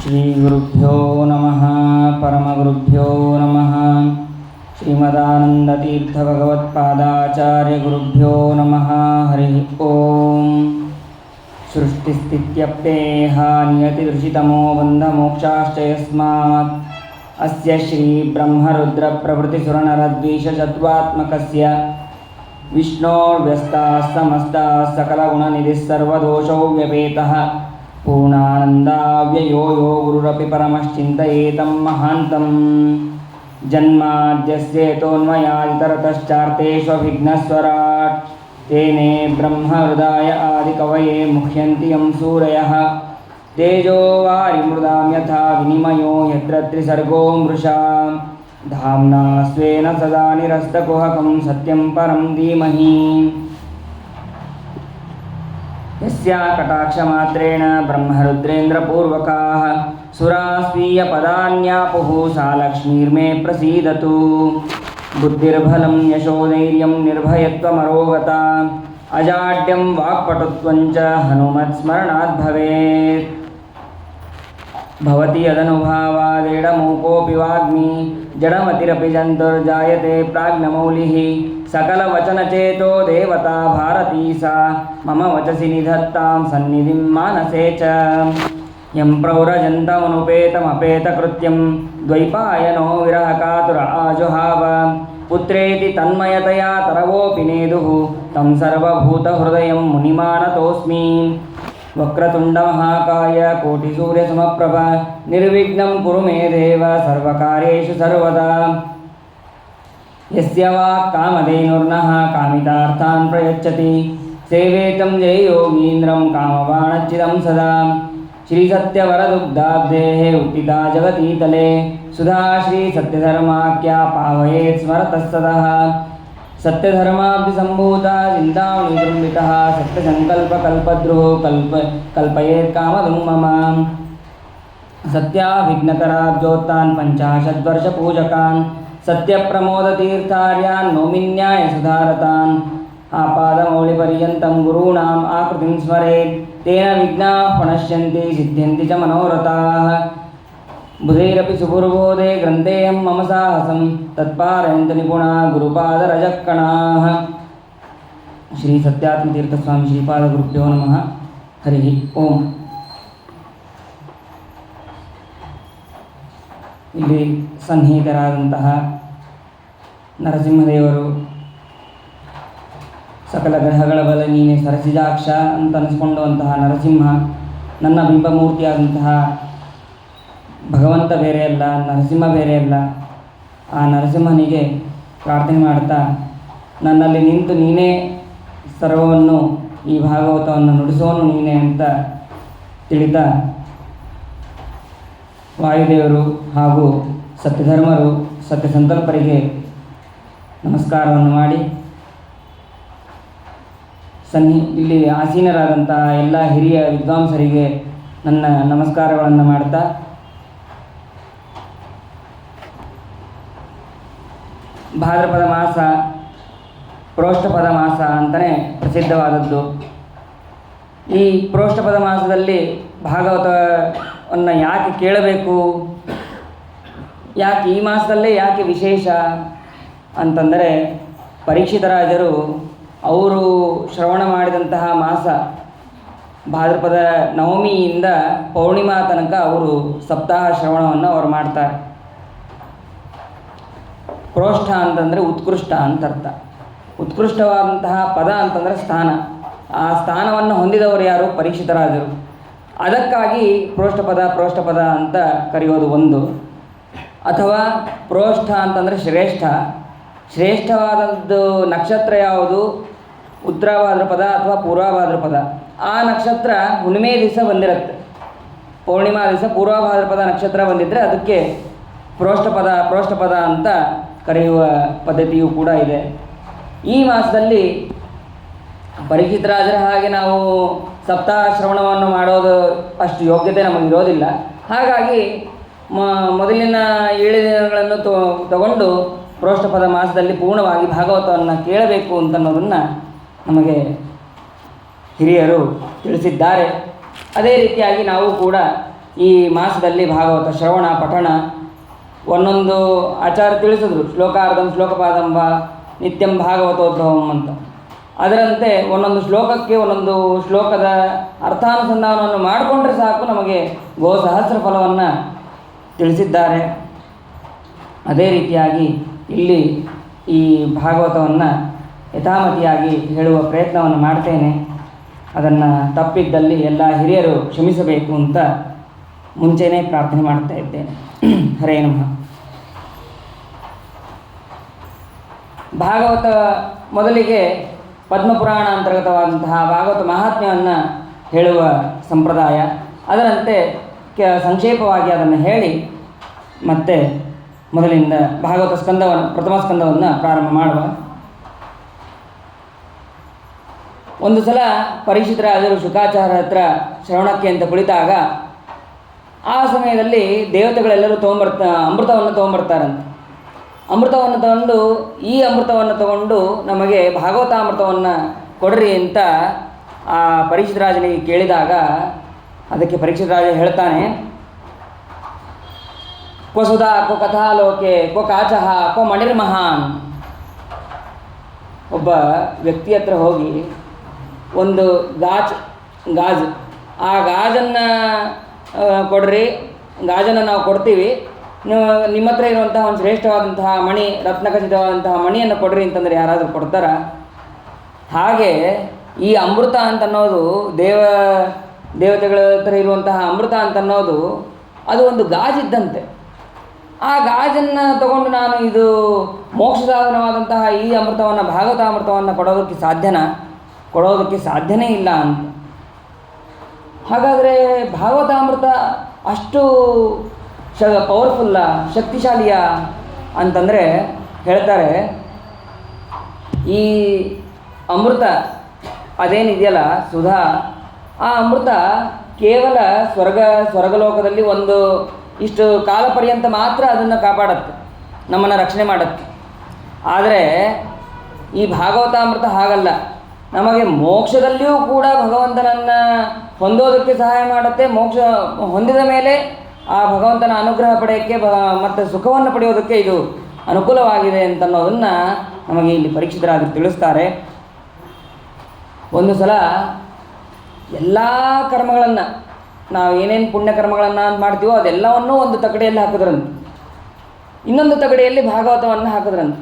ಶ್ರೀಗುರುಭ್ಯೋ ನಮಃ ಪರಮಗುರುಭ್ಯೋ ನಮಃ ಶ್ರೀಮದಾನಂದತೀರ್ಥಭಗವತ್ಪಾದಾಚಾರ್ಯಗುರುಭ್ಯೋ ನಮಃ ಹರಿ ಓಂ ಸೃಷ್ಟಿಸ್ಥಿತ್ಯಪ್ಯೇಹ ನಿಯತಿದೃಶಿತಮೋ ಬಂಧಮೋಕ್ಷಾಶ್ಚ ಯಸ್ಮಾತ್ ಅಸ್ಯ ಶ್ರೀಬ್ರಹ್ಮರುದ್ರಪ್ರಭೃತಿಸುರನರದ್ವೀಷಚತ್ವಾತ್ಮಕಸ್ಯ ವಿಷ್ಣೋರ್ವ್ಯಸ್ತಾಃ ಸಮಸ್ತಾಃ ಸಕಲಗುಣನಿಧಿಃ ಸರ್ವದೋಷೋ ವ್ಯಪೇತಃ ಪೂರ್ಣಾನಂದಾವ್ಯಯೋ ಯೋ ಗುರುರಪಿ ಪರಮಶ್ಚಿಂತಯೇತಂ ಮಹಾಂತಂ ಜನ್ಮಾದ್ಯಸ್ಯೇತೋನ್ಮಯಾದಿತರತಶ್ಚಾರ್ಥೇಷ್ವಭಿಘ್ನಸ್ವರಾಟ್ ತೇನೇ ಬ್ರಹ್ಮಹೃದಾಯ ಆದಿಕವಯೇ ಮುಹ್ಯಂತಿ ಯಂ ಸೂರಯಃ ತೇಜೋ ವಾರಿಮೃದಾಂ ಯಥಾ ವಿನಿಮಯೋ ಯತ್ರ ತ್ರಿಸರ್ಗೋ ಮೃಷಾ ಧಾಮ್ನಾ ಸ್ವೇನ ಸದಾ ನಿರಸ್ತಕುಹಕಂ ಸತ್ಯಂ ಪರಂ ಧೀಮಹಿ ಯಸ್ಯ ಕಟಾಕ್ಷಮಾತ್ರೇಣ ಬ್ರಹ್ಮರುದ್ರೇಂದ್ರಪೂರ್ವಕಾಃ ಸುರಾಃ ಸ್ವೀಯಪದಾನ್ಯಾಪುಃ ಸಾ ಲಕ್ಷ್ಮೀರ್ಮೇ ಪ್ರಸೀದತು ಬುದ್ಧಿರ್ಬಲಂ ಯಶೋಧೈರ್ಯಂ ನಿರ್ಭಯತ್ವಮರೋಗತಾ ಅಜಾಡ್ಯಂ ವಾಕ್ಪಟುತ್ವಂಚ ಹನುಮತ್ಸ್ಮರಣಾತ್ ಭವೇತ್ ಭವತಿ ಯದನುಭಾವಾದೇಡಮೂಕೋऽಪಿ ವಾಗ್ಮಿ ಜಡಮತಿರಪಿ ಜಂತುರ್ಜಾಯತೆ ಪ್ರಾಜ್ಞಮೌಲಿಃ सकलवचनचेतो देवता भारती सा मम वचसि निधत्तां सन्निधिं मानसे च यं प्रव्रजन्तमनुपेतमपेतकृत्यं द्वैपायनो विरहकातुर आजुहाव पुत्रेति तन्मयतया तरवोऽपि नेदुः तं सर्वभूतहृदयं मुनिमानतोऽस्मि वक्रतुण्डमहाकाय कोटिसूर्यसमप्रभ निर्विघ्नं कुरु मे देव सर्वकार्येषु सर्वदा यस्य वाक्कामधेनुर्नः कामितार्थान् प्रयच्छति सेवेतं जययोगीन्द्रं कामवाणच्चिदं सदा श्रीसत्यवरदुग्धाब्धेः उत्थिता जगतीतले सुधा श्रीसत्यधर्माख्या पावयेत् स्मरतः सदः सत्यधर्माब्धिसम्भूता चिन्तामणिदृम्बितः सत्यसङ्कल्पकल्पद्रुः कल्पयेत् कामधुं मम सत्याभिघ्नकराब्जोत्तान् पञ्चाशद्वर्षपूजकान् सत्यप्रमोदतीर्थार्यान् नौमिन्यायसुधारतान् आपादमौलिपर्यन्तं गुरूणाम् आकृतिं स्मरेत् तेन विघ्नाः प्रणश्यन्ति सिद्ध्यन्ति च मनोरथाः बुधैरपि सुपुर्बोधे ग्रन्थेऽहं मम साहसं तत्पारयन्ति निपुणा गुरुपादरजक्कणाः श्री सत्यात्मतीर्थस्वामी श्रीपादगुरुभ्यो नमः हरि ओಂ. ಇಲ್ಲಿ ಸನ್ನಿಹಿತರಾದಂತಹ ನರಸಿಂಹದೇವರು ಸಕಲ ಗ್ರಹಗಳ ಬಲ ನೀನೆ ಸರಸಿಜಾಕ್ಷ ಅಂತ ಅನಿಸ್ಕೊಂಡಂತಹ ನರಸಿಂಹ ನನ್ನ ಬಿಂಬಮೂರ್ತಿಯಾದಂತಹ ಭಗವಂತ ಬೇರೆ ಅಲ್ಲ, ನರಸಿಂಹ ಬೇರೆ ಅಲ್ಲ. ಆ ನರಸಿಂಹನಿಗೆ ಪ್ರಾರ್ಥನೆ ಮಾಡ್ತಾ ನನ್ನಲ್ಲಿ ನಿಂತು ನೀನೇ ಸರ್ವವನ್ನು ಈ ಭಾಗವತವನ್ನು ನುಡಿಸೋನು ನೀನೆ ಅಂತ ತಿಳಿತಾ ವಾಯುದೇವರು ಹಾಗೂ ಸತ್ಯಧರ್ಮರು ಸತ್ಯಸಂಕಲ್ಪರಿಗೆ ನಮಸ್ಕಾರವನ್ನು ಮಾಡಿ ಇಲ್ಲಿ ಆಸೀನರಾದಂತಹ ಎಲ್ಲ ಹಿರಿಯ ವಿದ್ವಾಂಸರಿಗೆ ನನ್ನ ನಮಸ್ಕಾರಗಳನ್ನು ಮಾಡ್ತಾ ಭಾದ್ರಪದ ಮಾಸ ಪ್ರೋಷ್ಠಪದ ಮಾಸ ಅಂತಲೇ ಪ್ರಸಿದ್ಧವಾದದ್ದು. ಈ ಪ್ರೋಷ್ಠಪದ ಮಾಸದಲ್ಲಿ ಭಾಗವತವನ್ನು ಯಾಕೆ ಕೇಳಬೇಕು, ಯಾಕೆ ಈ ಮಾಸದಲ್ಲೇ ಯಾಕೆ ವಿಶೇಷ ಅಂತಂದರೆ, ಪರೀಕ್ಷಿತರಾಜರು ಅವರು ಶ್ರವಣ ಮಾಡಿದಂತಹ ಮಾಸ ಭಾದ್ರಪದ ನವಮಿಯಿಂದ ಪೌರ್ಣಿಮಾ ತನಕ ಅವರು ಸಪ್ತಾಹ ಶ್ರವಣವನ್ನು ಅವರು ಮಾಡ್ತಾರೆ. ಪ್ರೋಷ್ಠ ಅಂತಂದರೆ ಉತ್ಕೃಷ್ಟ ಅಂತ ಅರ್ಥ. ಉತ್ಕೃಷ್ಟವಾದಂತಹ ಪದ ಅಂತಂದರೆ ಸ್ಥಾನ. ಆ ಸ್ಥಾನವನ್ನು ಹೊಂದಿದವರು ಯಾರು? ಪರೀಕ್ಷಿತರಾಜರು. ಅದಕ್ಕಾಗಿ ಪ್ರೋಷ್ಠಪದ ಅಂತ ಕರೆಯೋದು ಒಂದು. ಅಥವಾ ಪ್ರೋಷ್ಠ ಅಂತಂದರೆ ಶ್ರೇಷ್ಠ. ಶ್ರೇಷ್ಠವಾದದ್ದು ನಕ್ಷತ್ರ ಯಾವುದು? ಉತ್ತರ ಭಾದ್ರಪದ ಅಥವಾ ಪೂರ್ವ ಭಾದ್ರಪದ. ಆ ನಕ್ಷತ್ರ ಹುಣ್ಣಿಮೆ ದಿವಸ ಬಂದಿರುತ್ತೆ. ಪೌರ್ಣಿಮಾ ದಿವಸ ಪೂರ್ವ ಭಾದ್ರಪದ ನಕ್ಷತ್ರ ಬಂದಿದ್ದರೆ ಅದಕ್ಕೆ ಪ್ರೋಷ್ಠಪದ ಅಂತ ಕರೆಯುವ ಪದ್ಧತಿಯೂ ಕೂಡ ಇದೆ. ಈ ಮಾಸದಲ್ಲಿ ಪರೀಕ್ಷಿತರಾಜರ ಹಾಗೆ ನಾವು ಸಪ್ತಾಹ ಶ್ರವಣವನ್ನು ಮಾಡೋದು ಅಷ್ಟು ಯೋಗ್ಯತೆ ನಮಗಿರೋದಿಲ್ಲ. ಹಾಗಾಗಿ ಮೊದಲಿನ 7 ದಿನಗಳನ್ನು ತಗೊಂಡು ಪ್ರೋಷ್ಠಪದ ಮಾಸದಲ್ಲಿ ಪೂರ್ಣವಾಗಿ ಭಾಗವತವನ್ನು ಕೇಳಬೇಕು ಅಂತನ್ನೋದನ್ನು ನಮಗೆ ಹಿರಿಯರು ತಿಳಿಸಿದ್ದಾರೆ. ಅದೇ ರೀತಿಯಾಗಿ ನಾವು ಕೂಡ ಈ ಮಾಸದಲ್ಲಿ ಭಾಗವತ ಶ್ರವಣ ಪಠಣ ಒಂದೊಂದು ಆಚಾರ್ಯ ತಿಳಿಸಿದ್ರು, ಶ್ಲೋಕಾರ್ಧಂ ಶ್ಲೋಕಪಾದಂಬ ನಿತ್ಯಂ ಭಾಗವತೋದ್ಭವಂ ಅಂತ. ಅದರಂತೆ ಒಂದೊಂದು ಶ್ಲೋಕಕ್ಕೆ ಒಂದೊಂದು ಶ್ಲೋಕದ ಅರ್ಥಾನುಸಂಧಾನವನ್ನು ಮಾಡಿಕೊಂಡ್ರೆ ಸಾಕು ನಮಗೆ ಗೋಸಹಸ್ರ ಫಲವನ್ನು ತಿಳಿಸಿದ್ದಾರೆ. ಅದೇ ರೀತಿಯಾಗಿ ಇಲ್ಲಿ ಈ ಭಾಗವತವನ್ನು ಯಥಾಮತಿಯಾಗಿ ಹೇಳುವ ಪ್ರಯತ್ನವನ್ನು ಮಾಡ್ತೇನೆ. ಅದನ್ನು ತಪ್ಪಿದ್ದಲ್ಲಿ ಎಲ್ಲ ಹಿರಿಯರು ಕ್ಷಮಿಸಬೇಕು ಅಂತ ಮುಂಚೆನೇ ಪ್ರಾರ್ಥನೆ ಮಾಡ್ತಾ ಇದ್ದೇನೆ. ಹರೇ ನಮಃ. ಭಾಗವತ ಮೊದಲಿಗೆ ಪದ್ಮಪುರಾಣ ಅಂತರ್ಗತವಾದಂತಹ ಭಾಗವತ ಮಹಾತ್ಮ್ಯವನ್ನು ಹೇಳುವ ಸಂಪ್ರದಾಯ. ಅದರಂತೆ ಸಂಕ್ಷೇಪವಾಗಿ ಅದನ್ನು ಹೇಳಿ ಮತ್ತೆ ಮೊದಲಿಂದ ಭಾಗವತ ಪ್ರಥಮ ಸ್ಕಂದವನ್ನು ಪ್ರಾರಂಭ ಮಾಡುವ. ಒಂದು ಸಲ ಪರೀಕ್ಷಿತರಾಜರು ಶುಕಾಚಾರ್ಯರ ಹತ್ರ ಶ್ರವಣಕ್ಕೆ ಅಂತ ಕುಳಿತಾಗ ಆ ಸಮಯದಲ್ಲಿ ದೇವತೆಗಳೆಲ್ಲರೂ ಅಮೃತವನ್ನು ತೊಗೊಂಬರ್ತಾರಂತೆ. ಅಮೃತವನ್ನು ತಗೊಂಡು ಈ ಅಮೃತವನ್ನು ತಗೊಂಡು ನಮಗೆ ಭಾಗವತಾಮೃತವನ್ನು ಕೊಡ್ರಿ ಅಂತ ಆ ಪರೀಕ್ಷಿತರಾಜನಿಗೆ ಕೇಳಿದಾಗ ಅದಕ್ಕೆ ಪರೀಕ್ಷಿತರಾಜ ಹೇಳ್ತಾನೆ, ಕ್ವ ಸುಧಾ ಕ್ವ ಕಥಾಲೋಕೆ ಕ್ವ ಕಾಚಃ ಕ್ವ ಮಣಿರ್ಮಹಾನ್. ಒಬ್ಬ ವ್ಯಕ್ತಿ ಹತ್ರ ಹೋಗಿ ಒಂದು ಗಾಜು ಆ ಗಾಜನ್ನು ಕೊಡ್ರಿ, ಗಾಜನ್ನು ನಾವು ಕೊಡ್ತೀವಿ, ನಿಮ್ಮ ಹತ್ರ ಇರುವಂತಹ ಒಂದು ಶ್ರೇಷ್ಠವಾದಂತಹ ಮಣಿ, ರತ್ನಖಚಿತವಾದಂತಹ ಮಣಿಯನ್ನು ಕೊಡ್ರಿ ಅಂತಂದರೆ ಯಾರಾದರೂ ಕೊಡ್ತಾರ? ಹಾಗೆ ಈ ಅಮೃತ ಅಂತನ್ನೋದು ದೇವತೆಗಳ ಹತ್ರ ಇರುವಂತಹ ಅಮೃತ ಅಂತನ್ನೋದು ಅದು ಒಂದು ಗಾಜಿದ್ದಂತೆ. ಆ ಗಾಜನ್ನು ತಗೊಂಡು ನಾನು ಇದು ಮೋಕ್ಷಸಾಧನವಾದಂತಹ ಈ ಅಮೃತವನ್ನು ಭಾಗವತಾಮೃತವನ್ನು ಕೊಡೋದಕ್ಕೆ ಸಾಧ್ಯನೇ ಇಲ್ಲ ಅಂತ. ಹಾಗಾದರೆ ಭಾಗವತಾಮೃತ ಅಷ್ಟು ಪವರ್ಫುಲ್ಲ, ಶಕ್ತಿಶಾಲಿಯ ಅಂತಂದರೆ ಹೇಳ್ತಾರೆ, ಈ ಅಮೃತ ಅದೇನಿದೆಯಲ್ಲ ಸುಧಾ, ಆ ಅಮೃತ ಕೇವಲ ಸ್ವರ್ಗಲೋಕದಲ್ಲಿ ಒಂದು ಇಷ್ಟು ಕಾಲ ಪರ್ಯಂತ ಮಾತ್ರ ಅದನ್ನು ಕಾಪಾಡತ್ತೆ, ನಮ್ಮನ್ನು ರಕ್ಷಣೆ ಮಾಡುತ್ತೆ. ಆದರೆ ಈ ಭಾಗವತಾಮೃತ ಹಾಗಲ್ಲ, ನಮಗೆ ಮೋಕ್ಷದಲ್ಲಿಯೂ ಕೂಡ ಭಗವಂತನನ್ನು ಹೊಂದೋದಕ್ಕೆ ಸಹಾಯ ಮಾಡುತ್ತೆ. ಮೋಕ್ಷ ಹೊಂದಿದ ಮೇಲೆ ಆ ಭಗವಂತನ ಅನುಗ್ರಹ ಪಡೆಯೋಕ್ಕೆ ಮತ್ತು ಸುಖವನ್ನು ಪಡೆಯೋದಕ್ಕೆ ಇದು ಅನುಕೂಲವಾಗಿದೆ ಅಂತನ್ನೋದನ್ನು ನಮಗೆ ಇಲ್ಲಿ ಪರೀಕ್ಷಿತರಾಗಿ ತಿಳಿಸ್ತಾರೆ. ಒಂದು ಸಲ ಎಲ್ಲ ಕರ್ಮಗಳನ್ನು ನಾವು ಏನೇನು ಪುಣ್ಯಕರ್ಮಗಳನ್ನು ಮಾಡ್ತೀವೋ ಅದೆಲ್ಲವನ್ನೂ ಒಂದು ತಗಡೆಯಲ್ಲಿ ಹಾಕಿದ್ರಂತೆ, ಇನ್ನೊಂದು ತಗಡೆಯಲ್ಲಿ ಭಾಗವತವನ್ನು ಹಾಕಿದ್ರಂತೆ.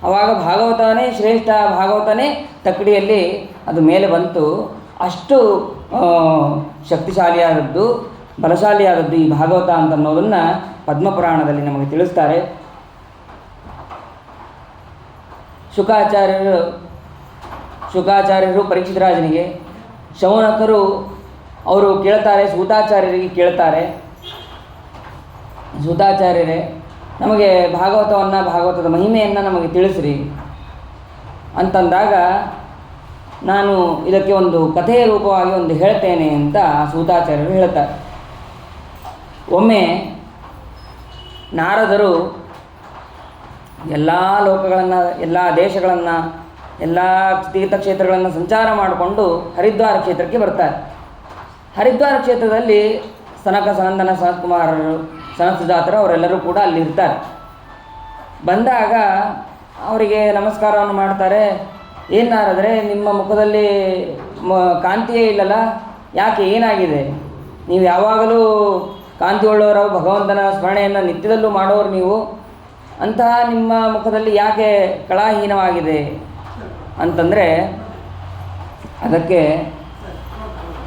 ಆವಾಗ ಭಾಗವತನೇ ಶ್ರೇಷ್ಠ, ಭಾಗವತನೇ ತಕ್ಕಡಿಯಲ್ಲಿ ಅದು ಮೇಲೆ ಬಂತು. ಅಷ್ಟು ಶಕ್ತಿಶಾಲಿಯಾದದ್ದು, ಬಲಶಾಲಿಯಾದದ್ದು ಈ ಭಾಗವತ ಅಂತನ್ನೋದನ್ನು ಪದ್ಮಪುರಾಣದಲ್ಲಿ ನಮಗೆ ತಿಳಿಸ್ತಾರೆ. ಶುಕಾಚಾರ್ಯರು ಪರೀಕ್ಷಿತರಾಜನಿಗೆ, ಶೌನಕರು ಅವರು ಕೇಳ್ತಾರೆ, ಸೂತಾಚಾರ್ಯರಿಗೆ ಕೇಳ್ತಾರೆ, ಸೂತಾಚಾರ್ಯರೇ ನಮಗೆ ಭಾಗವತದ ಮಹಿಮೆಯನ್ನು ನಮಗೆ ತಿಳಿಸ್ರಿ ಅಂತಂದಾಗ ನಾನು ಇದಕ್ಕೆ ಒಂದು ಕಥೆಯ ರೂಪವಾಗಿ ಒಂದು ಹೇಳ್ತೇನೆ ಅಂತ ಸೂತಾಚಾರ್ಯರು ಹೇಳ್ತಾರೆ. ಒಮ್ಮೆ ನಾರದರು ಎಲ್ಲ ಲೋಕಗಳನ್ನು, ಎಲ್ಲ ದೇಶಗಳನ್ನು, ಎಲ್ಲ ತೀರ್ಥಕ್ಷೇತ್ರಗಳನ್ನು ಸಂಚಾರ ಮಾಡಿಕೊಂಡು ಹರಿದ್ವಾರ ಕ್ಷೇತ್ರಕ್ಕೆ ಬರ್ತಾರೆ. ಹರಿದ್ವಾರ ಕ್ಷೇತ್ರದಲ್ಲಿ ಸನಕ ಸನಂದನ ಸನತ್ಕುಮಾರರು, ಸನತ್ಸುಜಾತರು ಅವರೆಲ್ಲರೂ ಕೂಡ ಅಲ್ಲಿರ್ತಾರೆ. ಬಂದಾಗ ಅವರಿಗೆ ನಮಸ್ಕಾರವನ್ನು ಮಾಡ್ತಾರೆ. ಏನಾದರೆ ನಿಮ್ಮ ಮುಖದಲ್ಲಿ ಕಾಂತಿಯೇ ಇಲ್ಲಲ್ಲ, ಯಾಕೆ, ಏನಾಗಿದೆ? ನೀವು ಯಾವಾಗಲೂ ಕಾಂತಿ ಉಳ್ಳವರು, ಭಗವಂತನ ಸ್ಮರಣೆಯನ್ನು ನಿತ್ಯದಲ್ಲೂ ಮಾಡೋರು ನೀವು, ಅಂತಹ ನಿಮ್ಮ ಮುಖದಲ್ಲಿ ಯಾಕೆ ಕಳಾಹೀನವಾಗಿದೆ ಅಂತಂದರೆ ಅದಕ್ಕೆ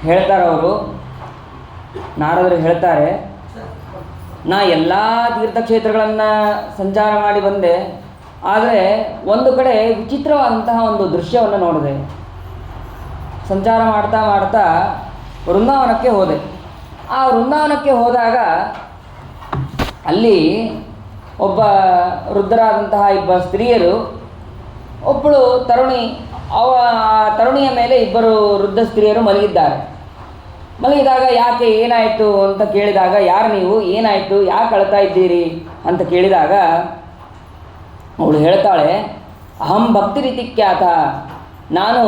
ಹೇಳ್ತಾರೆ ಅವರು, ನಾರದರು ಹೇಳ್ತಾರೆ, ನಾ ಎಲ್ಲ ತೀರ್ಥಕ್ಷೇತ್ರಗಳನ್ನು ಸಂಚಾರ ಮಾಡಿ ಬಂದೆ, ಆದರೆ ಒಂದು ಕಡೆ ವಿಚಿತ್ರವಾದಂತಹ ಒಂದು ದೃಶ್ಯವನ್ನು ನೋಡಿದೆ. ಸಂಚಾರ ಮಾಡ್ತಾ ಮಾಡ್ತಾ ವೃಂದಾವನಕ್ಕೆ ಹೋದೆ. ಆ ವೃಂದಾವನಕ್ಕೆ ಹೋದಾಗ ಅಲ್ಲಿ ಒಬ್ಬ ವೃದ್ಧರಾದಂತಹ ಇಬ್ಬರು ಸ್ತ್ರೀಯರು, ಒಬ್ಬಳು ತರುಣಿ, ಆ ತರುಣಿಯ ಮೇಲೆ ಇಬ್ಬರು ವೃದ್ಧ ಸ್ತ್ರೀಯರು ಮಲಗಿದ್ದಾರೆ. ಮಲಗಿದಾಗ ಯಾಕೆ, ಏನಾಯಿತು ಅಂತ ಕೇಳಿದಾಗ, ಯಾರು ನೀವು, ಏನಾಯಿತು, ಯಾಕೆ ಅಳ್ತಾ ಇದ್ದೀರಿ ಅಂತ ಕೇಳಿದಾಗ ಅವಳು ಹೇಳ್ತಾಳೆ, ಅಹಂ ಭಕ್ತಿ ರೀತಿ ಖ್ಯಾತ. ನಾನು,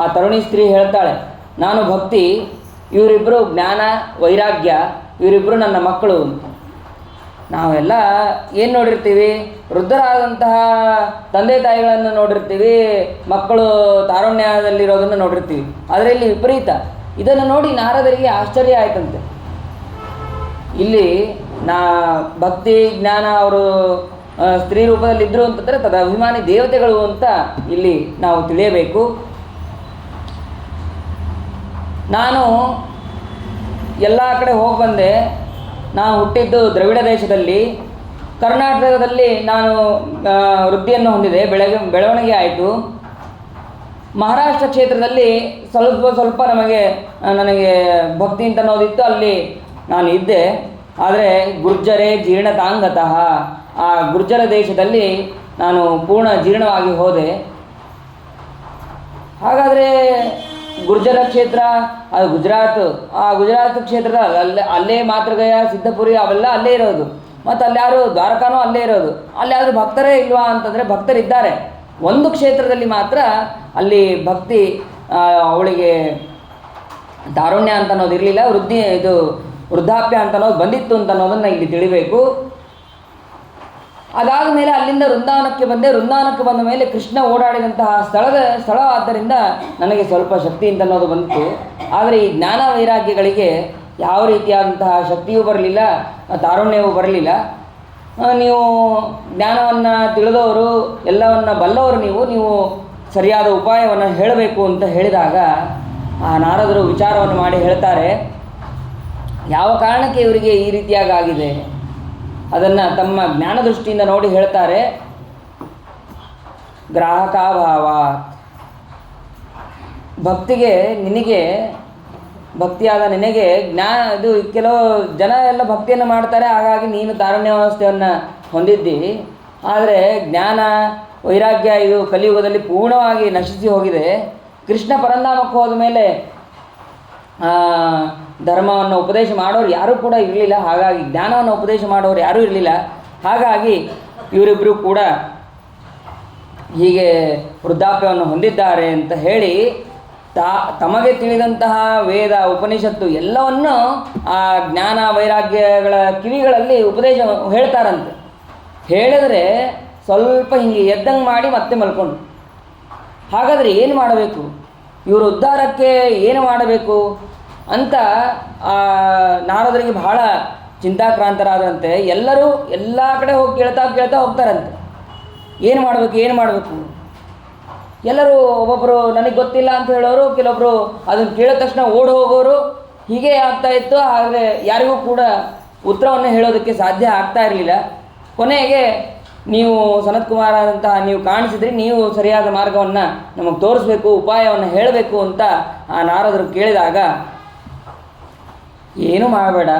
ಆ ತರುಣಿ ಸ್ತ್ರೀ ಹೇಳ್ತಾಳೆ, ನಾನು ಭಕ್ತಿ, ಇವರಿಬ್ಬರು ಜ್ಞಾನ ವೈರಾಗ್ಯ, ಇವರಿಬ್ಬರು ನನ್ನ ಮಕ್ಕಳು ಅಂತ. ನಾವೆಲ್ಲ ಏನು ನೋಡಿರ್ತೀವಿ? ವೃದ್ಧರಾದಂತಹ ತಂದೆ ತಾಯಿಗಳನ್ನು ನೋಡಿರ್ತೀವಿ, ಮಕ್ಕಳು ತಾರುಣ್ಯದಲ್ಲಿರೋದನ್ನು ನೋಡಿರ್ತೀವಿ. ಆದರೆ ಇಲ್ಲಿ ವಿಪರೀತ. ಇದನ್ನು ನೋಡಿ ನಾರದರಿಗೆ ಆಶ್ಚರ್ಯ ಆಯ್ತಂತೆ. ಇಲ್ಲಿ ಭಕ್ತಿ ಜ್ಞಾನ ಅವರು ಸ್ತ್ರೀ ರೂಪದಲ್ಲಿದ್ದರು ಅಂತಂದರೆ ತದಭಿಮಾನಿ ದೇವತೆಗಳು ಅಂತ ಇಲ್ಲಿ ನಾವು ತಿಳಿಯಬೇಕು. ನಾನು ಎಲ್ಲ ಕಡೆ ಹೋಗಿ ಬಂದೆ. ನಾನು ಹುಟ್ಟಿದ್ದು ದ್ರವಿಡ ದೇಶದಲ್ಲಿ. ಕರ್ನಾಟಕದಲ್ಲಿ ನಾನು ವೃತ್ತಿಯನ್ನು ಹೊಂದಿದೆ, ಬೆಳವಣಿಗೆ ಆಯಿತು. ಮಹಾರಾಷ್ಟ್ರ ಕ್ಷೇತ್ರದಲ್ಲಿ ಸ್ವಲ್ಪ ನನಗೆ ಭಕ್ತಿ ಅಂತ ಅನ್ನೋದಿತ್ತು, ಅಲ್ಲಿ ನಾನು ಇದ್ದೆ. ಆದರೆ ಗುರ್ಜರೇ ಜೀರ್ಣತಾಂಗತಃ, ಆ ಗುರ್ಜರ ದೇಶದಲ್ಲಿ ನಾನು ಪೂರ್ಣ ಜೀರ್ಣವಾಗಿ ಹೋದೆ. ಹಾಗಾದರೆ ಗುರ್ಜರ ಕ್ಷೇತ್ರ ಅದು ಗುಜರಾತ್, ಆ ಗುಜರಾತ್ ಕ್ಷೇತ್ರದ ಅಲ್ಲೇ ಮಾತೃಗಯ ಸಿದ್ಧಪುರಿ ಅವೆಲ್ಲ ಅಲ್ಲೇ ಇರೋದು. ಮತ್ತು ಅಲ್ಲಾರು ದ್ವಾರಕಾನೂ ಅಲ್ಲೇ ಇರೋದು. ಅಲ್ಲಿ ಯಾರು ಭಕ್ತರೇ ಇಲ್ವಾ ಅಂತಂದರೆ ಭಕ್ತರಿದ್ದಾರೆ. ಒಂದು ಕ್ಷೇತ್ರದಲ್ಲಿ ಮಾತ್ರ ಅಲ್ಲಿ ಭಕ್ತಿ ಅವಳಿಗೆ ತಾರುಣ್ಯ ಅಂತ ಅನ್ನೋದು ಇರಲಿಲ್ಲ, ವೃದ್ಧಾಪ್ಯ ಅಂತ ಅನ್ನೋದು ಬಂದಿತ್ತು ಅಂತ ಅನ್ನೋದನ್ನು ಇಲ್ಲಿ ತಿಳಿಬೇಕು. ಅದಾದ ಮೇಲೆ ಅಲ್ಲಿಂದ ವೃಂದಾವನಕ್ಕೆ ಬಂದೆ. ವೃಂದಾವನಕ್ಕೆ ಬಂದ ಮೇಲೆ ಕೃಷ್ಣ ಓಡಾಡಿದಂತಹ ಸ್ಥಳ ಆದ್ದರಿಂದ ನನಗೆ ಸ್ವಲ್ಪ ಶಕ್ತಿ ಅಂತ ಅನ್ನೋದು ಬಂತು. ಆದರೆ ಈ ಜ್ಞಾನ ವೈರಾಗ್ಯಗಳಿಗೆ ಯಾವ ರೀತಿಯಾದಂತಹ ಶಕ್ತಿಯೂ ಬರಲಿಲ್ಲ, ತಾರುಣ್ಯವೂ ಬರಲಿಲ್ಲ. ನೀವು ಜ್ಞಾನವನ್ನು ತಿಳಿದವರು, ಎಲ್ಲವನ್ನು ಬಲ್ಲವರು, ನೀವು ಸರಿಯಾದ ಉಪಾಯವನ್ನು ಹೇಳಬೇಕು ಅಂತ ಹೇಳಿದಾಗ ಆ ನಾರದರು ವಿಚಾರವನ್ನು ಮಾಡಿ ಹೇಳ್ತಾರೆ, ಯಾವ ಕಾರಣಕ್ಕೆ ಇವರಿಗೆ ಈ ರೀತಿಯಾಗಿ ಆಗಿದೆ ಅದನ್ನು ತಮ್ಮ ಜ್ಞಾನ ದೃಷ್ಟಿಯಿಂದ ನೋಡಿ ಹೇಳ್ತಾರೆ. ಗ್ರಾಹಕಾಭಾವ, ಭಕ್ತಿಯಾದ ನಿನಗೆ ಇದು ಕೆಲವು ಜನ ಎಲ್ಲ ಭಕ್ತಿಯನ್ನು ಮಾಡ್ತಾರೆ, ಹಾಗಾಗಿ ನೀನು ತಾರುಣ್ಯಾವಸ್ಥೆಯನ್ನು ಹೊಂದಿದ್ದಿ. ಆದರೆ ಜ್ಞಾನ ವೈರಾಗ್ಯ ಇದು ಕಲಿಯುಗದಲ್ಲಿ ಪೂರ್ಣವಾಗಿ ನಶಿಸಿ ಹೋಗಿದೆ. ಕೃಷ್ಣ ಪರಂಧಾಮಕ್ಕೆ ಹೋದ ಮೇಲೆ ಧರ್ಮವನ್ನು ಉಪದೇಶ ಮಾಡೋರು ಯಾರೂ ಕೂಡ ಇರಲಿಲ್ಲ, ಹಾಗಾಗಿ ಜ್ಞಾನವನ್ನು ಉಪದೇಶ ಮಾಡೋರು ಯಾರೂ ಇರಲಿಲ್ಲ. ಹಾಗಾಗಿ ಇವರಿಬ್ಬರು ಕೂಡ ಹೀಗೆ ವೃದ್ಧಾಪ್ಯವನ್ನು ಹೊಂದಿದ್ದಾರೆ ಅಂತ ಹೇಳಿ ತಮಗೆ ತಿಳಿದಂತಹ ವೇದ ಉಪನಿಷತ್ತು ಎಲ್ಲವನ್ನು ಆ ಜ್ಞಾನ ವೈರಾಗ್ಯಗಳ ಕಿವಿಗಳಲ್ಲಿ ಉಪದೇಶ ಹೇಳ್ತಾರಂತೆ. ಹೇಳಿದರೆ ಸ್ವಲ್ಪ ಹೀಗೆ ಎದ್ದಂಗೆ ಮಾಡಿ ಮತ್ತೆ ಮಲ್ಕೊಂಡು. ಹಾಗಾದರೆ ಏನು ಮಾಡಬೇಕು, ಇವರು ಉದ್ಧಾರಕ್ಕೆ ಏನು ಮಾಡಬೇಕು ಅಂತ ನಾರದರಿಗೆ ಬಹಳ ಚಿಂತಾಕ್ರಾಂತರಾದಂತೆ. ಎಲ್ಲರೂ ಎಲ್ಲ ಕಡೆ ಹೋಗಿ ಕೇಳ್ತಾ ಹೋಗ್ತಾರಂತೆ, ಏನು ಮಾಡಬೇಕು. ಎಲ್ಲರೂ ಒಬ್ಬೊಬ್ಬರು ನನಗೆ ಗೊತ್ತಿಲ್ಲ ಅಂತ ಹೇಳೋರು, ಕೆಲವೊಬ್ಬರು ಅದನ್ನು ಕೇಳಿದ ತಕ್ಷಣ ಓಡಿ ಹೋಗೋರು. ಹೀಗೆ ಆಗ್ತಾಯಿತ್ತು. ಆದರೆ ಯಾರಿಗೂ ಕೂಡ ಉತ್ತರವನ್ನು ಹೇಳೋದಕ್ಕೆ ಸಾಧ್ಯ ಆಗ್ತಾ ಇರಲಿಲ್ಲ. ಕೊನೆಗೆ ನೀವು ಸನತ್ಕುಮಾರದಂತಹ ನೀವು ಕಾಣಿಸಿದ್ರಿ, ನೀವು ಸರಿಯಾದ ಮಾರ್ಗವನ್ನು ನಮಗೆ ತೋರಿಸ್ಬೇಕು, ಉಪಾಯವನ್ನು ಹೇಳಬೇಕು ಅಂತ ಆ ನಾರದರು ಕೇಳಿದಾಗ, ಏನೂ ಮಾಡಬೇಡ,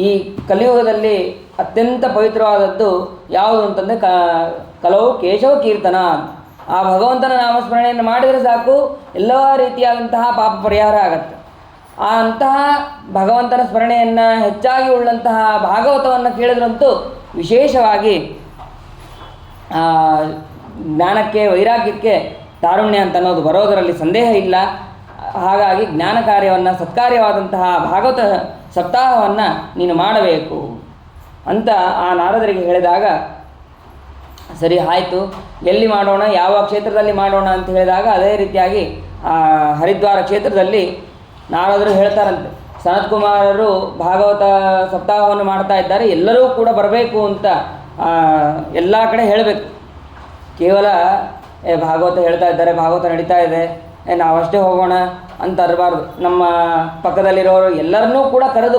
ಈ ಕಲಿಯುಗದಲ್ಲಿ ಅತ್ಯಂತ ಪವಿತ್ರವಾದದ್ದು ಯಾವುದು ಅಂತಂದರೆ ಕಲವು ಕೇಶವ ಕೀರ್ತನ. ಆ ಭಗವಂತನ ನಾಮಸ್ಮರಣೆಯನ್ನು ಮಾಡಿದರೆ ಸಾಕು, ಎಲ್ಲ ರೀತಿಯಾದಂತಹ ಪಾಪ ಪರಿಹಾರ ಆಗತ್ತೆ. ಅಂತಹ ಭಗವಂತನ ಸ್ಮರಣೆಯನ್ನು ಹೆಚ್ಚಾಗಿ ಉಳ್ಳಂತಹ ಭಾಗವತವನ್ನು ಕೇಳಿದ್ರಂತೂ ವಿಶೇಷವಾಗಿ ಜ್ಞಾನಕ್ಕೆ ವೈರಾಗ್ಯಕ್ಕೆ ತಾರುಣ್ಯ ಅಂತ ಅನ್ನೋದು ಬರೋದರಲ್ಲಿ ಸಂದೇಹ ಇಲ್ಲ. ಹಾಗಾಗಿ ಜ್ಞಾನ ಕಾರ್ಯವನ್ನು, ಸತ್ಕಾರ್ಯವಾದಂತಹ ಭಾಗವತ ಸಪ್ತಾಹವನ್ನು ನೀನು ಮಾಡಬೇಕು ಅಂತ ಆ ನಾರದರಿಗೆ ಹೇಳಿದಾಗ, ಸರಿ ಆಯಿತು, ಎಲ್ಲಿ ಮಾಡೋಣ, ಯಾವ ಕ್ಷೇತ್ರದಲ್ಲಿ ಮಾಡೋಣ ಅಂತ ಹೇಳಿದಾಗ ಅದೇ ರೀತಿಯಾಗಿ ಹರಿದ್ವಾರ ಕ್ಷೇತ್ರದಲ್ಲಿ ನಾರದರು ಹೇಳ್ತಾರಂತೆ, ಸನತ್ಕುಮಾರರು ಭಾಗವತ ಸಪ್ತಾಹವನ್ನು ಮಾಡ್ತಾ ಇದ್ದಾರೆ, ಎಲ್ಲರೂ ಕೂಡ ಬರಬೇಕು ಅಂತ ಎಲ್ಲ ಕಡೆ ಹೇಳಬೇಕು. ಕೇವಲ ಭಾಗವತ ಹೇಳ್ತಾ ಇದ್ದಾರೆ, ಭಾಗವತ ನಡೀತಾ ಇದೆ, ನಾವಷ್ಟೇ ಹೋಗೋಣ ಅಂತ ಅರಬಾರ್ದು. ನಮ್ಮ ಪಕ್ಕದಲ್ಲಿರೋರು ಎಲ್ಲರನ್ನೂ ಕೂಡ ಕರೆದು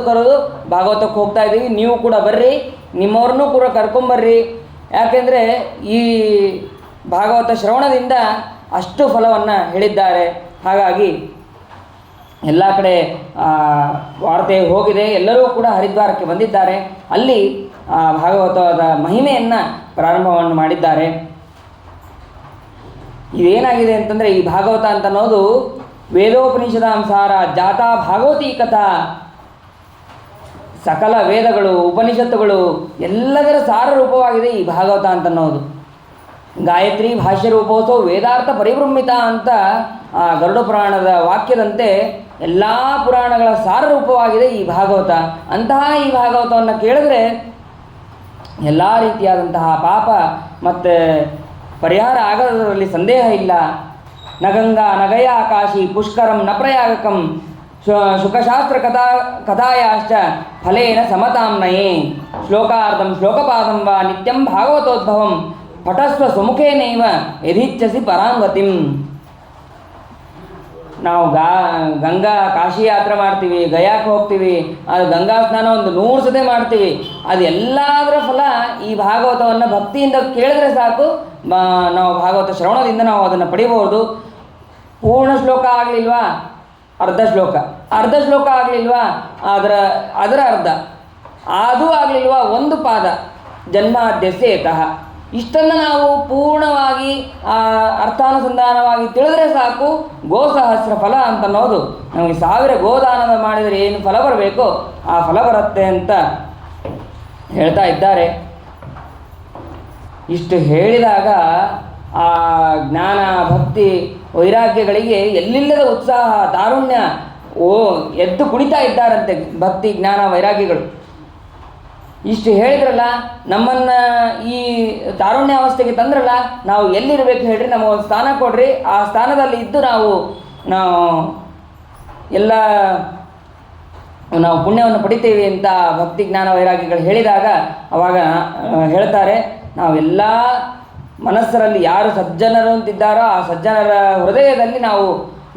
ಭಾಗವತಕ್ಕೆ ಹೋಗ್ತಾ ಇದ್ದೀವಿ, ನೀವು ಕೂಡ ಬರ್ರಿ, ನಿಮ್ಮವ್ರನ್ನೂ ಕೂಡ ಕರ್ಕೊಂಬರ್ರಿ. ಯಾಕೆಂದರೆ ಈ ಭಾಗವತ ಶ್ರವಣದಿಂದ ಅಷ್ಟು ಫಲವನ್ನು ಹೇಳಿದ್ದಾರೆ. ಹಾಗಾಗಿ ಎಲ್ಲ ಕಡೆ ವಾರ್ತೆ ಹೋಗಿದೆ, ಎಲ್ಲರೂ ಕೂಡ ಹರಿದ್ವಾರಕ್ಕೆ ಬಂದಿದ್ದಾರೆ. ಅಲ್ಲಿ ಭಾಗವತದ ಮಹಿಮೆಯನ್ನು ಪ್ರಾರಂಭವನ್ನು ಮಾಡಿದ್ದಾರೆ. ಇದೇನಾಗಿದೆ ಅಂತಂದರೆ, ಈ ಭಾಗವತ ಅಂತ ಅನ್ನೋದು ವೇದೋಪನಿಷದಾಂಸಾರ ಜಾತಾ ಭಾಗವತೀ ಕಥಾ, ಸಕಲ ವೇದಗಳು ಉಪನಿಷತ್ತುಗಳು ಎಲ್ಲದರ ಸಾರ ರೂಪವಾಗಿದೆ ಈ ಭಾಗವತ ಅಂತ ಅನ್ನೋದು. ಗಾಯತ್ರಿ ಭಾಷ್ಯ ರೂಪೋತ್ಸವ ವೇದಾರ್ಥ ಪರಿಭ್ರಮಿತ ಅಂತ ಆ ಗರುಡ ಪುರಾಣದ ವಾಕ್ಯದಂತೆ ಎಲ್ಲ ಪುರಾಣಗಳ ಸಾರ ರೂಪವಾಗಿದೆ ಈ ಭಾಗವತ. ಅಂತಹ ಈ ಭಾಗವತವನ್ನು ಕೇಳಿದ್ರೆ ಎಲ್ಲ ರೀತಿಯಾದಂತಹ ಪಾಪ ಮತ್ತು ಪರಿಹಾರ ಆಗೋದರಲ್ಲಿ ಸಂದೇಹ ಇಲ್ಲ. ನ ಗಂಗಾ ನಗಯ ಕಾಶಿ ಪುಷ್ಕರಂ ನ ಪ್ರಯಾಗಕಂ ಶುಕಶಾಸ್ತ್ರ ಕಥಾಯಾಶ್ಚ ಫಲೇನ ಸಮತಾಂನಯೇ ಶ್ಲೋಕಾರ್ಧಂ ಶ್ಲೋಕಪಾದಂ ವಾ ನಿತ್ಯಂ ಭಾಗವತೋದ್ಭವಂ ಪಠಸ್ವ ಸ್ವಮುಖೇನೈವ ಯದಿಚ್ಛಸಿ ಪರಾಂಗತಿಂ. ನಾವು ಗಂಗಾ ಕಾಶಿ ಯಾತ್ರೆ ಮಾಡ್ತೀವಿ, ಗಯಾಕ್ಕೆ ಹೋಗ್ತೀವಿ, ಅದು ಗಂಗಾ ಸ್ನಾನ ಒಂದು 100 ಸತಿ ಮಾಡ್ತೀವಿ. ಅದು ಎಲ್ಲದರ ಫಲ ಈ ಭಾಗವತವನ್ನು ಭಕ್ತಿಯಿಂದ ಕೇಳಿದ್ರೆ ಸಾಕು. ನಾವು ಭಾಗವತ ಶ್ರವಣದಿಂದ ನಾವು ಅದನ್ನು ಪಡಿಬಹುದು. ಪೂರ್ಣ ಶ್ಲೋಕ ಆಗಲಿಲ್ವಾ, ಅರ್ಧ ಶ್ಲೋಕ ಆಗಲಿಲ್ವಾ, ಅದರ ಅರ್ಧ, ಅದೂ ಆಗಲಿಲ್ವಾ ಒಂದು ಪಾದ, ಜನ್ಮಾದ್ಯಸ್ಯೇತಃ. ಇಷ್ಟನ್ನು ನಾವು ಪೂರ್ಣವಾಗಿ ಅರ್ಥಾನುಸಂಧಾನವಾಗಿ ತಿಳಿದ್ರೆ ಸಾಕು. ಗೋಸಹಸ್ರ ಫಲ ಅಂತನ್ನೋದು ನಮಗೆ 1000 ಗೋದಾನದ ಮಾಡಿದರೆ ಏನು ಫಲ ಬರಬೇಕೋ ಆ ಫಲ ಬರುತ್ತೆ ಅಂತ ಹೇಳ್ತಾ ಇದ್ದಾರೆ. ಇಷ್ಟು ಹೇಳಿದಾಗ ಆ ಜ್ಞಾನ ಭಕ್ತಿ ವೈರಾಗ್ಯಗಳಿಗೆ ಎಲ್ಲಿಲ್ಲದ ಉತ್ಸಾಹ ತಾರುಣ್ಯ ಎದ್ದು ಕುಣಿತಾ ಇದ್ದಾರಂತೆ ಭಕ್ತಿ ಜ್ಞಾನ ವೈರಾಗ್ಯಗಳು. ಇಷ್ಟು ಹೇಳಿದ್ರಲ್ಲ, ನಮ್ಮನ್ನು ಈ ತಾರುಣ್ಯಾವಸ್ಥೆಗೆ ತಂದ್ರಲ್ಲ, ನಾವು ಎಲ್ಲಿರಬೇಕು ಹೇಳ್ರಿ, ನಮಗೊಂದು ಸ್ಥಾನ ಕೊಡ್ರಿ, ಆ ಸ್ಥಾನದಲ್ಲಿ ಇದ್ದು ನಾವು ಎಲ್ಲ ಪುಣ್ಯವನ್ನು ಪಡಿತೇವೆ ಅಂತ ಭಕ್ತಿ ಜ್ಞಾನ ವೈರಾಗ್ಯಗಳು ಹೇಳಿದಾಗ ಅವಾಗ ಹೇಳ್ತಾರೆ, ನಾವೆಲ್ಲ ಮನಸ್ಸರಲ್ಲಿ ಯಾರು ಸಜ್ಜನರು ಅಂತಿದ್ದಾರೋ ಆ ಸಜ್ಜನರ ಹೃದಯದಲ್ಲಿ ನಾವು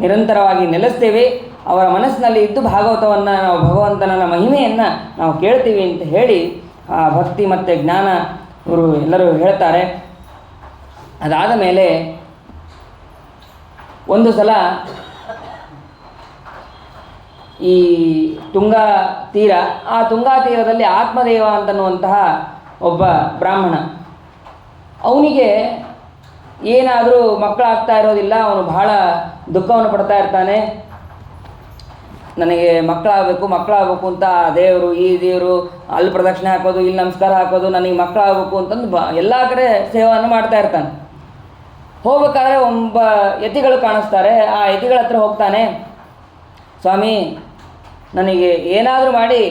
ನಿರಂತರವಾಗಿ ನೆಲೆಸ್ತೇವೆ. ಅವರ ಮನಸ್ಸಿನಲ್ಲಿ ಇದ್ದು ಭಾಗವತವನ್ನು ನಾವು ಭಗವಂತನ ಮಹಿಮೆಯನ್ನು ನಾವು ಕೇಳ್ತೀವಿ ಅಂತ ಹೇಳಿ ಆ ಭಕ್ತಿ ಮತ್ತು ಜ್ಞಾನ ಇವರು ಎಲ್ಲರೂ ಹೇಳ್ತಾರೆ. ಅದಾದ ಮೇಲೆ ಒಂದು ಸಲ ಈ ತುಂಗಾ ತೀರ, ಆ ತುಂಗಾ ತೀರದಲ್ಲಿ ಆತ್ಮದೇವ ಅಂತನ್ನುವಂತಹ ಒಬ್ಬ ಬ್ರಾಹ್ಮಣ, ಅವನಿಗೆ ಏನಾದರೂ ಮಕ್ಕಳಾಗ್ತಾ ಇರೋದಿಲ್ಲ. ಅವನು ಬಹಳ ದುಃಖವನ್ನು ಪಡ್ತಾ ಇರ್ತಾನೆ. ನನಗೆ ಮಕ್ಕಳಾಗಬೇಕು ಅಂತ ದೇವರು ಈ ದೇವರು ಅಲ್ಲಿ ಪ್ರದಕ್ಷಿಣೆ ಹಾಕೋದು, ಇಲ್ಲಿ ನಮಸ್ಕಾರ ಹಾಕೋದು, ನನಗೆ ಮಕ್ಕಳಾಗಬೇಕು ಅಂತಂದು ಎಲ್ಲ ಕಡೆ ಸೇವೆಯನ್ನು ಮಾಡ್ತಾ ಇರ್ತಾನೆ. ಹೋಗ್ಬೇಕಾದ್ರೆ ಒಬ್ಬ ಯತಿಗಳು ಕಾಣಿಸ್ತಾರೆ. ಆ ಯತಿಗಳ ಹತ್ರ ಹೋಗ್ತಾನೆ, ಸ್ವಾಮಿ ನನಗೆ ಏನಾದರೂ ಮಾಡಿ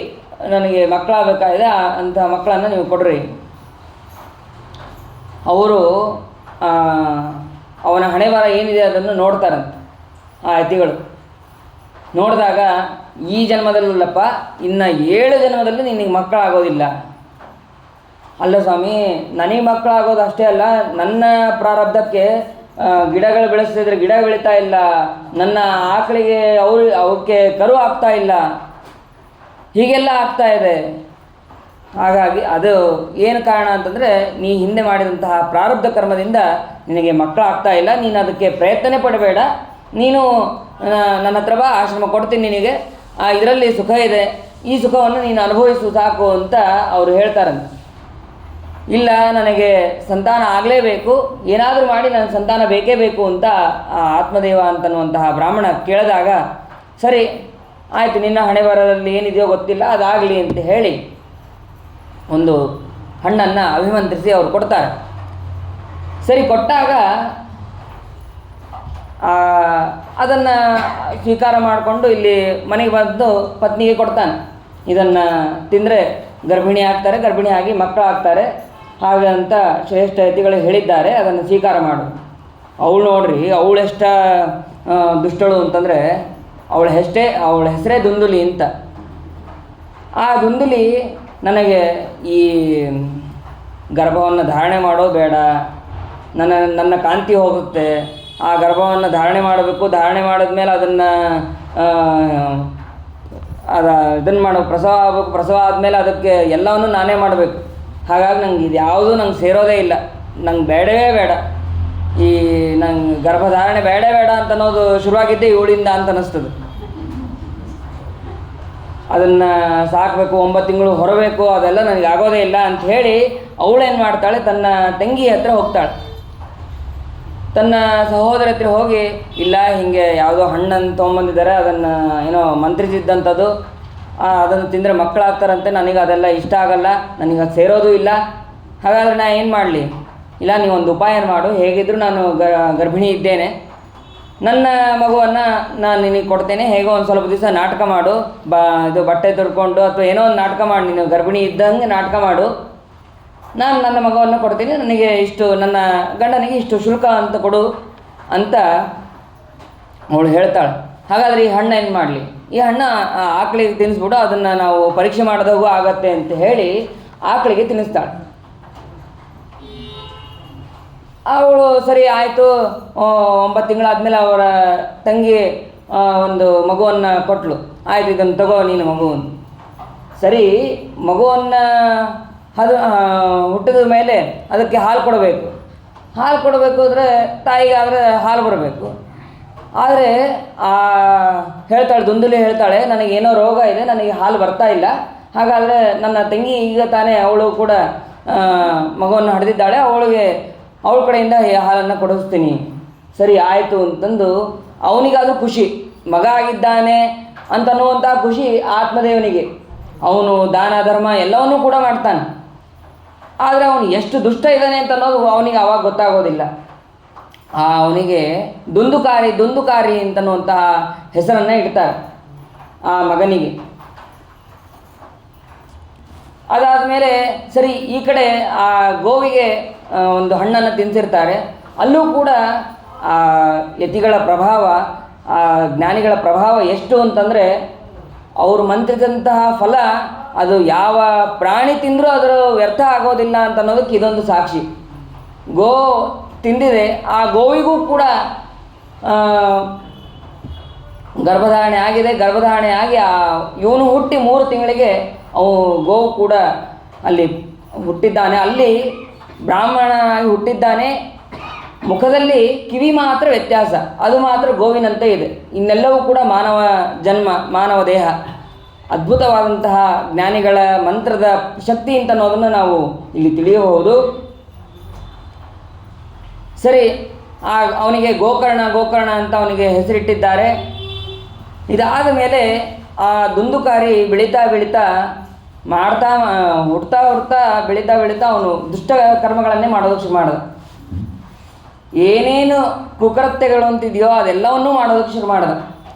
ನನಗೆ ಮಕ್ಕಳಾಗಬೇಕಾಗಿದೆ, ಅಂಥ ಮಕ್ಕಳನ್ನು ನೀವು ಕೊಡ್ರಿ. ಅವರು ಅವನ ಹಣೆ ಬರ ಏನಿದೆ ಅದನ್ನು ನೋಡ್ತಾರಂತೆ. ಆ ಯತಿಗಳು ನೋಡಿದಾಗ, ಈ ಜನ್ಮದಲ್ಲಪ್ಪ, ಇನ್ನು 7 ಜನ್ಮದಲ್ಲಿ ನಿನಗೆ ಮಕ್ಕಳಾಗೋದಿಲ್ಲ. ಅಲ್ಲ ಸ್ವಾಮಿ, ನನಗೆ ಮಕ್ಕಳಾಗೋದು ಅಷ್ಟೇ ಅಲ್ಲ, ನನ್ನ ಪ್ರಾರಬ್ಧಕ್ಕೆ ಗಿಡಗಳು ಬೆಳೆಸ್ತಿದ್ರೆ ಗಿಡ ಬೆಳೀತಾ ಇಲ್ಲ, ನನ್ನ ಆಕಳಿಗೆ ಅವಕ್ಕೆ ಕರು ಆಗ್ತಾ ಇಲ್ಲ, ಹೀಗೆಲ್ಲ ಆಗ್ತಾ ಇದೆ. ಹಾಗಾಗಿ ಅದು ಏನು ಕಾರಣ ಅಂತಂದರೆ, ನೀ ಹಿಂದೆ ಮಾಡಿದಂತಹ ಪ್ರಾರಬ್ಧ ಕರ್ಮದಿಂದ ನಿನಗೆ ಮಕ್ಕಳಾಗ್ತಾ ಇಲ್ಲ. ನೀನು ಅದಕ್ಕೆ ಪ್ರಯತ್ನನೇ ಪಡಬೇಡ, ನೀನು ನನ್ನ ಹತ್ರ ಬಾ, ಆಶ್ರಮ ಕೊಡ್ತೀನಿ ನಿನಗೆ, ಇದರಲ್ಲಿ ಸುಖ ಇದೆ, ಈ ಸುಖವನ್ನು ನೀನು ಅನುಭವಿಸು ಸಾಕು ಅಂತ ಅವರು ಹೇಳ್ತಾರಂತೆ. ಇಲ್ಲ, ನನಗೆ ಸಂತಾನ ಆಗಲೇಬೇಕು, ಏನಾದರೂ ಮಾಡಿ ನನ್ನ ಸಂತಾನ ಬೇಕೇ ಬೇಕು ಅಂತ ಆ ಆತ್ಮದೇವ ಅಂತನ್ನುವಂತಹ ಬ್ರಾಹ್ಮಣ ಕೇಳಿದಾಗ, ಸರಿ ಆಯಿತು, ನಿನ್ನ ಹಣೆ ಬರದಲ್ಲಿ ಏನಿದೆಯೋ ಗೊತ್ತಿಲ್ಲ, ಅದಾಗಲಿ ಅಂತ ಹೇಳಿ ಒಂದು ಹಣ್ಣನ್ನು ಅಭಿಮಂತ್ರಿಸಿ ಅವರು ಕೊಡ್ತಾರೆ. ಸರಿ, ಕೊಟ್ಟಾಗ ಅದನ್ನು ಸ್ವೀಕಾರ ಮಾಡಿಕೊಂಡು ಇಲ್ಲಿ ಮನೆಗೆ ಬಂದು ಪತ್ನಿಗೆ ಕೊಡ್ತಾನೆ. ಇದನ್ನು ತಿಂದರೆ ಗರ್ಭಿಣಿ ಆಗ್ತಾರೆ, ಗರ್ಭಿಣಿ ಆಗಿ ಮಕ್ಕಳಾಗ್ತಾರೆ ಹಾಗಂತ ಶ್ರೇಷ್ಠ ಯತಿಗಳು ಹೇಳಿದ್ದಾರೆ, ಅದನ್ನು ಸ್ವೀಕಾರ ಮಾಡು. ಅವಳು ನೋಡ್ರಿ, ಅವಳೆಷ್ಟ ದುಷ್ಟಳು ಅಂತಂದರೆ, ಅವಳ ಹೆಸರೇ ದುಂದುಲಿ ಅಂತ. ಆ ದುಂದುಲಿ ನನಗೆ ಈ ಗರ್ಭವನ್ನು ಧಾರಣೆ ಮಾಡೋದು ಬೇಡ, ನನ್ನ ಕಾಂತಿ ಹೋಗುತ್ತೆ, ಆ ಗರ್ಭವನ್ನು ಧಾರಣೆ ಮಾಡಬೇಕು, ಧಾರಣೆ ಮಾಡಿದ್ಮೇಲೆ ಇದನ್ನು ಮಾಡಬೇಕು, ಪ್ರಸವ ಆಗಬೇಕು, ಪ್ರಸವ ಆದಮೇಲೆ ಅದಕ್ಕೆ ಎಲ್ಲವನ್ನು ನಾನೇ ಮಾಡಬೇಕು. ಹಾಗಾಗಿ ನಂಗೆ ಇದು ಯಾವುದೂ ನಂಗೆ ಸೇರೋದೇ ಇಲ್ಲ, ನಂಗೆ ಬೇಡವೇ ಬೇಡ, ಈ ನಂಗೆ ಗರ್ಭಧಾರಣೆ ಬೇಡ ಅಂತ ಅನ್ನೋದು ಶುರುವಾಗಿದ್ದೇ ಇವಳಿಂದ ಅಂತ ಅನ್ನಿಸ್ತದೆ. ಅದನ್ನು ಸಾಕಬೇಕು, 9 ತಿಂಗಳು ಹೊರಬೇಕು, ಅದೆಲ್ಲ ನನಗೆ ಆಗೋದೇ ಇಲ್ಲ ಅಂತ ಹೇಳಿ ಅವಳೇನು ಮಾಡ್ತಾಳೆ, ತನ್ನ ತಂಗಿ ಹತ್ರ ಹೋಗ್ತಾಳೆ. ತನ್ನ ಸಹೋದರ ಹತ್ರ ಹೋಗಿ, ಇಲ್ಲ ಹೀಗೆ ಯಾವುದೋ ಹಣ್ಣನ್ನು ತೊಗೊಂಬಂದಿದ್ದಾರೆ, ಅದನ್ನು ಏನೋ ಮಂತ್ರಿಸಿದ್ದಂಥದ್ದು, ಅದನ್ನು ತಿಂದರೆ ಮಕ್ಕಳಾಗ್ತಾರಂತೆ, ನನಗೆ ಅದೆಲ್ಲ ಇಷ್ಟ ಆಗಲ್ಲ, ನನಗೆ ಅದು ಸೇರೋದು ಇಲ್ಲ, ಹಾಗಾದರೆ ನಾ ಏನು ಮಾಡಲಿ, ಇಲ್ಲ ನೀವೊಂದು ಉಪಾಯ ಮಾಡು, ಹೇಗಿದ್ದರೂ ನಾನು ಗರ್ಭಿಣಿ ಇದ್ದೇನೆ, ನನ್ನ ಮಗುವನ್ನು ನಾನು ನಿನಗೆ ಕೊಡ್ತೇನೆ, ಹೇಗೋ ಒಂದು ಸ್ವಲ್ಪ ದಿವಸ ನಾಟಕ ಮಾಡು, ಇದು ಬಟ್ಟೆ ತೊಡ್ಕೊಂಡು ಅಥವಾ ಏನೋ ಒಂದು ನಾಟಕ ಮಾಡು, ನೀನು ಗರ್ಭಿಣಿ ಇದ್ದಂಗೆ ನಾಟಕ ಮಾಡು, ನಾನು ನನ್ನ ಮಗುವನ್ನು ಕೊಡ್ತೀನಿ, ನನಗೆ ಇಷ್ಟು ನನ್ನ ಗಂಡನಿಗೆ ಇಷ್ಟು ಶುಲ್ಕ ಅಂತ ಕೊಡು ಅಂತ ಅವಳು ಹೇಳ್ತಾಳೆ. ಹಾಗಾದರೆ ಈ ಹಣ್ಣು ಏನು ಮಾಡಲಿ, ಈ ಹಣ್ಣು ಆಕಳಿಗೆ ತಿನ್ನಿಸ್ಬಿಟ್ಟು ಅದನ್ನು ನಾವು ಪರೀಕ್ಷೆ ಮಾಡಿದಾಗೂ ಆಗತ್ತೆ ಅಂತ ಹೇಳಿ ಆಕಳಿಗೆ ತಿನ್ನಿಸ್ತಾಳೆ. ಅವಳು ಸರಿ ಆಯಿತು. 9 ತಿಂಗಳಾದಮೇಲೆ ಅವರ ತಂಗಿ ಒಂದು ಮಗುವನ್ನು ಕೊಟ್ಟಳು. ಆಯಿತು, ಇದನ್ನು ತಗೋ ನೀನು ಮಗುವನ್ನು. ಸರಿ, ಮಗುವನ್ನು ಅದು ಹುಟ್ಟಿದ ಮೇಲೆ ಅದಕ್ಕೆ ಹಾಲು ಕೊಡಬೇಕು. ಹಾಲು ಕೊಡಬೇಕು ಅಂದರೆ ತಾಯಿಗೆ ಆದರೆ ಹಾಲು ಬರಬೇಕು. ಆದರೆ ಹೇಳ್ತಾಳೆ, ದುಂದುಲಿ ಹೇಳ್ತಾಳೆ, ನನಗೇನೋ ರೋಗ ಇದೆ, ನನಗೆ ಹಾಲು ಬರ್ತಾ ಇಲ್ಲ. ಹಾಗಾದರೆ ನನ್ನ ತಂಗಿ ಈಗ ತಾನೇ ಅವಳು ಕೂಡ ಮಗುವನ್ನು ಹಡೆದಿದ್ದಾಳೆ, ಅವಳ ಕಡೆಯಿಂದ ಹಾಲನ್ನು ಕೊಡಿಸ್ತೀನಿ. ಸರಿ ಆಯಿತು ಅಂತಂದು ಅವನಿಗಾದರೂ ಖುಷಿ, ಮಗ ಆಗಿದ್ದಾನೆ ಅಂತನ್ನುವಂಥ ಖುಷಿ ಆತ್ಮದೇವನಿಗೆ. ಅವನು ದಾನ ಧರ್ಮ ಎಲ್ಲವನ್ನೂ ಕೂಡ ಮಾಡ್ತಾನೆ. ಆದರೆ ಅವನು ಎಷ್ಟು ದುಷ್ಟ ಇದ್ದಾನೆ ಅಂತ ಅನ್ನೋದು ಅವನಿಗೆ ಆವಾಗ ಗೊತ್ತಾಗೋದಿಲ್ಲ. ಅವನಿಗೆ ದುಂದುಕಾರಿ ಅಂತನ್ನುವಂತಹ ಹೆಸರನ್ನು ಇಡ್ತಾರೆ ಆ ಮಗನಿಗೆ. ಅದಾದಮೇಲೆ ಸರಿ, ಈ ಕಡೆ ಆ ಗೋವಿಗೆ ಒಂದು ಹಣ್ಣನ್ನು ತಿನ್ನಿಸಿರ್ತಾರೆ. ಅಲ್ಲೂ ಕೂಡ ಆ ಯತಿಗಳ ಪ್ರಭಾವ, ಆ ಜ್ಞಾನಿಗಳ ಪ್ರಭಾವ ಎಷ್ಟು ಅಂತಂದರೆ, ಅವರು ಮಂತ್ರಿದಂತಹ ಫಲ ಅದು ಯಾವ ಪ್ರಾಣಿ ತಿಂದರೂ ಅದರ ವ್ಯರ್ಥ ಆಗೋದಿಲ್ಲ ಅಂತ ಅನ್ನೋದಕ್ಕೆ ಇದೊಂದು ಸಾಕ್ಷಿ. ಗೋ ತಿಂದಿದೆ, ಆ ಗೋವಿಗೂ ಕೂಡ ಗರ್ಭಧಾರಣೆ ಆಗಿದೆ. ಗರ್ಭಧಾರಣೆ ಆಗಿ ಇವನು ಹುಟ್ಟಿ 3 ತಿಂಗಳಿಗೆ ಗೋವು ಕೂಡ ಅಲ್ಲಿ ಹುಟ್ಟಿದ್ದಾನೆ. ಅಲ್ಲಿ ಬ್ರಾಹ್ಮಣನಾಗಿ ಹುಟ್ಟಿದ್ದಾನೆ. ಮುಖದಲ್ಲಿ ಕಿವಿ ಮಾತ್ರ ವ್ಯತ್ಯಾಸ, ಅದು ಮಾತ್ರ ಗೋವಿನಂತೆ ಇದೆ. ಇನ್ನೆಲ್ಲವೂ ಕೂಡ ಮಾನವ ಜನ್ಮ, ಮಾನವ ದೇಹ. ಅದ್ಭುತವಾದಂತಹ ಜ್ಞಾನಿಗಳ ಮಂತ್ರದ ಶಕ್ತಿ ಅಂತ ಅನ್ನೋದನ್ನು ನಾವು ಇಲ್ಲಿ ತಿಳಿಯಬಹುದು. ಸರಿ, ಅವನಿಗೆ ಗೋಕರ್ಣ ಅಂತ ಅವನಿಗೆ ಹೆಸರಿಟ್ಟಿದ್ದಾರೆ. ಇದಾದ ಮೇಲೆ ಆ ದುಂದುಕಾರಿ ಬೆಳೀತಾ ಹುಡ್ತಾ ಬೆಳೀತಾ ಅವನು ದುಷ್ಟ ಕರ್ಮಗಳನ್ನೇ ಮಾಡೋದಕ್ಕೆ ಶುರು ಮಾಡಿದ. ಏನೇನು ಕುಕೃತ್ಯಗಳು ಅಂತಿದೆಯೋ ಅದೆಲ್ಲವನ್ನೂ ಮಾಡೋದಕ್ಕೆ ಶುರು ಮಾಡಿದ.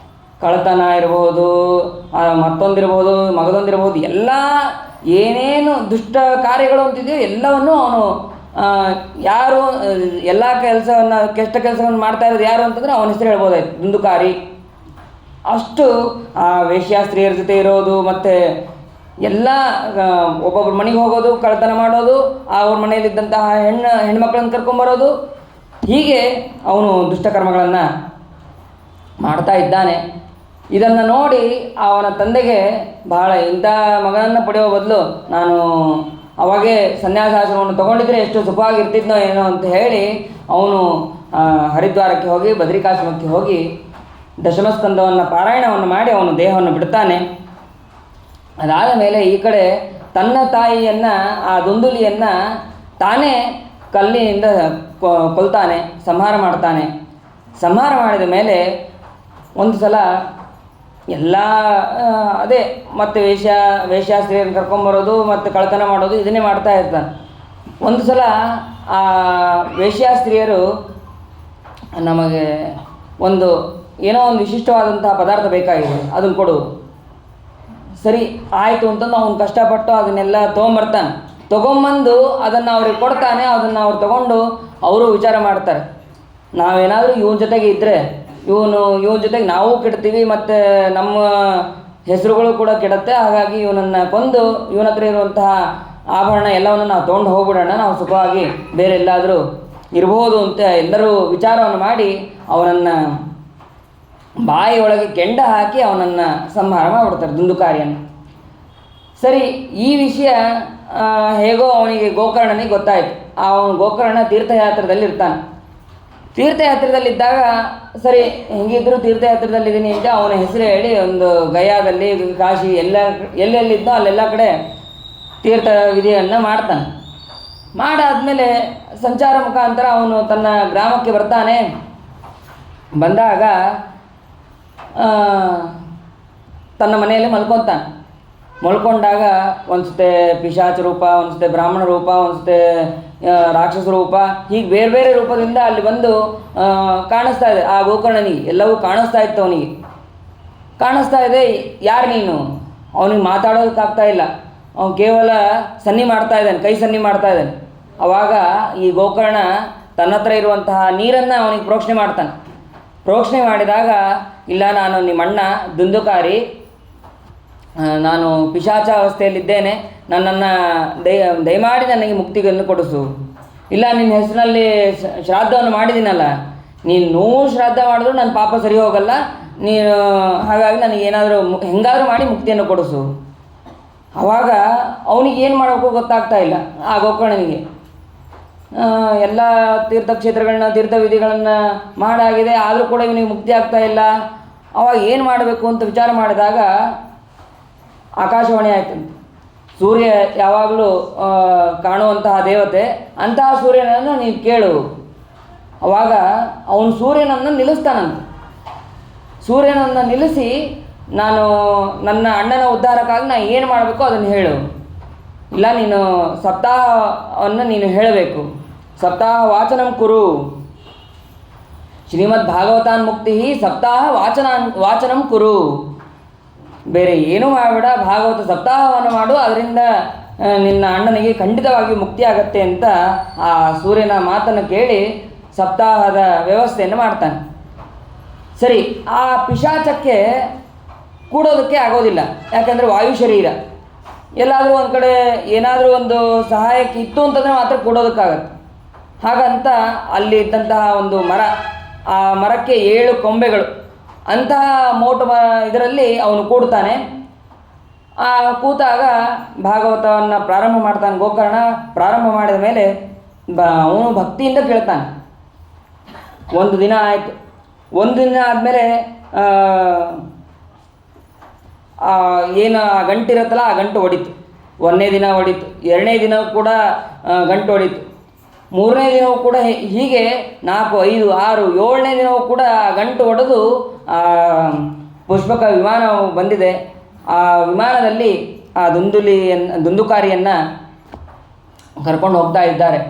ಕಳ್ಳತನ ಇರ್ಬೋದು, ಮತ್ತೊಂದಿರ್ಬೋದು, ಮಗದೊಂದಿರ್ಬೋದು, ಎಲ್ಲ ಏನೇನು ದುಷ್ಟ ಕಾರ್ಯಗಳು ಅಂತಿದೆಯೋ ಎಲ್ಲವನ್ನೂ ಅವನು ಯಾರು ಎಲ್ಲ ಕೆಟ್ಟ ಕೆಲಸವನ್ನು ಮಾಡ್ತಾ ಇರೋದು ಯಾರು ಅಂತಂದರೆ ಅವನ ಹೆಸರು ಹೇಳ್ಬೋದಾಯ್ತು, ದುಂದುಕಾರಿ. ಅಷ್ಟು ಆ ವೇಶ್ಯಾಸ್ತ್ರೀಯರ ಜೊತೆ ಇರೋದು, ಮತ್ತು ಎಲ್ಲ ಒಬ್ಬೊಬ್ರ ಮನೆಗೆ ಹೋಗೋದು, ಕಳ್ಳತನ ಮಾಡೋದು, ಅವ್ರ ಮನೆಯಲ್ಲಿದ್ದಂತಹ ಹೆಣ್ಮಕ್ಳನ್ನು ಕರ್ಕೊಂಬರೋದು, ಹೀಗೆ ಅವನು ದುಷ್ಟಕರ್ಮಗಳನ್ನು ಮಾಡ್ತಾ ಇದ್ದಾನೆ. ಇದನ್ನು ನೋಡಿ ಅವನ ತಂದೆಗೆ ಬಹಳ, ಇಂಥ ಮಗನನ್ನು ಪಡೆಯುವ ಬದಲು ನಾನು ಅವಾಗೇ ಸನ್ಯಾಸಾಶ್ರಮವನ್ನು ತೊಗೊಂಡಿದ್ರೆ ಎಷ್ಟು ಸುಖವಾಗಿರ್ತಿದ್ನೋ ಏನೋ ಅಂತ ಹೇಳಿ ಅವನು ಹರಿದ್ವಾರಕ್ಕೆ ಹೋಗಿ ಬದ್ರಿಕಾಶ್ರಮಕ್ಕೆ ಹೋಗಿ ದಶಮಸ್ಕಂದವನ್ನು ಪಾರಾಯಣವನ್ನು ಮಾಡಿ ಅವನು ದೇಹವನ್ನು ಬಿಡ್ತಾನೆ. ಅದಾದ ಮೇಲೆ ಈ ಕಡೆ ತನ್ನ ತಾಯಿಯನ್ನು, ಆ ದುಂದುಲಿಯನ್ನು ತಾನೇ ಕಲ್ಲಿನಿಂದ ಕೊಲ್ತಾನೆ, ಸಂಹಾರ ಮಾಡ್ತಾನೆ. ಸಂಹಾರ ಮಾಡಿದ ಮೇಲೆ ಒಂದು ಸಲ ಎಲ್ಲ ಅದೇ ಮತ್ತು ವೇಶ್ಯಾಸ್ತ್ರೀಯರನ್ನು ಕರ್ಕೊಂಬರೋದು ಮತ್ತು ಕಳ್ಳತನ ಮಾಡೋದು ಇದನ್ನೇ ಮಾಡ್ತಾ ಇರ್ತಾನೆ. ಒಂದು ಸಲ ಆ ವೇಶ್ಯಾಸ್ತ್ರೀಯರು ನಮಗೆ ಏನೋ ಒಂದು ವಿಶಿಷ್ಟವಾದಂತಹ ಪದಾರ್ಥ ಬೇಕಾಗಿದೆ, ಅದನ್ನು ಕೊಡು. ಸರಿ ಆಯಿತು ಅಂತಂದು ಅವನು ಕಷ್ಟಪಟ್ಟು ಅದನ್ನೆಲ್ಲ ತೊಗೊಂಬಂದು ಅದನ್ನು ಅವ್ರಿಗೆ ಕೊಡ್ತಾನೆ. ಅದನ್ನು ಅವ್ರು ತೊಗೊಂಡು ಅವರು ವಿಚಾರ ಮಾಡ್ತಾರೆ, ನಾವೇನಾದರೂ ಇವನ ಜೊತೆಗೆ ಇದ್ದರೆ ಇವನ ಜೊತೆಗೆ ನಾವು ಕೆಡ್ತೀವಿ, ಮತ್ತು ನಮ್ಮ ಹೆಸರುಗಳು ಕೂಡ ಕೆಡುತ್ತೆ. ಹಾಗಾಗಿ ಇವನನ್ನು ಕೊಂದು ಇವನ ಹತ್ರ ಇರುವಂತಹ ಆಭರಣ ಎಲ್ಲವನ್ನು ನಾವು ತೊಗೊಂಡು ಹೋಗ್ಬಿಡೋಣ, ನಾವು ಸುಖವಾಗಿ ಬೇರೆ ಎಲ್ಲಾದರೂ ಇರ್ಬೋದು ಅಂತ ಎಲ್ಲರೂ ವಿಚಾರವನ್ನು ಮಾಡಿ ಅವನನ್ನು ಬಾಯಿಯೊಳಗೆ ಕೆಂಡ ಹಾಕಿ ಅವನನ್ನು ಸಂಹಾರ ಮಾಡಿಬಿಡ್ತಾರೆ, ದುಂದುಕಾರಿಯನ್ನು. ಸರಿ, ಈ ವಿಷಯ ಹೇಗೋ ಅವನಿಗೆ ಗೋಕರ್ಣನಿಗೆ ಗೊತ್ತಾಯಿತು. ಅವನು ಗೋಕರ್ಣ ತೀರ್ಥಯಾತ್ರದಲ್ಲಿ ಇರ್ತಾನೆ. ತೀರ್ಥಯಾತ್ರದಲ್ಲಿದ್ದಾಗ ಸರಿ, ಹೆಂಗಿದ್ರು ತೀರ್ಥಯಾತ್ರದಲ್ಲಿದ್ದೀನಿ ಅಂತ ಅವನ ಹೆಸರು ಹೇಳಿ ಒಂದು ಗಯಾದಲ್ಲಿ, ಕಾಶಿ ಎಲ್ಲೆಲ್ಲಿದ್ದೋ ಅಲ್ಲೆಲ್ಲ ಕಡೆ ತೀರ್ಥ ವಿಧಿಯನ್ನು ಮಾಡ್ತಾನೆ. ಮಾಡಾದಮೇಲೆ ಸಂಚಾರ ಮುಖಾಂತರ ಅವನು ತನ್ನ ಗ್ರಾಮಕ್ಕೆ ಬರ್ತಾನೆ. ಬಂದಾಗ ತನ್ನ ಮನೆಯಲ್ಲಿ ಮಲ್ಕೊಂಡಾಗ ಒಂದ್ಸತೆ ಪಿಶಾಚ ರೂಪ, ಒಂದ್ಸತೆ ಬ್ರಾಹ್ಮಣ ರೂಪ, ಒಂದ್ಸತೆ ರಾಕ್ಷಸ ರೂಪ, ಹೀಗೆ ಬೇರೆ ಬೇರೆ ರೂಪದಿಂದ ಅಲ್ಲಿ ಬಂದು ಕಾಣಿಸ್ತಾ ಇದೆ ಆ ಗೋಕರ್ಣನಿಗೆ. ಎಲ್ಲವೂ ಕಾಣಿಸ್ತಾ ಇತ್ತು ಅವನಿಗೆ. ಕಾಣಿಸ್ತಾ ಇದೆ, ಯಾರು ನೀನು? ಅವನಿಗೆ ಮಾತಾಡೋದಕ್ಕಾಗ್ತಾ ಇಲ್ಲ. ಅವನು ಕೇವಲ ಸನ್ನಿ ಮಾಡ್ತಾ ಇದ್ದಾನೆ, ಕೈ ಸನ್ನಿ ಮಾಡ್ತಾ ಇದ್ದಾನೆ. ಆವಾಗ ಈ ಗೋಕರ್ಣ ತನ್ನ ಹತ್ರ ಇರುವಂತಹ ನೀರನ್ನು ಅವನಿಗೆ ಪ್ರೋಕ್ಷಣೆ ಮಾಡ್ತಾನೆ. ಪ್ರೋಕ್ಷಣೆ ಮಾಡಿದಾಗ, ಇಲ್ಲ, ನಾನು ನಿಮ್ಮಣ್ಣ ದುಂದುಕಾರಿ, ನಾನು ಪಿಶಾಚ ಅವಸ್ಥೆಯಲ್ಲಿದ್ದೇನೆ, ನನ್ನನ್ನು ದಯಮಾಡಿ ನನಗೆ ಮುಕ್ತಿಯನ್ನು ಕೊಡಿಸು. ಇಲ್ಲ, ನಿನ್ನ ಹೆಸರಿನಲ್ಲಿ ಶ್ರಾದ್ದವನ್ನು ಮಾಡಿದ್ದೀನಲ್ಲ, ನೀನು 100 ಶ್ರಾದ್ದ ಮಾಡಿದ್ರು ನನ್ನ ಪಾಪ ಸರಿ ಹೋಗಲ್ಲ, ನೀನು ಹಾಗಾಗಿ ನನಗೇನಾದರೂ ಹೆಂಗಾದರೂ ಮಾಡಿ ಮುಕ್ತಿಯನ್ನು ಕೊಡಿಸು. ಆವಾಗ ಅವನಿಗೆ ಏನು ಮಾಡಬೇಕು ಗೊತ್ತಾಗ್ತಾ ಇಲ್ಲ ಆ ಗೋಕರ್ಣನಿಗೆ. ಎಲ್ಲ ತೀರ್ಥಕ್ಷೇತ್ರಗಳನ್ನ, ತೀರ್ಥವಿಧಿಗಳನ್ನು ಮಾಡಾಗಿದೆ, ಆದರೂ ಕೂಡ ಇವನಿಗೆ ಮುಕ್ತಿ ಆಗ್ತಾ ಇಲ್ಲ. ಅವಾಗ ಏನು ಮಾಡಬೇಕು ಅಂತ ವಿಚಾರ ಮಾಡಿದಾಗ ಆಕಾಶವಾಣಿ ಆಯ್ತಂತೆ. ಸೂರ್ಯ ಯಾವಾಗಲೂ ಕಾಣುವಂತಹ ದೇವತೆ, ಅಂತಹ ಸೂರ್ಯನನ್ನು ನೀನು ಕೇಳು. ಅವಾಗ ಅವನು ಸೂರ್ಯನನ್ನು ನಿಲ್ಲಿಸ್ತಾನಂತೆ. ಸೂರ್ಯನನ್ನು ನಿಲ್ಲಿಸಿ, ನಾನು ನನ್ನ ಅಣ್ಣನ ಉದ್ಧಾರಕ್ಕಾಗಿ ನಾನು ಏನು ಮಾಡಬೇಕು ಅದನ್ನು ಹೇಳು. ಇಲ್ಲ, ನೀನು ಸಪ್ತಾಹವನ್ನು ನೀನು ಹೇಳಬೇಕು. ಸಪ್ತಾಹ ವಾಚನಂ ಕುರು. ಶ್ರೀಮದ್ ಭಾಗವತಾನ್ ಮುಕ್ತಿ ಸಪ್ತಾಹ ವಾಚನಂ ಕುರು. ಬೇರೆ ಏನೂ ಮಾಡಬೇಡ, ಭಾಗವತ ಸಪ್ತಾಹವನ್ನು ಮಾಡು, ಅದರಿಂದ ನಿನ್ನ ಅಣ್ಣನಿಗೆ ಖಂಡಿತವಾಗಿ ಮುಕ್ತಿ ಆಗತ್ತೆ ಅಂತ ಆ ಸೂರ್ಯನ ಮಾತನ್ನು ಕೇಳಿ ಸಪ್ತಾಹದ ವ್ಯವಸ್ಥೆಯನ್ನು ಮಾಡ್ತಾನೆ. ಸರಿ, ಆ ಪಿಶಾಚಕ್ಕೆ ಕೂಡೋದಕ್ಕೆ ಆಗೋದಿಲ್ಲ, ಯಾಕಂದರೆ ವಾಯು ಶರೀರ. ಎಲ್ಲಾದರೂ ಒಂದು ಕಡೆ ಏನಾದರೂ ಒಂದು ಸಹಾಯಕ್ಕೆ ಇತ್ತು ಅಂತಂದರೆ ಮಾತ್ರ ಕೂಡೋದಕ್ಕಾಗತ್ತೆ. ಹಾಗಂತ ಅಲ್ಲಿ ಇದ್ದಂತಹ ಒಂದು ಮರ, ಆ ಮರಕ್ಕೆ 7 ಕೊಂಬೆಗಳು, ಅಂತಹ ಮೋಟು ಇದರಲ್ಲಿ ಅವನು ಕೂಡ್ತಾನೆ. ಆ ಕೂತಾಗ ಭಾಗವತವನ್ನು ಪ್ರಾರಂಭ ಮಾಡ್ತಾನೆ ಗೋಕರ್ಣ. ಪ್ರಾರಂಭ ಮಾಡಿದ ಮೇಲೆ ಅವನು ಭಕ್ತಿಯಿಂದ ಕೇಳ್ತಾನೆ. ಒಂದು ದಿನ ಆಯಿತು. ಒಂದು ದಿನ ಆದಮೇಲೆ ಏನು ಆ ಗಂಟಿರುತ್ತಲ್ಲ, ಆ ಗಂಟು ಹೊಡಿತು. 1ನೇ ದಿನ ಹೊಡಿತು, 2ನೇ ದಿನ ಕೂಡ ಗಂಟು ಹೊಡಿತು, 3ನೇ ದಿನವೂ ಕೂಡ ಹೀಗೆ 4, 5, 6, 7ನೇ ದಿನವೂ ಕೂಡ ಗಂಟು ಹೊಡೆದು ಪುಷ್ಪಕ ವಿಮಾನ ಬಂದಿದೆ. ಆ ವಿಮಾನದಲ್ಲಿ ಆ ದುಂದುಕಾರಿಯನ್ನು ಕರ್ಕೊಂಡು ಹೋಗ್ತಾ ಇದ್ದಾರೆ.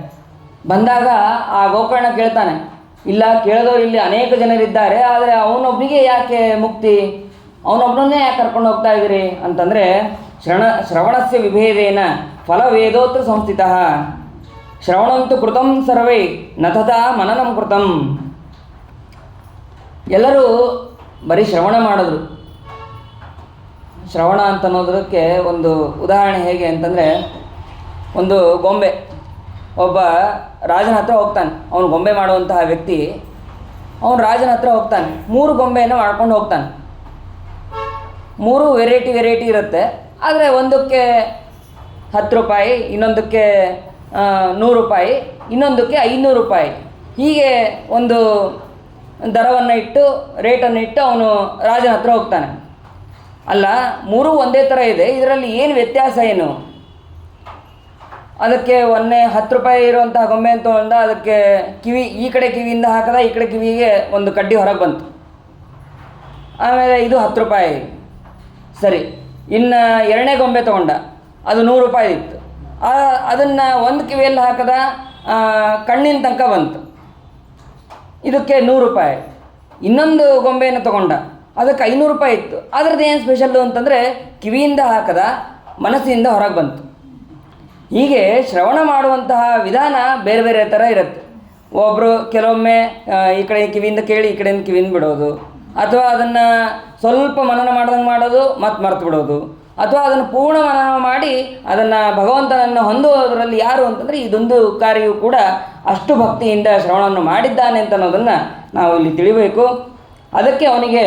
ಬಂದಾಗ ಆ ಗೋಕರ್ಣ ಕೇಳ್ತಾನೆ, ಇಲ್ಲ, ಕೇಳಿದವರು ಇಲ್ಲಿ ಅನೇಕ ಜನರಿದ್ದಾರೆ, ಆದರೆ ಅವನೊಬ್ಬನಿಗೆ ಯಾಕೆ ಮುಕ್ತಿ, ಅವನೊಬ್ಬನನ್ನೇ ಯಾಕೆ ಕರ್ಕೊಂಡು ಹೋಗ್ತಾ ಇದ್ದೀರಿ ಅಂತಂದರೆ, ಶ್ರವಣಸ್ಯ ವಿಭೇದೇನ ಫಲವೇದೋತ್ರ ಸಂಸ್ಥಿತ ಶ್ರವಣಂತು ಕೃತಂ ಸರ್ವೇ ನ ತಥಾ ಮನನಂ ಕೃತಂ. ಎಲ್ಲರೂ ಬರೀ ಶ್ರವಣ ಮಾಡಿದ್ರು. ಶ್ರವಣ ಅಂತನ್ನೋದಕ್ಕೆ ಒಂದು ಉದಾಹರಣೆ ಹೇಗೆ ಅಂತಂದರೆ, ಒಂದು ಗೊಂಬೆ, ಒಬ್ಬ ರಾಜನ ಹತ್ರ ಹೋಗ್ತಾನೆ. ಅವನು ಗೊಂಬೆ ಮಾಡುವಂತಹ ವ್ಯಕ್ತಿ, ಅವನು ರಾಜನ ಹತ್ರ ಹೋಗ್ತಾನೆ. 3 ಗೊಂಬೆಯನ್ನು ಮಾಡ್ಕೊಂಡು ಹೋಗ್ತಾನೆ. 3 ವೆರೈಟಿ ಇರುತ್ತೆ. ಆದರೆ ಒಂದಕ್ಕೆ 10 ರೂಪಾಯಿ, ಇನ್ನೊಂದಕ್ಕೆ 100 ರೂಪಾಯಿ, ಇನ್ನೊಂದಕ್ಕೆ 500 ರೂಪಾಯಿ, ಹೀಗೆ ಒಂದು ದರವನ್ನು ಇಟ್ಟು, ರೇಟನ್ನು ಇಟ್ಟು ಅವನು ರಾಜನ ಹತ್ರ ಹೋಗ್ತಾನೆ. ಅಲ್ಲ, 3 ಒಂದೇ ಥರ ಇದೆ, ಇದರಲ್ಲಿ ಏನು ವ್ಯತ್ಯಾಸ ಏನು? ಅದಕ್ಕೆ 10 ರೂಪಾಯಿ ಇರುವಂತಹ ಗೊಂಬೆ ಅಂತ ತೊಗೊಂಡ, ಅದಕ್ಕೆ ಕಿವಿ ಈ ಕಡೆ ಕಿವಿಯಿಂದ ಹಾಕದ, ಈ ಕಡೆ ಕಿವಿಗೆ ಒಂದು ಕಡ್ಡಿ ಹೊರಗೆ ಬಂತು. ಆಮೇಲೆ ಇದು 10 ರೂಪಾಯಿ. ಸರಿ, ಇನ್ನು 2ನೇ ಗೊಂಬೆ ತೊಗೊಂಡ, ಅದು 100 ರೂಪಾಯಿ ಇತ್ತು. ಅದನ್ನು ಒಂದು ಕಿವಿಯಲ್ಲಿ ಹಾಕದ, ಕಣ್ಣಿನ ತನಕ ಬಂತು, ಇದಕ್ಕೆ 100 ರೂಪಾಯಿ. ಇನ್ನೊಂದು ಗೊಂಬೆಯನ್ನು ತೊಗೊಂಡ, ಅದಕ್ಕೆ 500 ರೂಪಾಯಿ ಇತ್ತು. ಅದರದ್ದು ಏನು ಸ್ಪೆಷಲ್ಲು ಅಂತಂದರೆ, ಕಿವಿಯಿಂದ ಹಾಕದ, ಮನಸ್ಸಿನಿಂದ ಹೊರಗೆ ಬಂತು. ಹೀಗೆ ಶ್ರವಣ ಮಾಡುವಂತಹ ವಿಧಾನ ಬೇರೆ ಬೇರೆ ಥರ ಇರುತ್ತೆ. ಒಬ್ಬರು ಕೆಲವೊಮ್ಮೆ ಈ ಕಡೆ ಕಿವಿಯಿಂದ ಕೇಳಿ ಈ ಕಡೆಯಿಂದ ಕಿವಿಯಿಂದ ಬಿಡೋದು, ಅಥವಾ ಅದನ್ನು ಸ್ವಲ್ಪ ಮನನ ಮಾಡ್ದಂಗೆ ಮಾಡೋದು, ಮತ್ತು ಮರೆತು ಬಿಡೋದು, ಅಥವಾ ಅದನ್ನು ಪೂರ್ಣ ಮನನ ಮಾಡಿ ಅದನ್ನು ಭಗವಂತನನ್ನು ಹೊಂದುವುದರಲ್ಲಿ ಯಾರು ಅಂತಂದರೆ ಈ ದುಂದುಕಾರಿಯು ಕೂಡ ಅಷ್ಟು ಭಕ್ತಿಯಿಂದ ಶ್ರವಣವನ್ನು ಮಾಡಿದ್ದಾನೆ ಅಂತ ಅನ್ನೋದನ್ನು ನಾವು ಇಲ್ಲಿ ತಿಳಿಬೇಕು. ಅದಕ್ಕೆ ಅವನಿಗೆ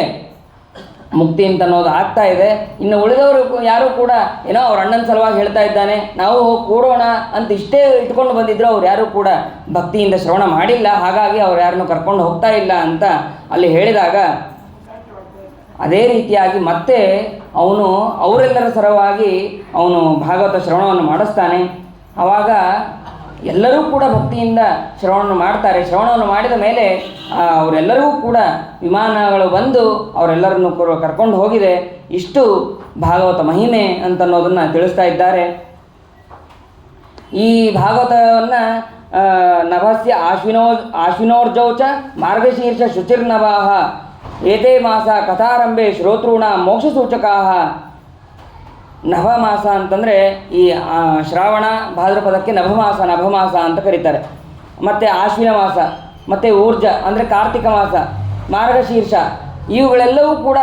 ಮುಕ್ತಿ ಅಂತ ಅನ್ನೋದು ಆಗ್ತಾ ಇದೆ. ಇನ್ನು ಉಳಿದವರು ಯಾರೂ ಕೂಡ ಏನೋ ಅವ್ರ ಅಣ್ಣನ ಸಲುವಾಗಿ ಹೇಳ್ತಾ ಇದ್ದಾನೆ, ನಾವು ಕೂಡೋಣ ಅಂತ ಇಷ್ಟೇ ಇಟ್ಕೊಂಡು ಬಂದಿದ್ರು, ಅವ್ರು ಯಾರೂ ಕೂಡ ಭಕ್ತಿಯಿಂದ ಶ್ರವಣ ಮಾಡಿಲ್ಲ, ಹಾಗಾಗಿ ಅವ್ರು ಯಾರನ್ನೂ ಕರ್ಕೊಂಡು ಹೋಗ್ತಾ ಇಲ್ಲ ಅಂತ ಅಲ್ಲಿ ಹೇಳಿದಾಗ, ಅದೇ ರೀತಿಯಾಗಿ ಮತ್ತೆ ಅವನು ಅವರೆಲ್ಲರ ಸರವಾಗಿ ಅವನು ಭಾಗವತ ಶ್ರವಣವನ್ನು ಮಾಡಿಸ್ತಾನೆ. ಆವಾಗ ಎಲ್ಲರೂ ಕೂಡ ಭಕ್ತಿಯಿಂದ ಶ್ರವಣವನ್ನು ಮಾಡ್ತಾರೆ. ಶ್ರವಣವನ್ನು ಮಾಡಿದ ಮೇಲೆ ಅವರೆಲ್ಲರಿಗೂ ಕೂಡ ವಿಮಾನಗಳು ಬಂದು ಅವರೆಲ್ಲರನ್ನು ಕರ್ಕೊಂಡು ಹೋಗಿದೆ. ಇಷ್ಟು ಭಾಗವತ ಮಹಿಮೆ ಅಂತನ್ನೋದನ್ನು ತಿಳಿಸ್ತಾ ಇದ್ದಾರೆ. ಈ ಭಾಗವತವನ್ನು ನಭಸ್ಯ ಆಶ್ವಿನೋರ್ಜೌ ಚ ಮಾರ್ಗಶೀರ್ಷ ಶುಚಿರ್ನವಾಹ ಏತೇ ಮಾಸ ಕಥಾರಂಭೆ ಶ್ರೋತೃಣ ಮೋಕ್ಷಸೂಚಕಾಹ. ನಭಮಾಸ ಅಂತಂದರೆ ಈ ಶ್ರಾವಣ ಭಾದ್ರಪದಕ್ಕೆ ನಭಮಾಸ ಅಂತ ಕರೀತಾರೆ. ಮತ್ತು ಆಶ್ವಿನ ಮಾಸ, ಮತ್ತು ಊರ್ಜ ಅಂದರೆ ಕಾರ್ತಿಕ ಮಾಸ, ಮಾರ್ಗಶೀರ್ಷ ಇವುಗಳೆಲ್ಲವೂ ಕೂಡ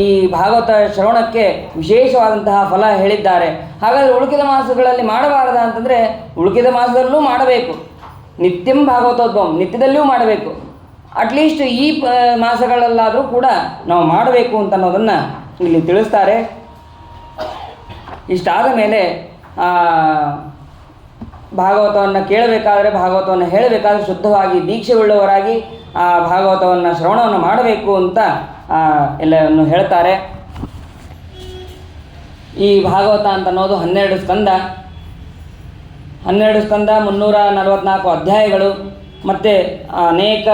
ಈ ಭಾಗವತ ಶ್ರವಣಕ್ಕೆ ವಿಶೇಷವಾದಂತಹ ಫಲ ಹೇಳಿದ್ದಾರೆ. ಹಾಗಾದರೆ ಉಳುಕಿದ ಮಾಸಗಳಲ್ಲಿ ಮಾಡಬಾರದ ಅಂತಂದರೆ ಉಳುಕಿದ ಮಾಸದಲ್ಲೂ ಮಾಡಬೇಕು. ನಿತ್ಯಂ ಭಾಗವತೋದ್ಭವಂ, ನಿತ್ಯದಲ್ಲಿಯೂ ಮಾಡಬೇಕು. ಅಟ್ಲೀಸ್ಟ್ ಈ ಮಾಸಗಳಲ್ಲಾದರೂ ಕೂಡ ನಾವು ಮಾಡಬೇಕು ಅಂತ ಅನ್ನೋದನ್ನು ಇಲ್ಲಿ ತಿಳಿಸ್ತಾರೆ. ಇಷ್ಟಾದ ಮೇಲೆ ಭಾಗವತವನ್ನು ಕೇಳಬೇಕಾದರೆ, ಭಾಗವತವನ್ನು ಹೇಳಬೇಕಾದ್ರೆ ಶುದ್ಧವಾಗಿ ದೀಕ್ಷೆಯುಳ್ಳವರಾಗಿ ಆ ಭಾಗವತವನ್ನು ಶ್ರವಣವನ್ನು ಮಾಡಬೇಕು ಅಂತ ಎಲ್ಲವನ್ನು ಹೇಳ್ತಾರೆ. ಈ ಭಾಗವತ ಅಂತ ಅನ್ನೋದು 12 ಸ್ಕಂದ, 344 ಅಧ್ಯಾಯಗಳು ಮತ್ತು ಅನೇಕ